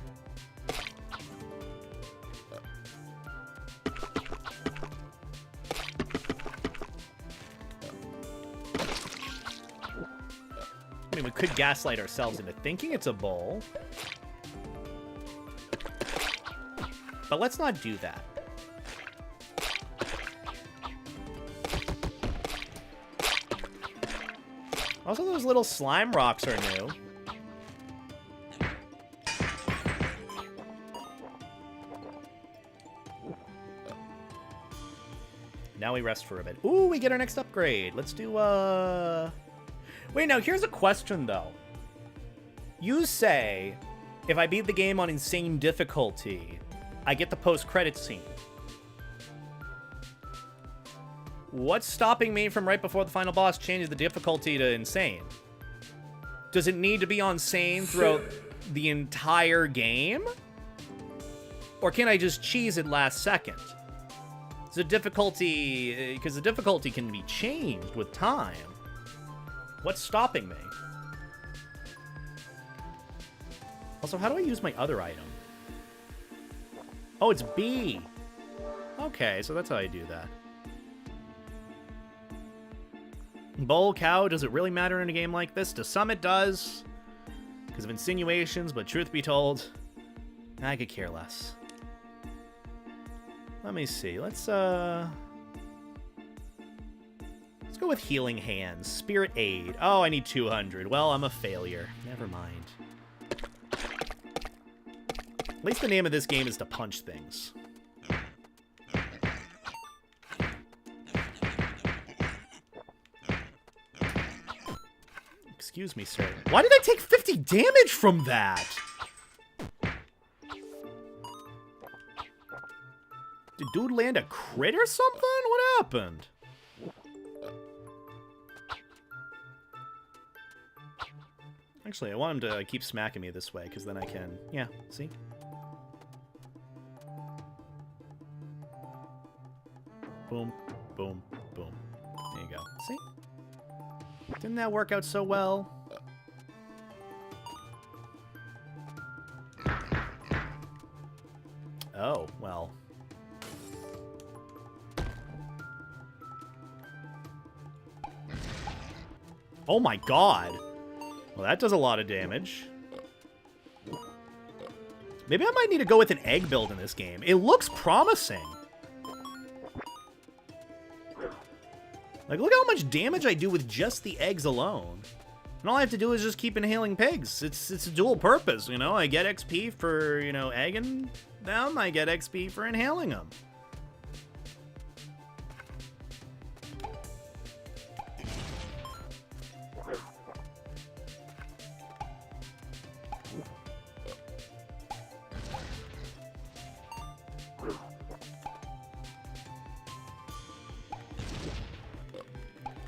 I mean, we could gaslight ourselves into thinking it's a bull. But let's not do that. Also, those little slime rocks are new. Now we rest for a bit. Ooh, we get our next upgrade. Let's do, Wait, now, here's a question, though. You say, if I beat the game on insane difficulty, I get the post-credit scene. What's stopping me from right before the final boss changes the difficulty to insane? Does it need to be on sane throughout the entire game? Or can I just cheese it last second? The difficulty, because the difficulty can be changed with time. What's stopping me? Also, how do I use my other item? Oh, it's B. Okay, so that's how I do that. Bull, cow, does it really matter in a game like this? To some it does, because of insinuations, but truth be told, I could care less. Let me see, let's go with Healing Hands. Spirit Aid. Oh, I need 200. Well, I'm a failure. Never mind. At least the name of this game is to punch things. Excuse me, sir. Why did I take 50 damage from that? Did dude land a crit or something? What happened? Actually, I want him to keep smacking me this way, because then I can... Yeah, see? Boom, boom, boom. There you go. See? Didn't that work out so well? Oh, well... Oh my god! Well, that does a lot of damage. Maybe I might need to go with an egg build in this game. It looks promising. Like, look how much damage I do with just the eggs alone. And all I have to do is just keep inhaling pigs. It's a dual purpose, you know? I get XP for, you know, egging them. I get XP for inhaling them.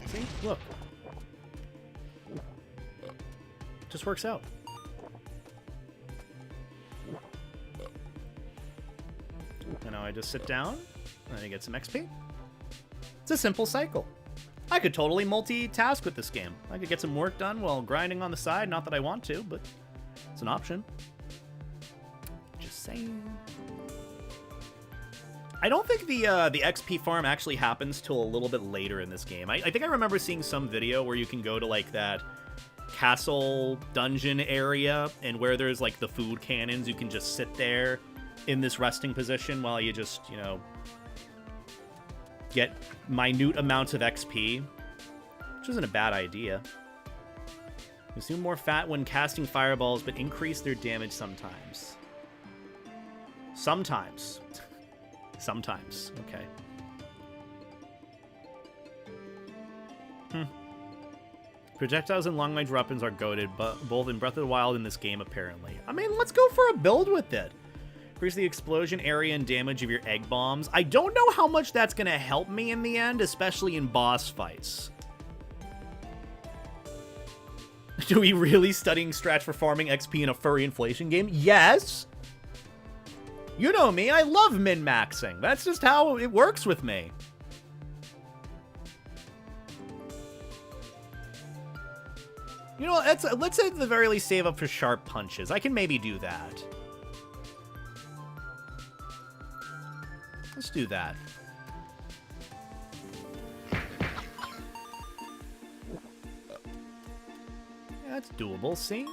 See? Look. Just works out. And now I just sit down, and I get some XP. It's a simple cycle. I could totally multitask with this game. I could get some work done while grinding on the side. Not that I want to, but it's an option. Just saying. I don't think the XP farm actually happens till a little bit later in this game. I think I remember seeing some video where you can go to, like, that castle dungeon area, and where there's, like, the food cannons, you can just sit there in this resting position while you just, you know, get minute amounts of XP, which isn't a bad idea. Consume more fat when casting fireballs, but increase their damage sometimes. Sometimes. Sometimes. Okay. Projectiles and long-range weapons are goated, but both in Breath of the Wild and this game, apparently. I mean, let's go for a build with it. Increase the explosion area and damage of your egg bombs. I don't know how much that's going to help me in the end, especially in boss fights. Do we really studying strats for farming XP in a furry inflation game? Yes! You know me, I love min-maxing. That's just how it works with me. You know, let's at the very least save up for sharp punches. I can maybe do that. Let's do that. Yeah, that's doable, see?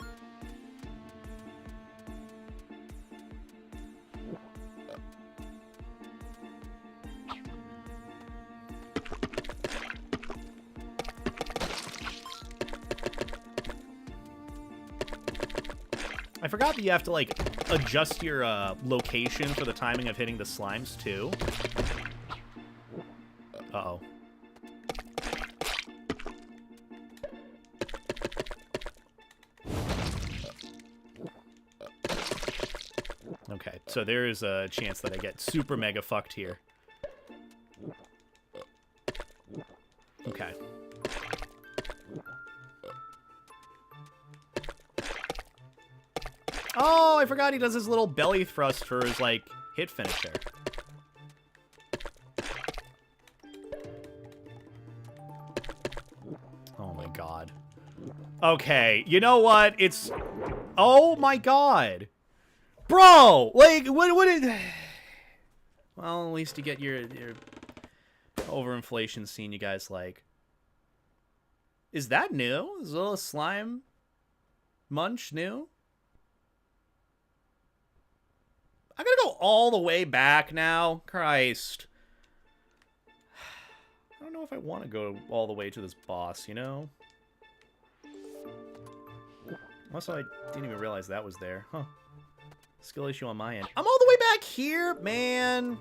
I forgot that you have to, like, adjust your location for the timing of hitting the slimes, too. Uh-oh. Okay, so there is a chance that I get super mega fucked here. Okay. Oh, I forgot he does his little belly thrust for his, like, hit finisher. Oh my god. Okay, you know what? It's... Oh my god. Bro! Like, what is... Well, at least you get your overinflation scene you guys like. Is that new? Is a little slime munch new? I gotta go all the way back now. Christ. I don't know if I want to go all the way to this boss, you know? Also, I didn't even realize that was there. Huh. Skill issue on my end. I'm all the way back here, man.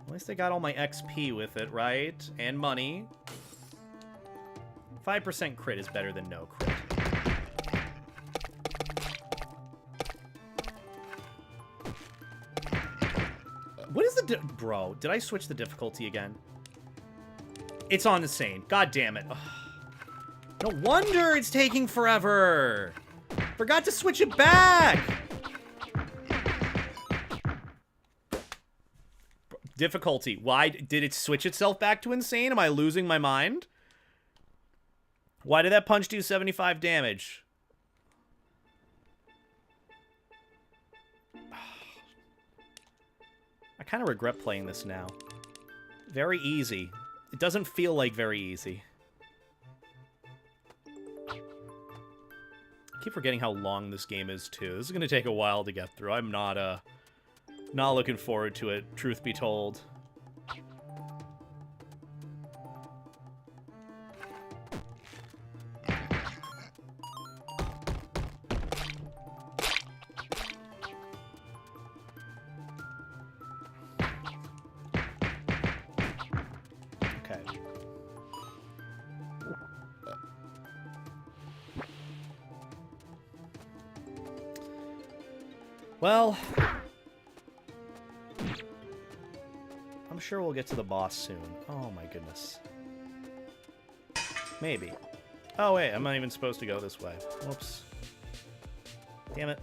At least I got all my XP with it, right? And money. 5% crit is better than no crit. What is the bro, did I switch the difficulty again? It's on insane. God damn it. Ugh. No wonder it's taking forever. Forgot to switch it back. Difficulty. Why did it switch itself back to insane? Am I losing my mind? Why did that punch do 75 damage? I kind of regret playing this now. Very easy. It doesn't feel like very easy. I keep forgetting how long this game is, too. This is going to take a while to get through. I'm not looking forward to it, truth be told. Okay. Well, I'm sure we'll get to the boss soon. Oh my goodness. Maybe. Oh wait, I'm not even supposed to go this way. Whoops. Damn it.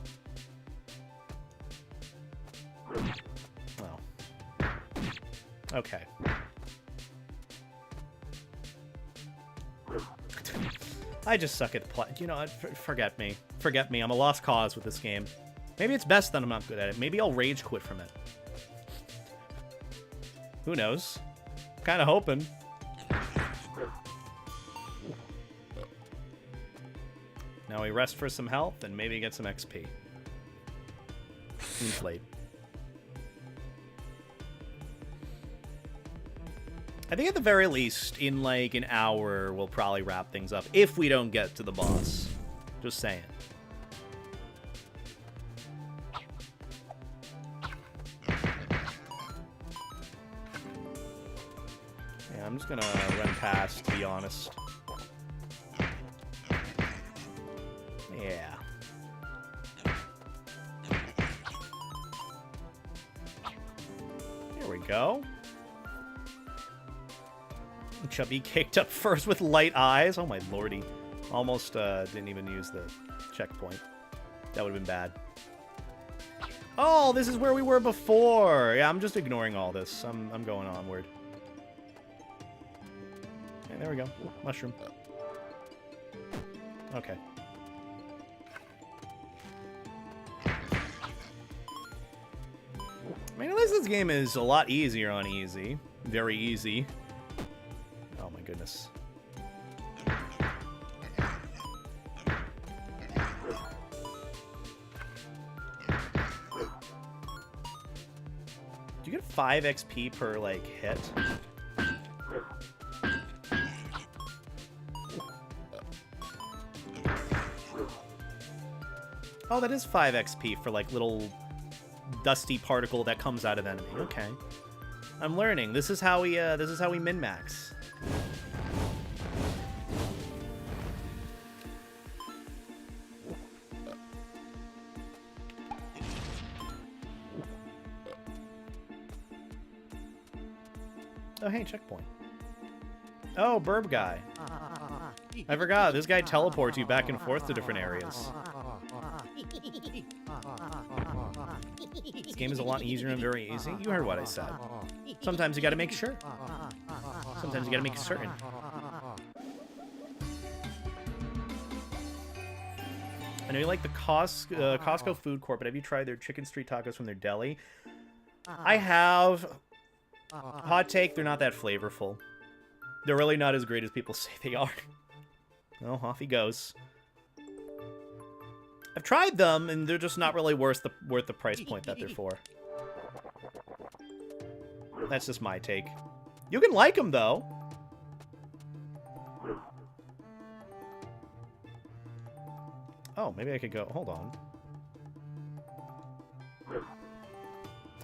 Well. Okay. I just suck at the play. You know what? Forget me. Forget me. I'm a lost cause with this game. Maybe it's best that I'm not good at it. Maybe I'll rage quit from it. Who knows? Kind of hoping. Now we rest for some health and maybe get some XP. Inflate. I think at the very least, in like an hour, we'll probably wrap things up if we don't get to the boss. Just saying. Yeah, I'm just gonna run past, to be honest. Yeah. Here we go. Chubby kicked up first with light eyes. Oh my lordy. Almost didn't even use the checkpoint. That would have been bad. Oh, this is where we were before. Yeah, I'm just ignoring all this. I'm going onward. Okay, there we go. Mushroom. Okay. I mean, at least this game is a lot easier on easy. Very easy. Oh my goodness. Do you get 5 XP per, like, hit? Oh, that is 5 XP for, like, little dusty particle that comes out of enemy. Okay. I'm learning. This is how we min-max. Oh, hey, checkpoint. Oh, Burb guy. I forgot. This guy teleports you back and forth to different areas. This game is a lot easier and very easy. You heard what I said. Sometimes you gotta make sure. Sometimes you gotta make certain. I know you like the Costco food court, but have you tried their chicken street tacos from their deli? I have. Hot take, they're not that flavorful. They're really not as great as people say they are. Oh, off he goes. I've tried them, and they're just not really worth the price point that they're for. That's just my take. You can like them, though. Oh, maybe I could go... Hold on.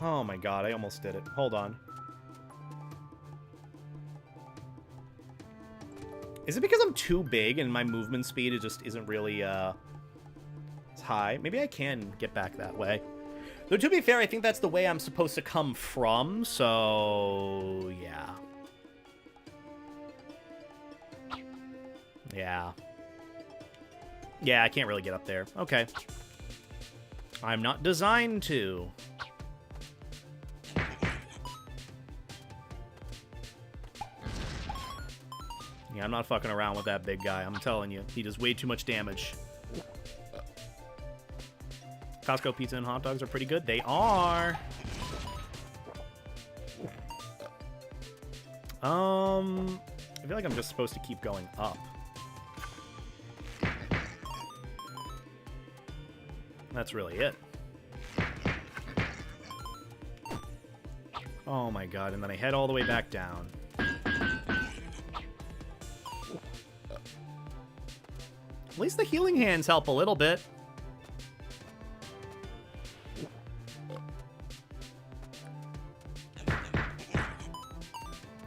Oh my god, I almost did it. Hold on. Is it because I'm too big and my movement speed just isn't really as high? Maybe I can get back that way. Though, to be fair, I think that's the way I'm supposed to come from, so... yeah. Yeah. Yeah, I can't really get up there. Okay. I'm not designed to. Yeah, I'm not fucking around with that big guy. I'm telling you. He does way too much damage. Costco pizza and hot dogs are pretty good. They are. I feel like I'm just supposed to keep going up. That's really it. Oh my god, and then I head all the way back down. At least the healing hands help a little bit.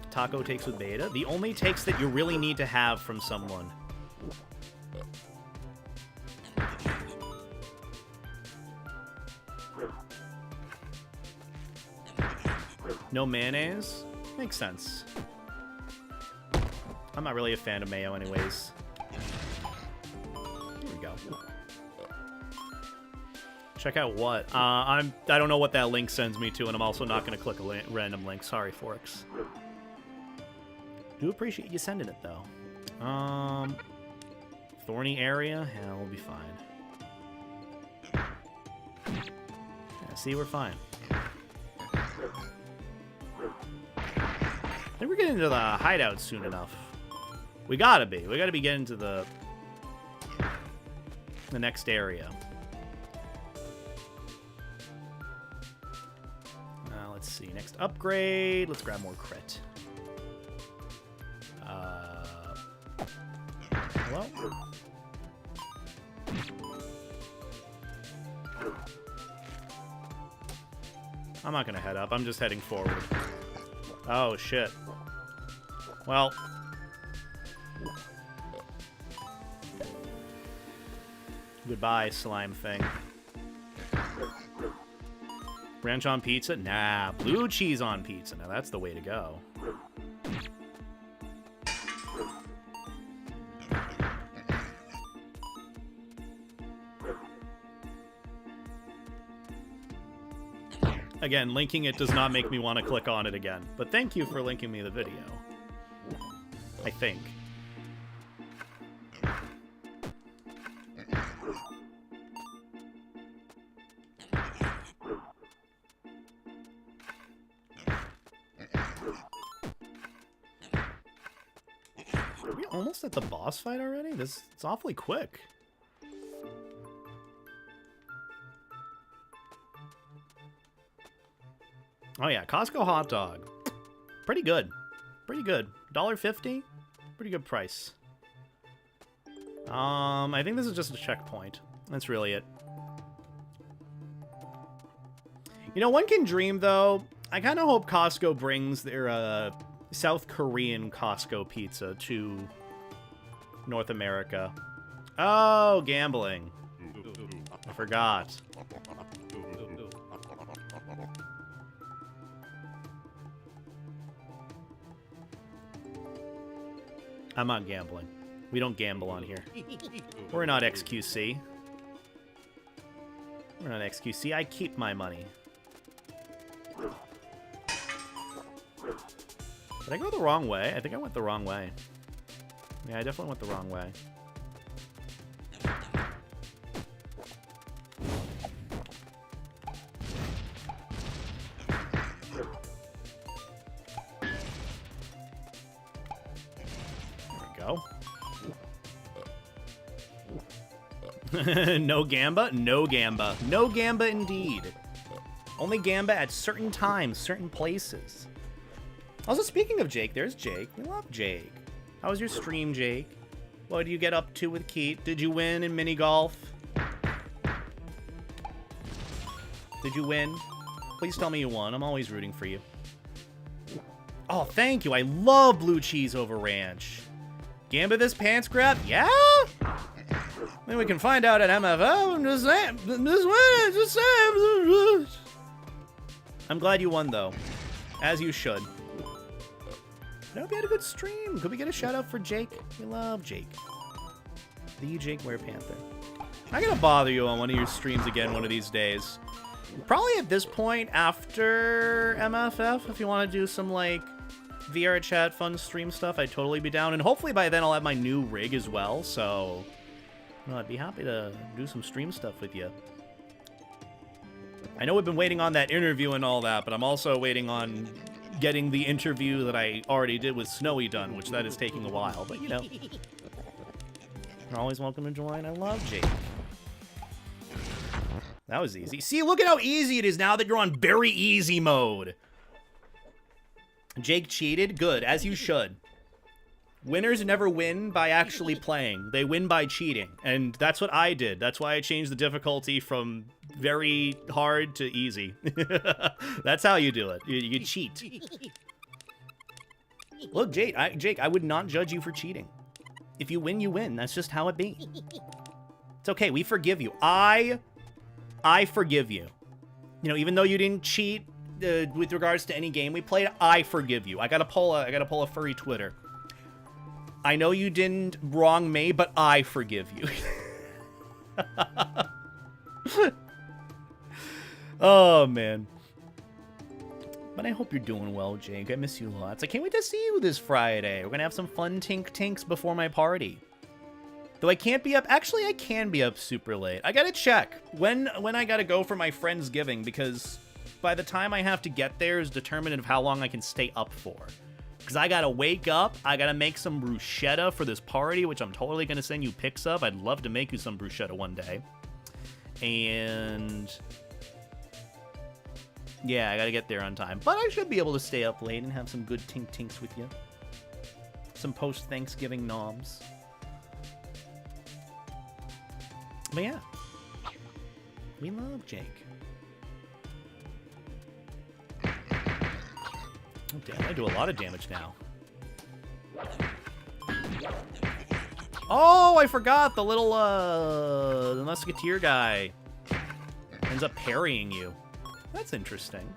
Taco takes with beta. The only takes that you really need to have from someone. No mayonnaise? Makes sense. I'm not really a fan of mayo anyways. Here we go. Check out what? I don't know what that link sends me to, and I'm also not going to click a random link. Sorry, Forks. Do appreciate you sending it, though. Thorny area? Yeah, we'll be fine. Yeah, see, we're fine. I think we're getting into the hideout soon enough. We gotta be. We gotta be getting to the next area. Let's see. Next upgrade. Let's grab more crit. Hello? I'm not gonna head up. I'm just heading forward. Oh, shit. Well. Goodbye, slime thing. Ranch on pizza? Nah, blue cheese on pizza. Now that's the way to go. Again, linking it does not make me want to click on it again. But thank you for linking me the video. I think. Are we almost at the boss fight already? It's awfully quick. Oh yeah, Costco hot dog. Pretty good. Pretty good. $1.50? Pretty good price. I think this is just a checkpoint. That's really it. You know, one can dream, though. I kind of hope Costco brings their South Korean Costco pizza to North America. Oh, gambling. I forgot. I'm not gambling. We don't gamble on here. We're not XQC. We're not XQC. I keep my money. Did I go the wrong way? I think I went the wrong way. Yeah, I definitely went the wrong way. No Gamba? No Gamba. No Gamba indeed. Only Gamba at certain times, certain places. Also, speaking of Jake, there's Jake. We love Jake. How was your stream, Jake? What did you get up to with Keith? Did you win in mini golf? Did you win? Please tell me you won. I'm always rooting for you. Oh, thank you. I love blue cheese over ranch. Gambit this pants grab? Yeah? Then we can find out at MFO. I'm just saying. Just saying. I'm glad you won, though. As you should. I hope you had a good stream. Could we get a shout out for Jake? We love Jake. The Jake Ware Panther. I'm gonna bother you on one of your streams again one of these days. Probably at this point after MFF, if you want to do some, like, VR chat, fun stream stuff, I'd totally be down. And hopefully by then I'll have my new rig as well, so... I'd be happy to do some stream stuff with you. I know we've been waiting on that interview and all that, but I'm also waiting on getting the interview that I already did with Snowy done, which that is taking a while, but, you know. You're always welcome to join. I love Jake. That was easy. See, look at how easy it is now that you're on very easy mode. Jake cheated? Good, as you should. Winners never win by actually playing. They win by cheating. And that's what I did. That's why I changed the difficulty from very hard to easy. That's how you do it. You cheat. Look, Jake, I would not judge you for cheating. If you win, you win. That's just how it be. It's okay. We forgive you. I forgive you. You know, even though you didn't cheat with regards to any game we played, I forgive you. I gotta pull a furry Twitter. I know you didn't wrong me, but I forgive you. Oh, man. But I hope you're doing well, Jake. I miss you lots. I can't wait to see you this Friday. We're gonna have some fun tinks before my party. Though I can't be up... Actually, I can be up super late. I gotta check when I gotta go for my Friendsgiving, because by the time I have to get there is determinant of how long I can stay up for. Because I gotta wake up, I gotta make some bruschetta for this party, which I'm totally gonna send you pics of. I'd love to make you some bruschetta one day. And... yeah, I gotta get there on time. But I should be able to stay up late and have some good tinks with you. Some post-Thanksgiving noms. But yeah. We love Jake. Oh, damn, I do a lot of damage now. Oh, I forgot! The little, the musketeer guy ends up parrying you. That's interesting.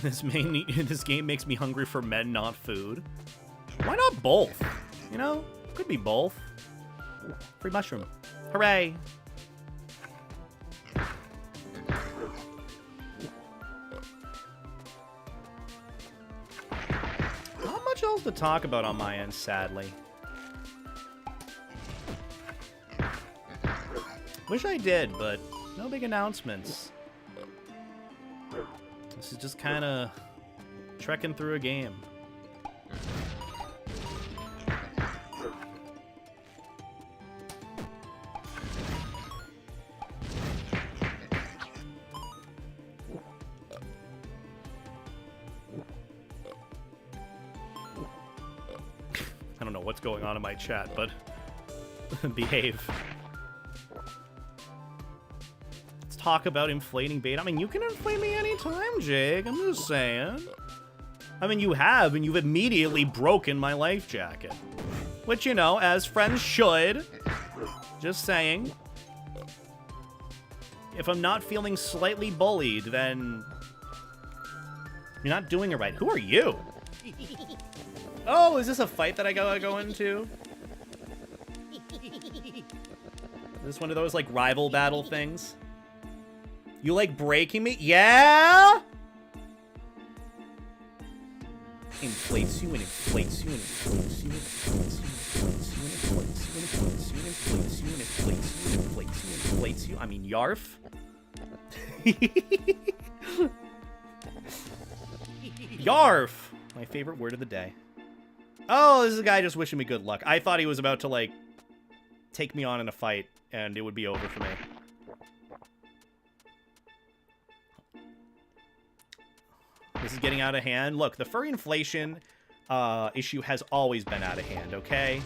This game makes me hungry for men, not food. Why not both? You know, could be both. Free mushroom. Hooray! Not much else to talk about on my end, sadly. Wish I did, but no big announcements. This is just kind of trekking through a game. I don't know what's going on in my chat, but behave. Talk about inflating bait. I mean, you can inflate me anytime, Jake. I'm just saying. I mean, you have, and you've immediately broken my life jacket. Which, you know, as friends should. Just saying. If I'm not feeling slightly bullied, then you're not doing it right. Who are you? Oh, is this a fight that I gotta go into? Is this one of those, like, rival battle things? You like breaking me? Yeah? Inflates you and inflates you and inflates you and inflates you and inflates you and inflates you and inflates you and inflates you and inflates you and inflates you. I mean, yarf. Yarf! My favorite word of the day. Oh, this is a guy just wishing me good luck. I thought he was about to, like, take me on in a fight, and it would be over for me. This is getting out of hand. Look, the furry inflation issue has always been out of hand, okay?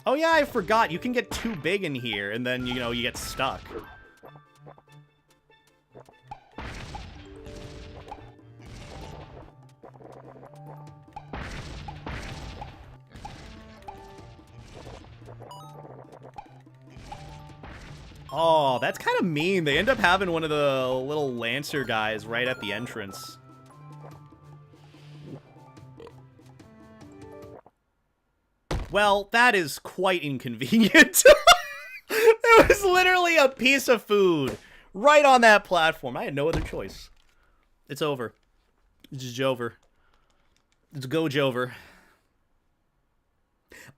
Oh yeah, I forgot. You can get too big in here, and then, you know, you get stuck. Oh, that's kind of mean. They end up having one of the little Lancer guys right at the entrance. Well, that is quite inconvenient. There was literally a piece of food right on that platform. I had no other choice. It's over. It's Jover. It's go Jover.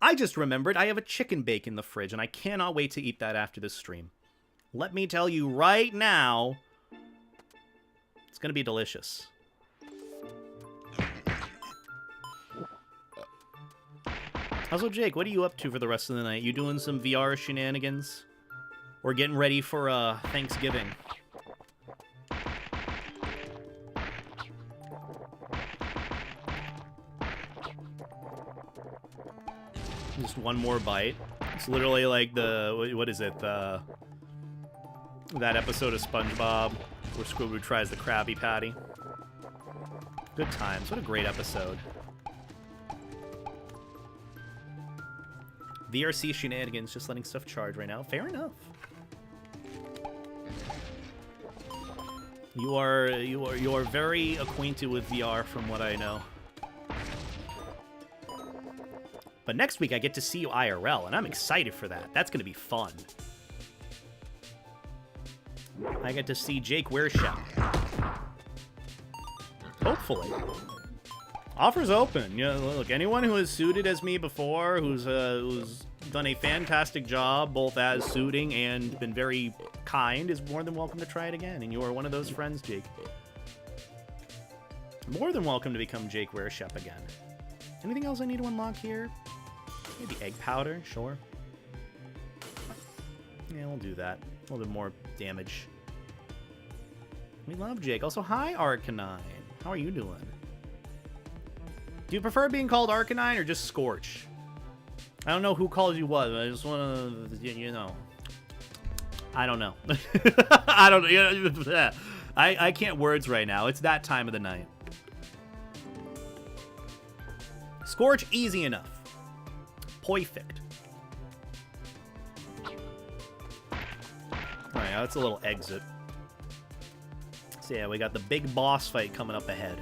I just remembered I have a chicken bake in the fridge, and I cannot wait to eat that after this stream. Let me tell you right now, it's going to be delicious. Also, Jake, what are you up to for the rest of the night? You doing some VR shenanigans? Or getting ready for Thanksgiving? Just one more bite. It's literally like the, what is it? That episode of SpongeBob where Squidward tries the Krabby Patty. Good times. What a great episode. VRC shenanigans, just letting stuff charge right now. Fair enough. You are very acquainted with VR from what I know. But next week I get to see you IRL, and I'm excited for that. That's gonna be fun. I get to see Jake Wershep. Hopefully. Offers open. You know, look, anyone who has suited as me before, who's done a fantastic job both as suiting and been very kind, is more than welcome to try it again. And you are one of those friends, Jake. More than welcome to become Jake Wershep again. Anything else I need to unlock here? Maybe egg powder, sure. Yeah, we'll do that. A little bit more damage. We love Jake. Also, hi, Arcanine. How are you doing? Do you prefer being called Arcanine or just Scorch? I don't know who calls you what, but I just want to, you know. I don't know. I don't know. I can't words right now. It's that time of the night. Scorch, easy enough. Perfect. Alright, that's a little exit. So yeah, we got the big boss fight coming up ahead.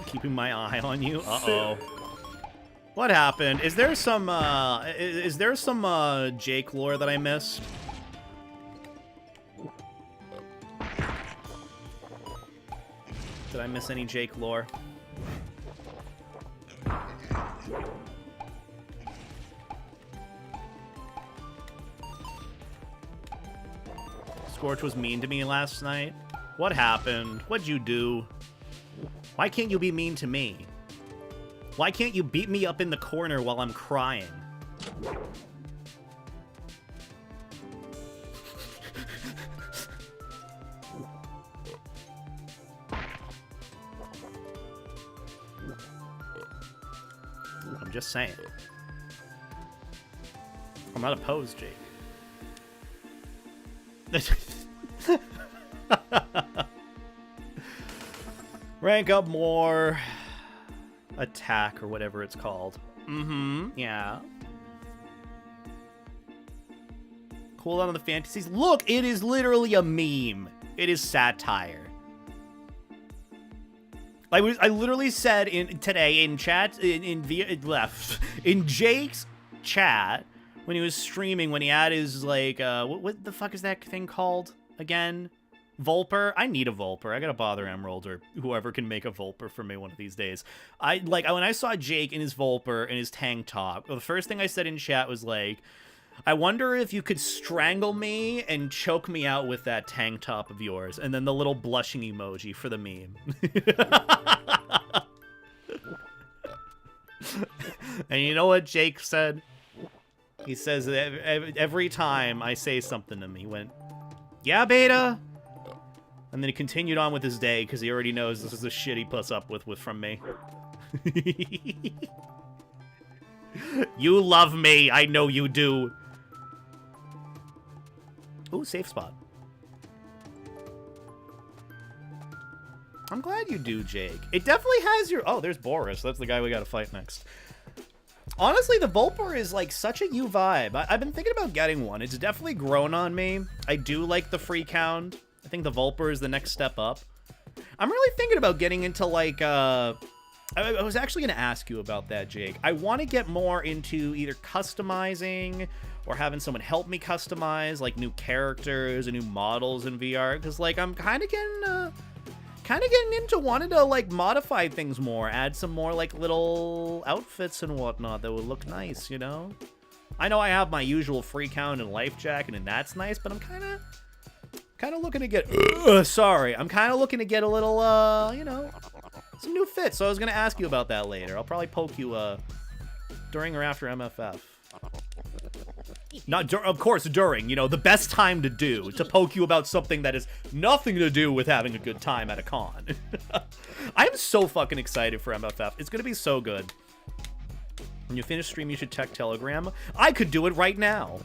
Keeping my eye on you. Uh-oh. What happened? Is there some Jake lore that I missed? Did I miss any Jake lore? Scorch was mean to me last night. What happened? What'd you do? Why can't you be mean to me? Why can't you beat me up in the corner while I'm crying? I'm just saying. I'm not opposed, Jake. Rank up more. Attack or whatever it's called. Mm-hmm. Yeah. Cool down on the fantasies. Look, it is literally a meme. It is satire. I literally said today in chat in Jake's chat when he was streaming, when he had his like what the fuck is that thing called again? Vulper? I need a Vulper. I gotta bother Emerald or whoever can make a Vulper for me one of these days. When I saw Jake in his Vulper and his tank top, the first thing I said in chat was like, I wonder if you could strangle me and choke me out with that tank top of yours. And then the little blushing emoji for the meme. And you know what Jake said? He says that every time I say something to him, he went, "Yeah, Beta." And then he continued on with his day because he already knows this is the shit he puts up with from me. You love me. I know you do. Ooh, safe spot. I'm glad you do, Jake. It definitely has your... Oh, there's Boris. That's the guy we gotta fight next. Honestly, the Vulpur is like such a U vibe. I've been thinking about getting one. It's definitely grown on me. I do like the free count. I think the Vulpur is the next step up. I'm really thinking about getting into like... I was actually going to ask you about that, Jake. I want to get more into either customizing or having someone help me customize like new characters and new models in VR. Because like I'm kind of getting into wanting to like modify things more, add some more like little outfits and whatnot that would look nice, you know? I know I have my usual free count and life jacket and that's nice, but I'm kind of looking to get I'm kind of looking to get a little you know, some new fits. So I was going to ask you about that later. I'll probably poke you during or after MFF. Not of course during, you know, the best time to poke you about something that has nothing to do with having a good time at a con. I'm so fucking excited for MFF. It's gonna be so good. When you finish stream, you should check Telegram. I could do it right now.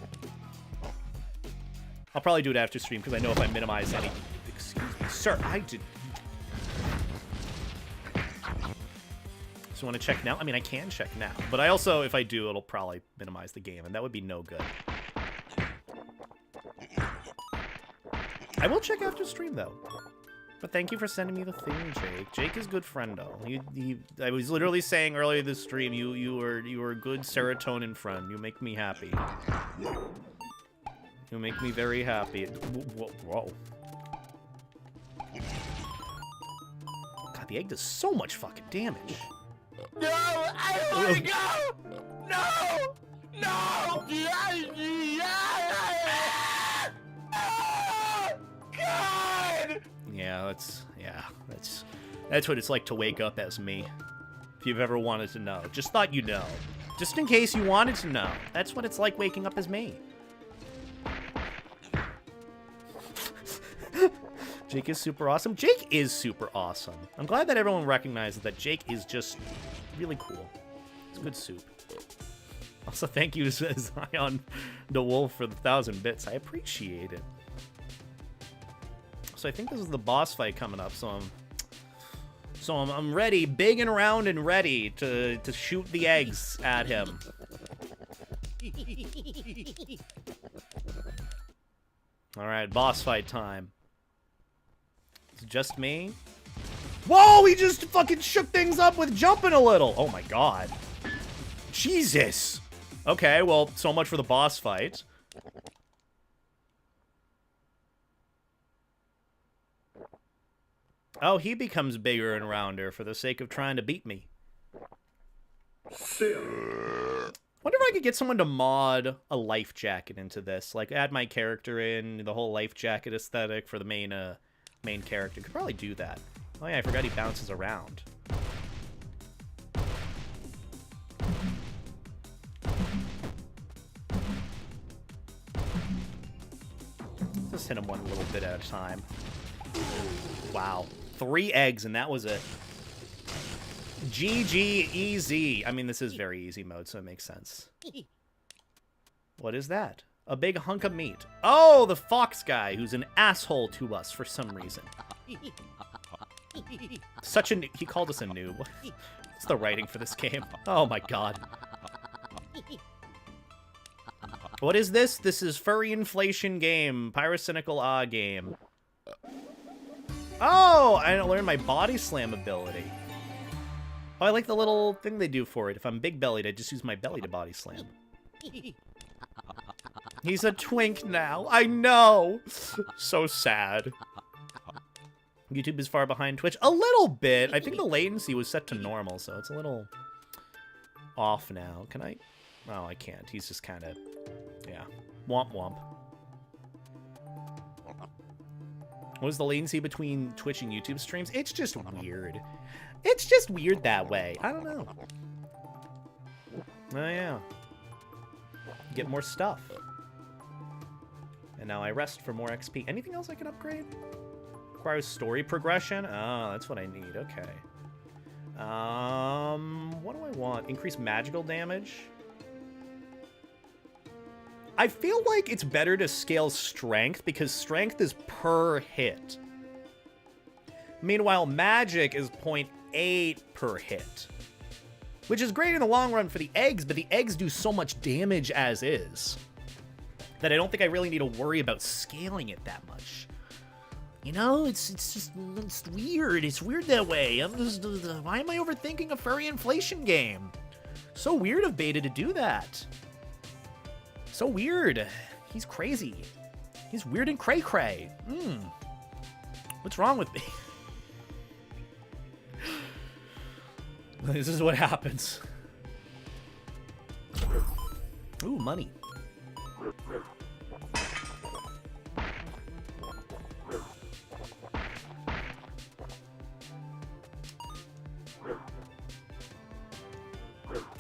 I'll probably do it after stream because I know if I minimize any... Excuse me, sir, I did... So want to check now? I mean, I can check now. But I also, if I do, it'll probably minimize the game, and that would be no good. I will check after stream, though. But thank you for sending me the thing, Jake. Jake is good friendo. I was literally saying earlier this stream, you were a good serotonin friend. You make me happy. You make me very happy. Whoa. God, the egg does so much fucking damage. No, I don't want to go! No! No! God! Yeah, that's what it's like to wake up as me. If you've ever wanted to know. Just thought you'd know. Just in case you wanted to know. That's what it's like waking up as me. Jake is super awesome. Jake is super awesome. I'm glad that everyone recognizes that Jake is just really cool. It's good soup. Also, thank you, says Zion the Wolf, for the 1,000 bits. I appreciate it. So I think this is the boss fight coming up, so I'm ready, big and round and ready to shoot the eggs at him. All right, boss fight time. It's just me. Whoa, he just fucking shook things up with jumping a little. Oh my god. Jesus. Okay, well, so much for the boss fight. Oh, he becomes bigger and rounder for the sake of trying to beat me. Wonder if I could get someone to mod a life jacket into this. Like, add my character in, the whole life jacket aesthetic for the main character. Could probably do that. Oh yeah, I forgot he bounces around. Just hit him one little bit at a time. Wow. 3 eggs, and that was it. GG easy. I mean, this is very easy mode, so it makes sense. What is that? A big hunk of meat. Oh, the fox guy who's an asshole to us for some reason. He called us a noob. What's the writing for this game? Oh my god. What is this? This is Furry Inflation Game. Pyrocynical game. Oh, I learned my body slam ability. Oh, I like the little thing they do for it. If I'm big-bellied, I just use my belly to body slam. He's a twink now. I know. So sad. YouTube is far behind Twitch. A little bit. I think the latency was set to normal, so it's a little off now. Can I? Oh, I can't. He's just kind of, yeah. Womp womp. What is the latency between Twitch and YouTube streams? It's just weird. It's just weird that way. I don't know. Oh, yeah. get more stuff. And now I rest for more XP. Anything else I can upgrade? Requires story progression? Oh, that's what I need. Okay. What do I want? Increase magical damage? I feel like it's better to scale strength because strength is per hit. Meanwhile, magic is 0.8 per hit. Which is great in the long run for the eggs, but the eggs do so much damage as is that I don't think I really need to worry about scaling it that much. You know, it's weird. It's weird that way. Why am I overthinking a furry inflation game? So weird of Beta to do that. So weird. He's crazy. He's weird and cray-cray. What's wrong with me? This is what happens. Ooh, money.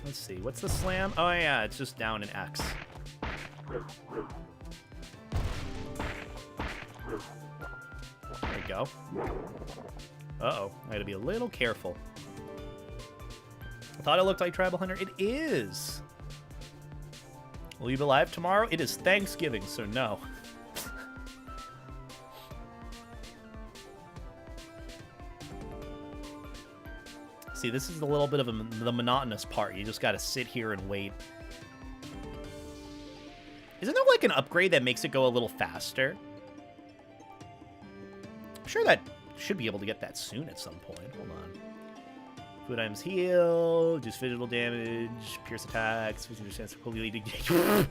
Let's see, what's the slam? Oh yeah, it's just down in X. There we go. Uh-oh, I gotta be a little careful. I thought it looked like Tribal Hunter. It is! Will you be live tomorrow? It is Thanksgiving, so no. See, this is a little bit of the monotonous part. You just gotta sit here and wait. Isn't there like an upgrade that makes it go a little faster? I'm sure that should be able to get that soon at some point. Hold on. Food items heal, reduce physical damage, pierce attacks, 15% to completely negate.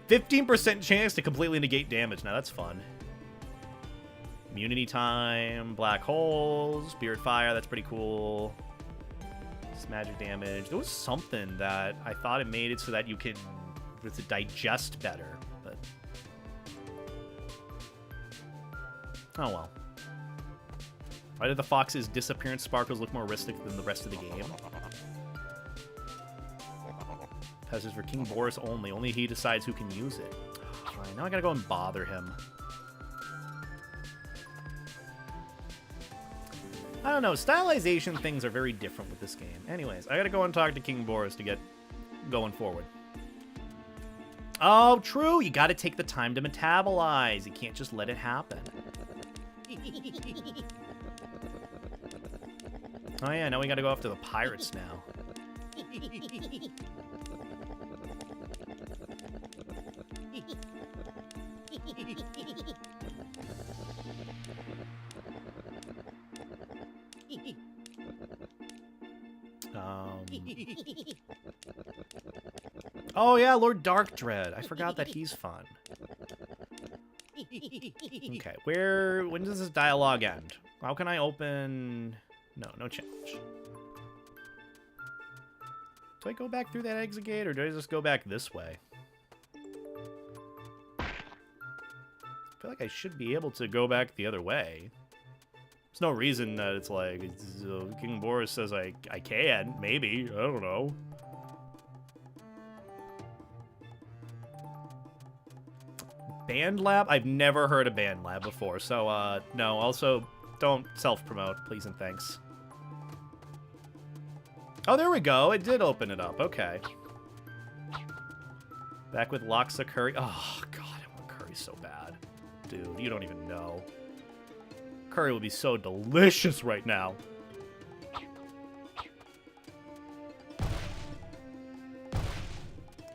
15% chance to completely negate damage. Now that's fun. Immunity time, black holes, spirit fire. That's pretty cool. It's magic damage. There was something that I thought it made it so that you can digest better, but oh well. Why did the fox's disappearance sparkles look more realistic than the rest of the game? Passes for King Boris only. Only he decides who can use it. Alright, now I gotta go and bother him. I don't know. Stylization things are very different with this game. Anyways, I gotta go and talk to King Boris to get going forward. Oh, true. You gotta take the time to metabolize. You can't just let it happen. Oh yeah, now we gotta go after the pirates now. Oh yeah, Lord Darkdread. I forgot that he's fun. Okay, when does this dialogue end? How can I open... No challenge. Do I go back through that exit gate, or do I just go back this way? I feel like I should be able to go back the other way. There's no reason that it's like, King Boris says I can, maybe, I don't know. Band Lab? I've never heard of Band Lab before, so, no, also, don't self-promote, please and thanks. Oh, there we go. It did open it up. Okay. Back with Loxa Curry. Oh, God, I want curry so bad. Dude, you don't even know. Curry would be so delicious right now.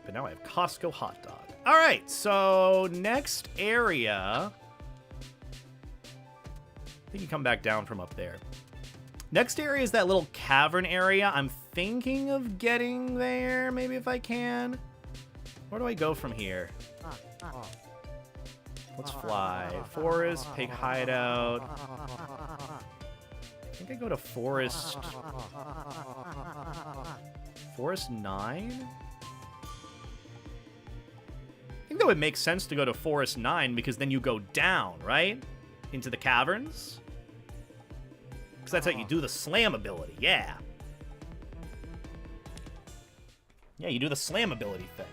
But now I have Costco hot dog. All right, so next area... I think you come back down from up there. Next area is that little cavern area. I'm thinking of getting there, maybe if I can. Where do I go from here? Let's fly. Forest, pig hideout. I think I go to Forest... Forest 9? I think that would make sense to go to Forest 9 because then you go down, right? Into the caverns? Because that's how you do the slam ability, yeah. Yeah, you do the slam ability thing.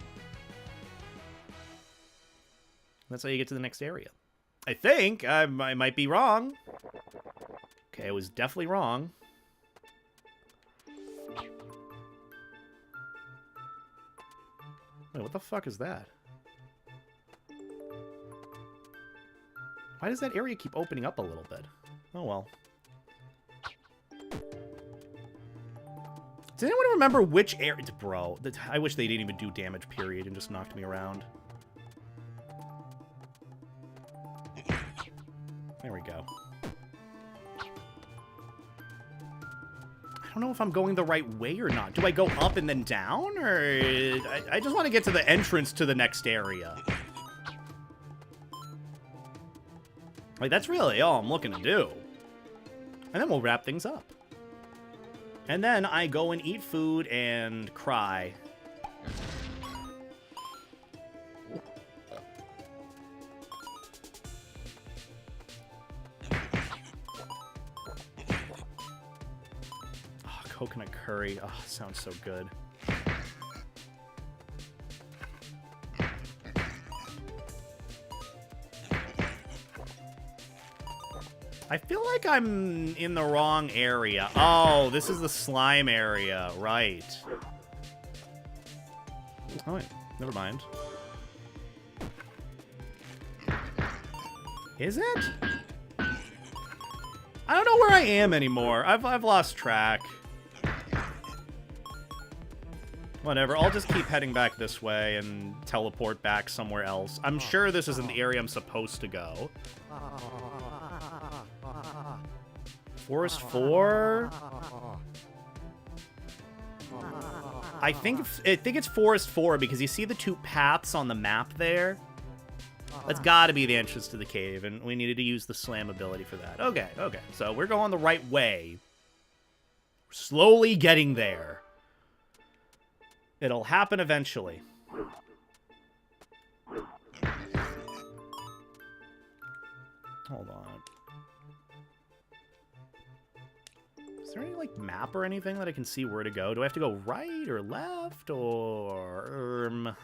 That's how you get to the next area. I think. I might be wrong. Okay, I was definitely wrong. Wait, what the fuck is that? Why does that area keep opening up a little bit? Oh, well. Does anyone remember which area... Bro, I wish they didn't even do damage, period, and just knocked me around. There we go. I don't know if I'm going the right way or not. Do I go up and then down? Or... I just want to get to the entrance to the next area. Like, that's really all I'm looking to do. And then we'll wrap things up. And then I go and eat food and cry. Oh, coconut curry. Oh, sounds so good. I feel like I'm in the wrong area. Oh, this is the slime area. Right. Oh, wait. Never mind. Is it? I don't know where I am anymore. I've lost track. Whatever. I'll just keep heading back this way and teleport back somewhere else. I'm sure this isn't the area I'm supposed to go. Forest 4? I think it's Forest 4 because you see the two paths on the map there. That's got to be the entrance to the cave, and we needed to use the slam ability for that. Okay, okay. So we're going the right way. We're slowly getting there. It'll happen eventually. Hold on. Is there any, like, map or anything that I can see where to go? Do I have to go right or left or...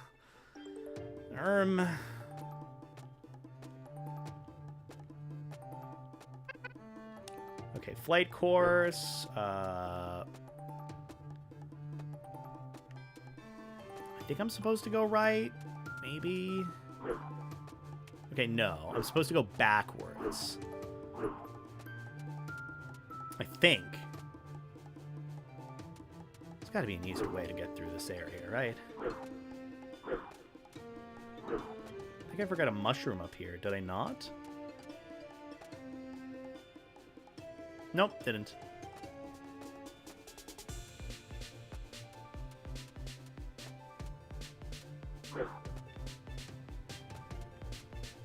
Okay, flight course. I think I'm supposed to go right. Maybe. Okay, no. I'm supposed to go backwards. I think. There's got to be an easier way to get through this area, right? I think I forgot a mushroom up here. Did I not? Nope, didn't.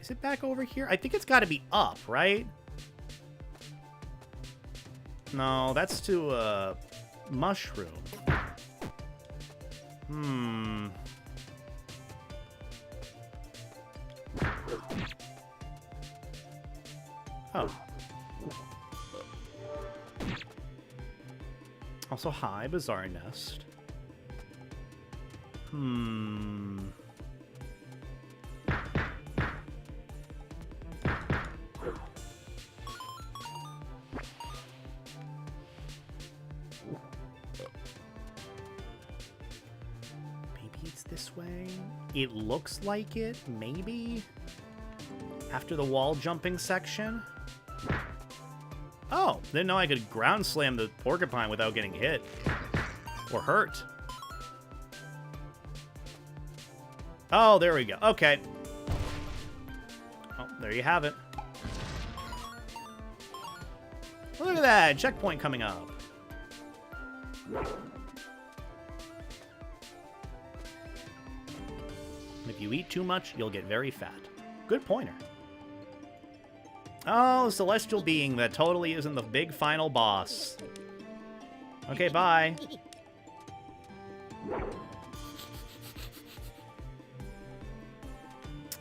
Is it back over here? I think it's got to be up, right? No, that's to a mushroom. Oh. Also, hi, Bizarre Nest. This way? It looks like it, maybe? After the wall jumping section? Oh, didn't know I could ground slam the porcupine without getting hit. Or hurt. Oh, there we go. Okay. Oh, there you have it. Look at that! Checkpoint coming up. If you eat too much, you'll get very fat. Good pointer. Oh, celestial being that totally isn't the big final boss. Okay, bye.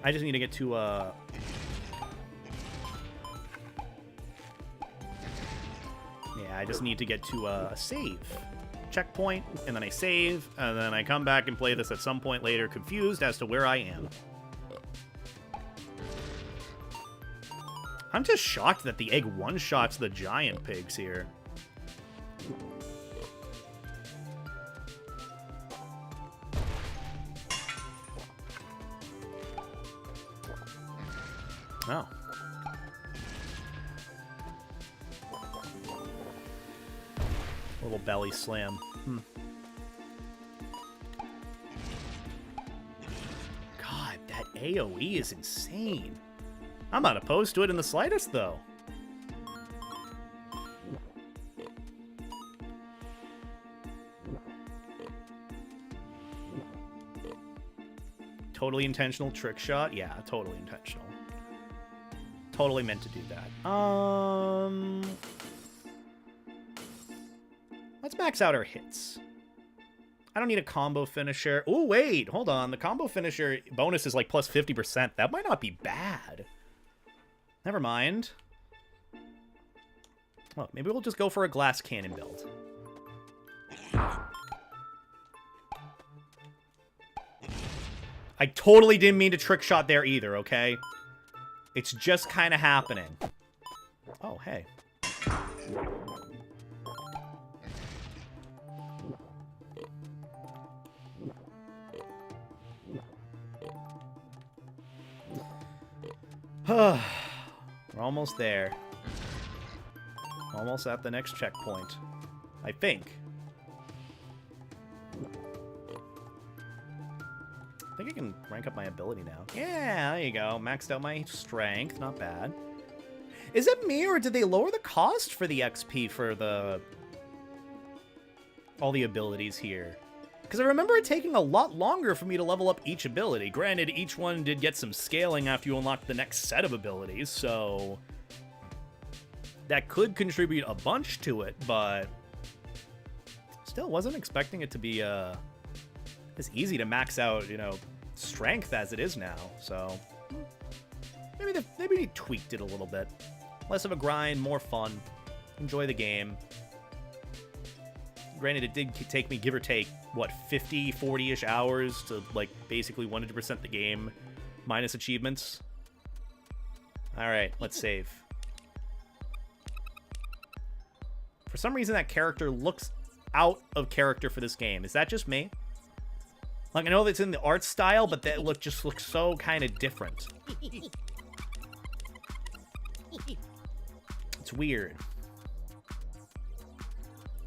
I just need to get to, Yeah, I just need to get to a save. Checkpoint, and then I save, and then I come back and play this at some point later, confused as to where I am. I'm just shocked that the egg one-shots the giant pigs here. Oh. Little belly slam. God, that AoE is insane. I'm not opposed to it in the slightest, though. Totally intentional trick shot? Yeah, totally intentional. Totally meant to do that. Let's max out our hits. I don't need a combo finisher. Oh, wait, hold on. The combo finisher bonus is like plus 50%. That might not be bad. Never mind. Well, maybe we'll just go for a glass cannon build. I totally didn't mean to trick shot there either, okay? It's just kind of happening. Oh, hey. We're almost there. Almost at the next checkpoint. I think. I think I can rank up my ability now. Yeah, there you go. Maxed out my strength. Not bad. Is it me, or did they lower the cost for the XP for all the abilities here? Because I remember it taking a lot longer for me to level up each ability. Granted, each one did get some scaling after you unlock the next set of abilities, so that could contribute a bunch to it, but still wasn't expecting it to be as easy to max out, you know, strength as it is now. So maybe they tweaked it a little bit. Less of a grind, more fun. Enjoy the game. Granted, it did take me, give or take, what, 50, 40-ish hours to, like, basically 100% the game, minus achievements. Alright, let's save. For some reason, that character looks out of character for this game. Is that just me? Like, I know that's in the art style, but that just looks so kind of different. It's weird.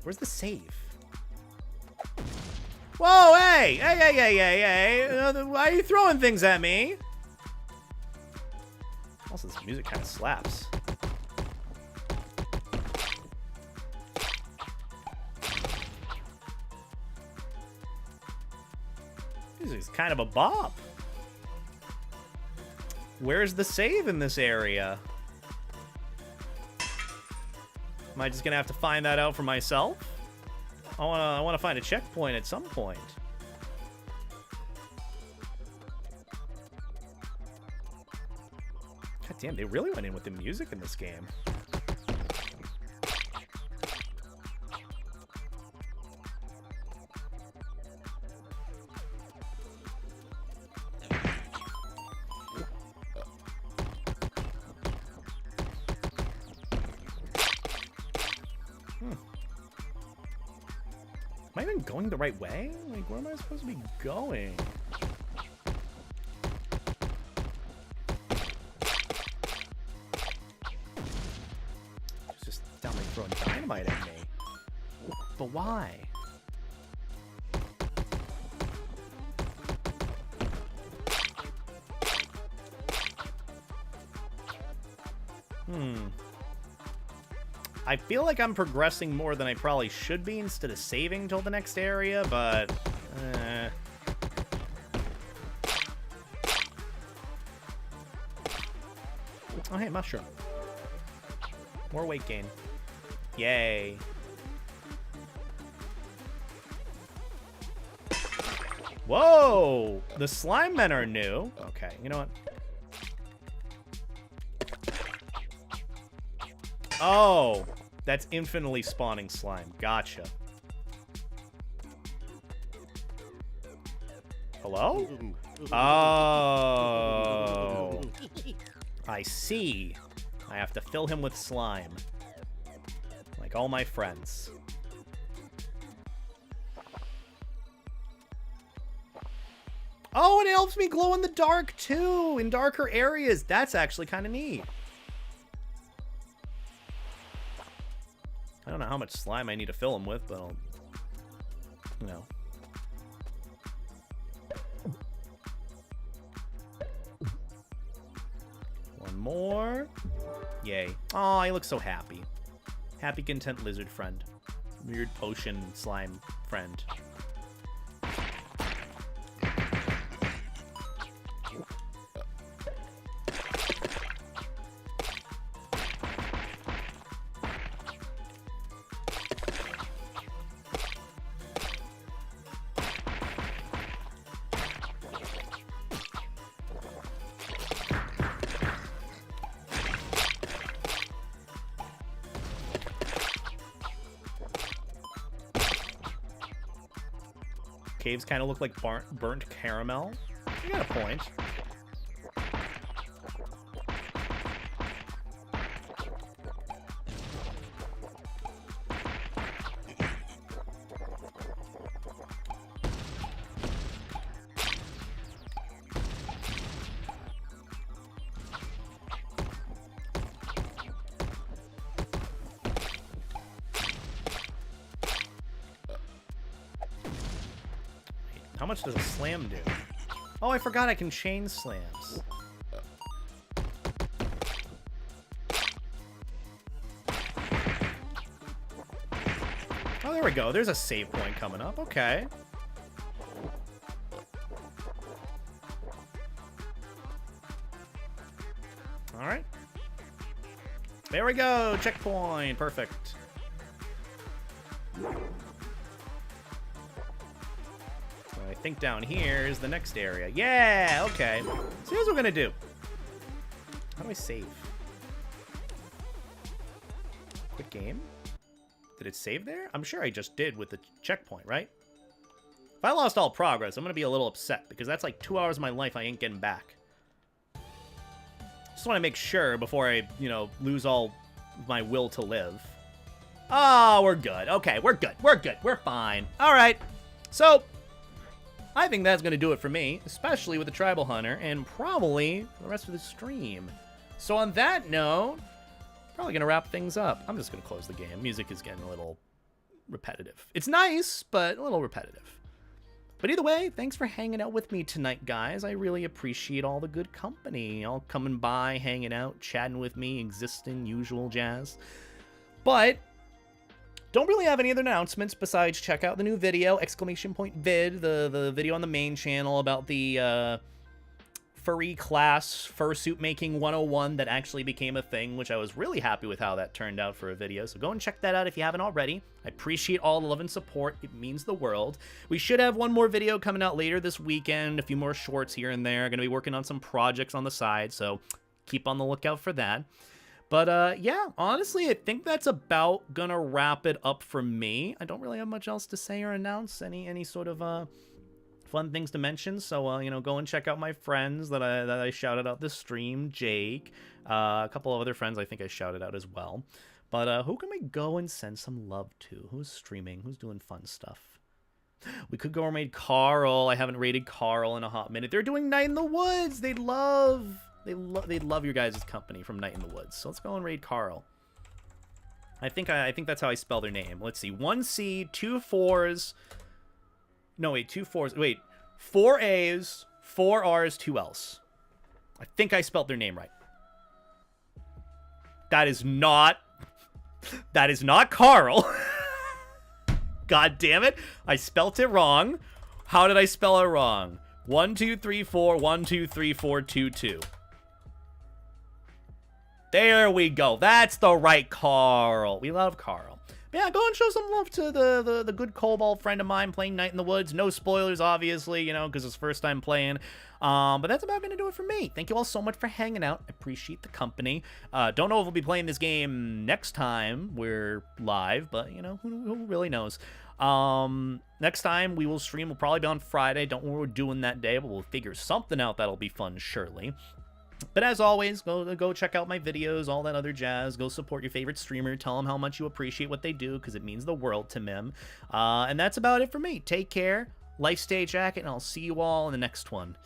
Where's the save? Whoa, hey! Hey! Why are you throwing things at me? Also, this music kind of slaps. This is kind of a bop. Where's the save in this area? Am I just gonna have to find that out for myself? I wanna find a checkpoint at some point. God damn, they really went in with the music in this game. Am I even going the right way? Like, where am I supposed to be going? It's just down there throwing dynamite at me. But why? I feel like I'm progressing more than I probably should be instead of saving till the next area, but oh, hey, mushroom. More weight gain. Yay. Whoa! The slime men are new. Okay, you know what? Oh, that's infinitely spawning slime. Gotcha. Hello? Oh. I see. I have to fill him with slime. Like all my friends. Oh, and it helps me glow in the dark, too, in darker areas. That's actually kind of neat. I don't know how much slime I need to fill him with, but I'll, you know. One more. Yay. Oh, he looks so happy. Happy, content lizard friend. Weird potion slime friend. Caves kind of look like burnt caramel. You got a point. How much does a slam do? Oh, I forgot I can chain slams. Oh, there we go. There's a save point coming up. Okay. All right. There we go. Checkpoint. Perfect. I think down here is the next area. Yeah, okay. So here's what we're gonna do. How do I save? Quick game? Did it save there? I'm sure I just did with the checkpoint, right? If I lost all progress, I'm gonna be a little upset because that's like 2 hours of my life I ain't getting back. Just want to make sure before I, you know, lose all my will to live. Oh, we're good. Okay, we're good. We're good. We're fine. All right. So I think that's going to do it for me, especially with the Tribal Hunter, and probably for the rest of the stream. So on that note, probably going to wrap things up. I'm just going to close the game. Music is getting a little repetitive. It's nice, but a little repetitive. But either way, thanks for hanging out with me tonight, guys. I really appreciate all the good company. All coming by, hanging out, chatting with me, existing, usual jazz. But don't really have any other announcements besides check out the new video, ! Vid, the video on the main channel about the furry class fursuit making 101 that actually became a thing, which I was really happy with how that turned out for a video. So go and check that out if you haven't already. I appreciate all the love and support. It means the world. We should have one more video coming out later this weekend, a few more shorts here and there. Going to be working on some projects on the side, so keep on the lookout for that. But, yeah, honestly, I think that's about gonna wrap it up for me. I don't really have much else to say or announce, any sort of, fun things to mention. So, you know, go and check out my friends that I shouted out this stream, Jake, a couple of other friends I think I shouted out as well. But, who can we go and send some love to? Who's streaming? Who's doing fun stuff? We could go and raid Carl. I haven't raided Carl in a hot minute. They're doing Night in the Woods. They'd love your guys' company from Night in the Woods. So let's go and raid Carl. I think that's how I spell their name. Let's see. 1 C, 2 4s. No, wait, 2 4s. Wait, 4 A's, 4 R's, 2 L's. I think I spelled their name right. That is not Carl. God damn it. I spelt it wrong. How did I spell it wrong? 1 2 3 4 1 2 3 4 2 2. There we go. That's the right Carl. We love Carl. But yeah, go and show some love to the good Cobalt friend of mine playing Night in the Woods. No spoilers, obviously, you know, because it's first time playing. But that's about going to do it for me. Thank you all so much for hanging out. I appreciate the company. Don't know if we'll be playing this game next time we're live, but, you know, who really knows? Next time we will stream will probably be on Friday. Don't know what we're doing that day, but we'll figure something out that'll be fun, surely. But as always, go check out my videos, all that other jazz. Go support your favorite streamer. Tell them how much you appreciate what they do, because it means the world to them. And that's about it for me. Take care. Life stay jacket, and I'll see you all in the next one.